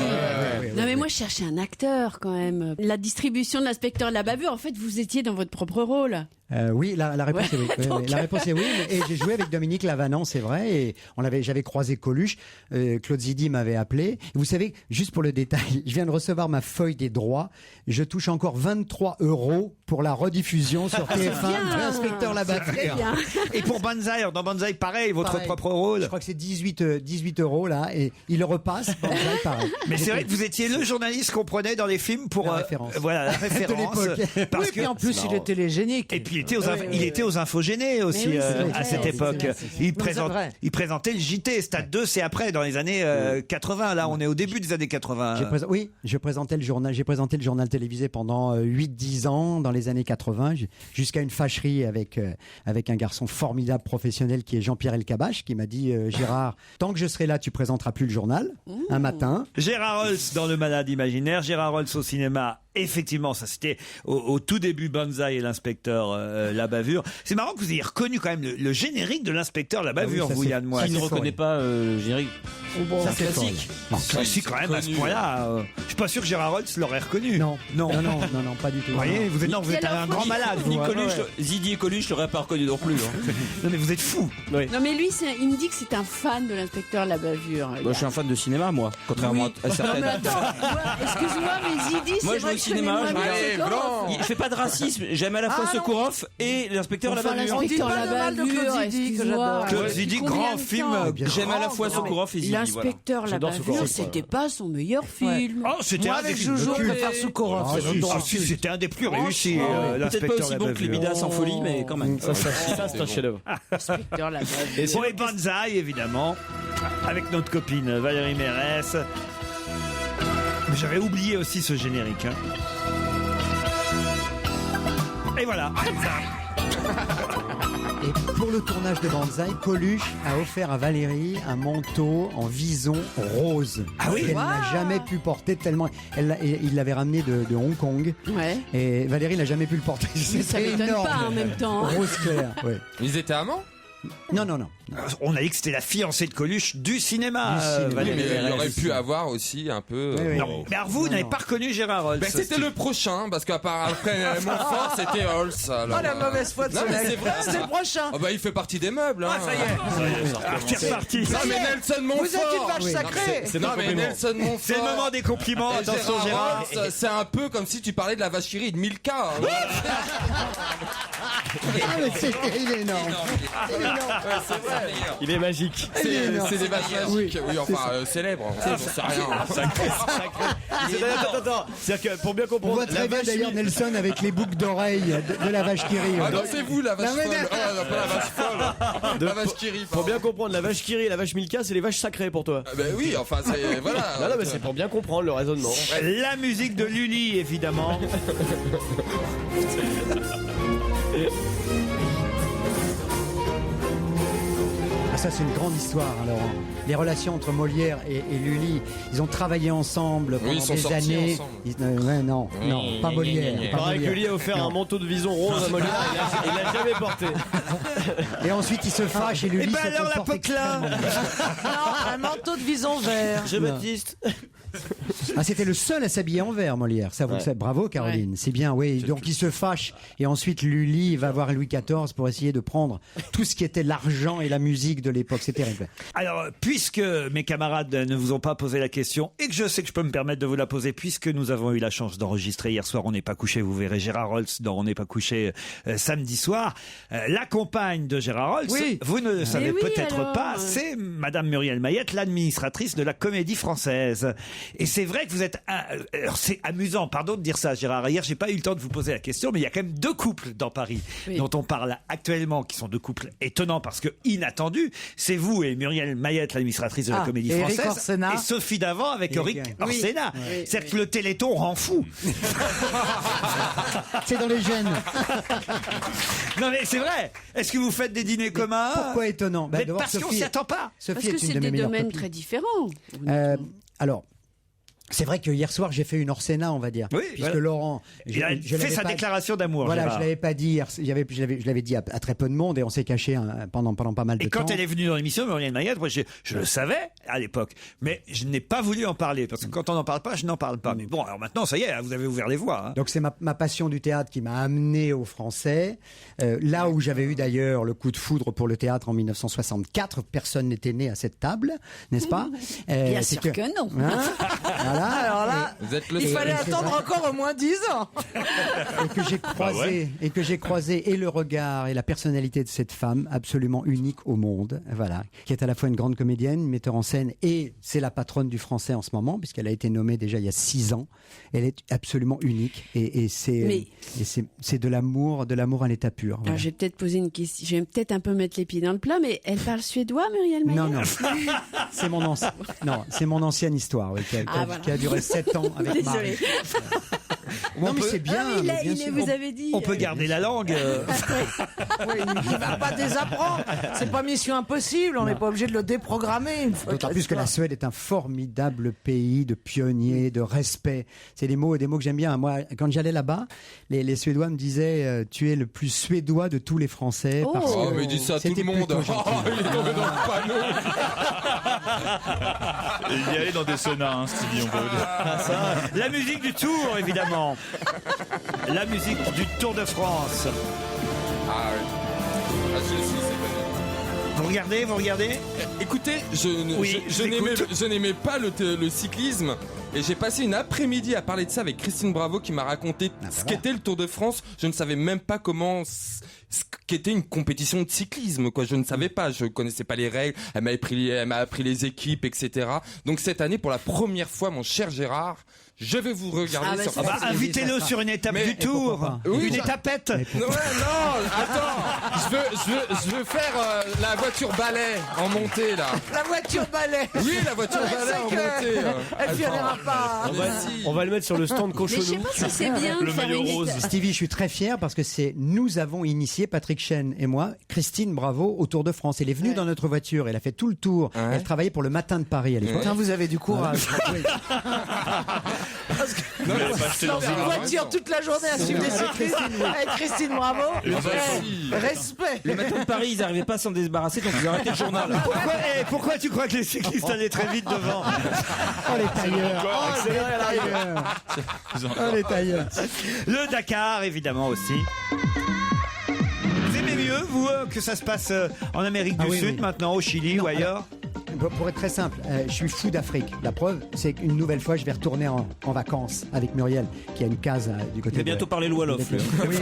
Non mais moi je cherchais un acteur quand même. La distribution de l'inspecteur de la bavure, en fait vous étiez dans votre propre rôle. Oui, la réponse est oui. Donc... La réponse est oui. Et j'ai joué avec Dominique Lavanant, c'est vrai. Et j'avais croisé Coluche. Claude Zidi m'avait appelé. Et vous savez, juste pour le détail, je viens de recevoir ma feuille des droits. Je touche encore 23 € pour la rediffusion sur TF1 de l'inspecteur Labavure. Et pour Banzai, dans Banzai, pareil, votre propre rôle. Je crois que c'est 18 € là, et il le repasse. Banzai, pareil. Mais c'est vrai que vous étiez le journaliste qu'on prenait dans les films pour la référence. Voilà la référence. De l'époque. Parce Oui, puis en plus il est télégénique. Et puis il était aux infogénés aussi oui, à cette époque. Il présentait le JT. Stade 2, c'est après, dans les années 80. Là, on est au début des années 80. Oui, j'ai présenté le journal journal télévisé pendant 8-10 ans, dans les années 80, jusqu'à une fâcherie avec un garçon formidable professionnel qui est Jean-Pierre Elkabbach, qui m'a dit Gérard, tant que je serai là, tu présenteras plus le journal, un matin. Gérard Rolls dans Le Malade Imaginaire, Gérard Rolls au cinéma. Effectivement, ça c'était au tout début Banzai et l'inspecteur La Bavure. C'est marrant que vous ayez reconnu quand même le générique de l'inspecteur La Bavure, vous Yann Moix. Qui ne reconnaît pas le générique? C'est un classique. Classique quand même à ce point-là. Je suis pas sûr que Gérard Rolls l'aurait reconnu. Non, pas du tout. Vous voyez, vous êtes un grand malade. Zidi et Coluche, je l'aurais pas reconnu non plus. Non mais vous êtes fou. Non mais lui, il me dit que c'est un fan de l'inspecteur La Bavure. Moi, je suis un fan de cinéma, moi, contrairement à certaines. Non mais attends, excuse-moi, mais Zidi, c'est moi, je vrai vais au cinéma, je fais pas de racisme. J'aime à la fois Sokourov et l'inspecteur La Bavure. L'inspecteur La Bavure, excuse-moi. Claude Zidi, grand film. J'aime à la fois Sokourov et Zidi. L'inspecteur La Bavure, c'était pas son meilleur film. Oh, c'était un des films. Je préfère Sokourov. C'était un des plus réussis. Peut-être pas aussi bon que les Midas en folie, mais quand même. Ça c'est un chef-d'œuvre. L'inspecteur La Bavure. Pour les Banzai, évidemment, avec notre copine Valérie Mérès. Mais j'avais oublié aussi ce générique. Et voilà. Et pour le tournage de Banzai, Coluche a offert à Valérie un manteau en vison rose. Ah oui. Elle n'a jamais pu porter tellement. Il l'avait ramené de Hong Kong. Ouais. Et Valérie n'a jamais pu le porter. Ça m'étonne pas en même temps. Rose clair. Ouais. Ils étaient amants? Non. On a dit que c'était la fiancée de Coluche du cinéma. Mais il aurait pu avoir aussi un peu. Non. Mais alors vous n'avez pas reconnu Gérard Rolls. C'était le prochain, parce qu'après Montfort, c'était Rolls. Oh la mauvaise foi de ce mec. C'est vrai. C'est le prochain. Il fait partie des meubles. Ah, ça y est. C'est reparti. Non mais Nelson Montfort. Vous êtes une vache sacrée. Non mais Nelson Montfort. C'est le moment des compliments. Attention Gérard. C'est un peu comme si tu parlais de la vache qui rit de Milka. Il est énorme. Il est magique. C'est des vaches magiques. Oui, enfin célèbres. J'en sais rien. Sacré. Attends. C'est-à-dire que pour bien On comprendre. voit très bien d'ailleurs Nelson avec les boucles d'oreilles de la vache qui rit. Ah non, c'est vous la vache folle. Pas la vache folle. La vache qui rit. Pour bien comprendre, la vache qui rit et la vache Milka, c'est les vaches sacrées pour toi. Ben oui, enfin c'est voilà. Non, mais c'est pour bien comprendre le raisonnement. La musique de Lully, évidemment. Ça, c'est une grande histoire, hein, Laurent. Les relations entre Molière et Lully, ils ont travaillé ensemble pendant des années. Non, pas Molière. Il paraît que Lully a offert un manteau de vison rose à Molière, il l'a jamais porté. Et ensuite, il se fâche et Lully se alors la comporte poquelin. Un manteau de vison vert. Jean-Baptiste. C'était le seul à s'habiller en vert, Molière. Ça, vous le savez. Bravo, Caroline. C'est bien, oui. Donc, il se fâche. Et ensuite, Lully va voir Louis XIV pour essayer de prendre tout ce qui était l'argent et la musique de l'époque. C'est terrible. Alors, puisque mes camarades ne vous ont pas posé la question, et que je sais que je peux me permettre de vous la poser, puisque nous avons eu la chance d'enregistrer hier soir On n'est pas couché, vous verrez Gérard Rolls dans On n'est pas couché samedi soir. La compagne de Gérard Rolls, vous ne le savez peut-être pas, c'est Madame Muriel Mayette, l'administratrice de la Comédie Française. Et c'est vrai que vous êtes... Alors c'est amusant, pardon de dire ça Gérard, hier j'ai pas eu le temps de vous poser la question, mais il y a quand même 2 couples dans Paris dont on parle actuellement, qui sont 2 couples étonnants parce que inattendus. C'est vous et Muriel Mayette, l'administratrice de la Comédie Française, et Sophie Davant avec Eric Orsena. C'est-à-dire que le Téléthon rend fou. C'est dans les gènes. Non mais c'est vrai. Est-ce que vous faites des dîners communs? Pourquoi étonnant? Parce qu'on s'y attend pas. Sophie Parce que c'est des domaines très différents. Alors, c'est vrai que hier soir j'ai fait une Orsena, on va dire, puisque Laurent, il a fait sa déclaration d'amour. Voilà, Gérard. je l'avais pas dit hier, je l'avais dit à très peu de monde et on s'est caché pendant pas mal de temps. Et quand elle est venue dans l'émission, Muriel Mayette, moi, je le savais à l'époque, mais je n'ai pas voulu en parler parce que quand on n'en parle pas, je n'en parle pas. Mais bon, alors maintenant, ça y est, vous avez ouvert les voies. Hein. Donc c'est ma passion du théâtre qui m'a amené aux Français. Là où j'avais eu d'ailleurs le coup de foudre pour le théâtre en 1964, personne n'était né à cette table, n'est-ce pas? Bien sûr que non. Hein voilà. Alors là, il fallait attendre encore au moins 10 ans. Et que j'ai croisé et le regard et la personnalité de cette femme absolument unique au monde, voilà, qui est à la fois une grande comédienne, une metteur en scène, et c'est la patronne du français en ce moment, puisqu'elle a été nommée déjà il y a 6 ans. Elle est absolument unique et c'est de l'amour à l'état pur. Voilà. Alors, je vais peut-être poser une question. Je vais peut-être un peu mettre les pieds dans le plat, mais elle parle suédois, Muriel Mayette? Non, c'est mon ancienne histoire, qui a duré 7 ans avec Marie. Non, mais c'est bien. Vous avez dit. On peut garder la langue. Oui, il va pas désapprendre. C'est pas mission impossible. On n'est pas obligé de le déprogrammer une fois. D'autant plus que la Suède est un formidable pays de pionniers, de respect. C'est des mots que j'aime bien. Moi, quand j'allais là-bas, les Suédois me disaient tu es le plus suédois de tous les Français. Parce que mais il dit ça à tout le monde. Il est tombé dans le panneau. Et il y allait dans des saunas, Stevie, on peut le dire. La musique du Tour, évidemment. La musique du Tour de France. Ah oui. Vous regardez Écoutez, je n'aimais pas le cyclisme. Et j'ai passé une après-midi à parler de ça avec Christine Bravo qui m'a raconté ce qu'était le Tour de France. Je ne savais même pas ce qu'était une compétition de cyclisme, quoi. Je ne savais pas, je connaissais pas les règles. Elle m'a appris les équipes, etc. Donc cette année, pour la première fois, mon cher Gérard, je vais vous regarder sur... invitez-le sur une étape du Tour. Une étapette. Non, attends. Je veux faire la voiture balai en montée, là. La voiture balai. Oui, la voiture balai en montée. Elle finira pas. On va le mettre sur le stand Cochonou. Je sais pas si c'est bien de faire une étape. Stevie, je suis très fier parce que nous avons initié, Patrick Chen et moi, Christine Bravo au Tour de France. Elle est venue dans notre voiture, elle a fait tout le tour. Elle travaillait pour le Matin de Paris à l'époque. Putain, vous avez du courage. Vous l'avez pas acheté dans dans une voiture toute la journée à suivre des cyclistes avec Christine Bravo. Respect. Le Matin de Paris, ils n'arrivaient pas à s'en débarrasser, donc ils ont arrêté le journal. Pourquoi tu crois que les cyclistes allaient très vite devant? Oh les tailleurs. Oh les tailleurs. Le Dakar, évidemment, aussi. Vous aimez mieux, vous, que ça se passe en Amérique du Sud, maintenant, au Chili ou ailleurs? Pour être très simple, je suis fou d'Afrique. La preuve, c'est qu'une nouvelle fois, je vais retourner en vacances avec Muriel, qui a une case du côté. Il va bientôt parler le Wolof. Oui,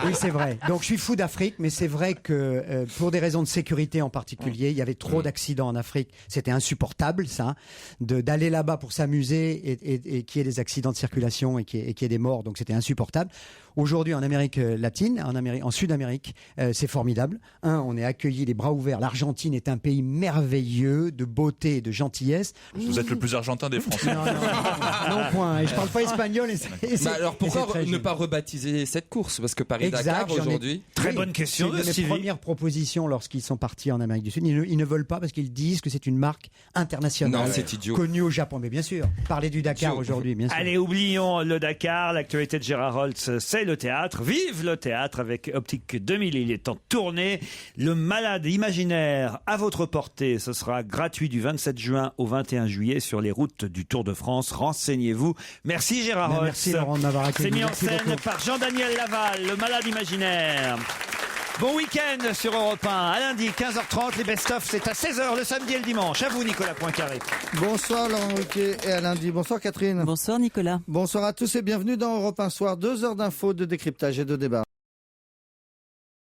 oui c'est vrai. Donc je suis fou d'Afrique, mais c'est vrai que pour des raisons de sécurité en particulier, il y avait trop d'accidents en Afrique. C'était insupportable, ça, d'aller là-bas pour s'amuser et qu'il y ait des accidents de circulation et qu'il y ait des morts. Donc c'était insupportable. Aujourd'hui, en Amérique latine, en Sud-Amérique, c'est formidable. On est accueillis les bras ouverts. L'Argentine est un pays merveilleux de beauté et de gentillesse. Vous êtes le plus argentin des Français. Non, point. Et je parle pas espagnol. Alors pourquoi ne pas rebaptiser cette course? Parce que Paris-Dakar aujourd'hui. Très bonne question. C'est une de mes premières propositions lorsqu'ils sont partis en Amérique du Sud. Ils ne veulent pas parce qu'ils disent que c'est une marque internationale. Non, c'est idiot. Connue au Japon. Mais bien sûr, parler du Dakar aujourd'hui, bien sûr. Allez, oublions le Dakar. L'actualité de Gérard Holtz, c'est le théâtre. Vive le théâtre avec Optique 2000. Il est en tournée. Le Malade imaginaire à votre portée. Ce sera gratuit du 27 juin au 21 juillet sur les routes du Tour de France. Renseignez-vous. Merci Gérard Holtz. Merci Laurent de m'avoir accueilli. C'est mis en scène par Jean-Daniel Laval, le Malade imaginaire. Bon week-end sur Europe 1. À lundi, 15h30. Les best-of, c'est à 16h le samedi et le dimanche. À vous, Nicolas Poincaré. Bonsoir Laurent Ruquier et à lundi. Bonsoir Catherine. Bonsoir Nicolas. Bonsoir à tous et bienvenue dans Europe 1 Soir. 2 heures d'infos, de décryptage et de débat.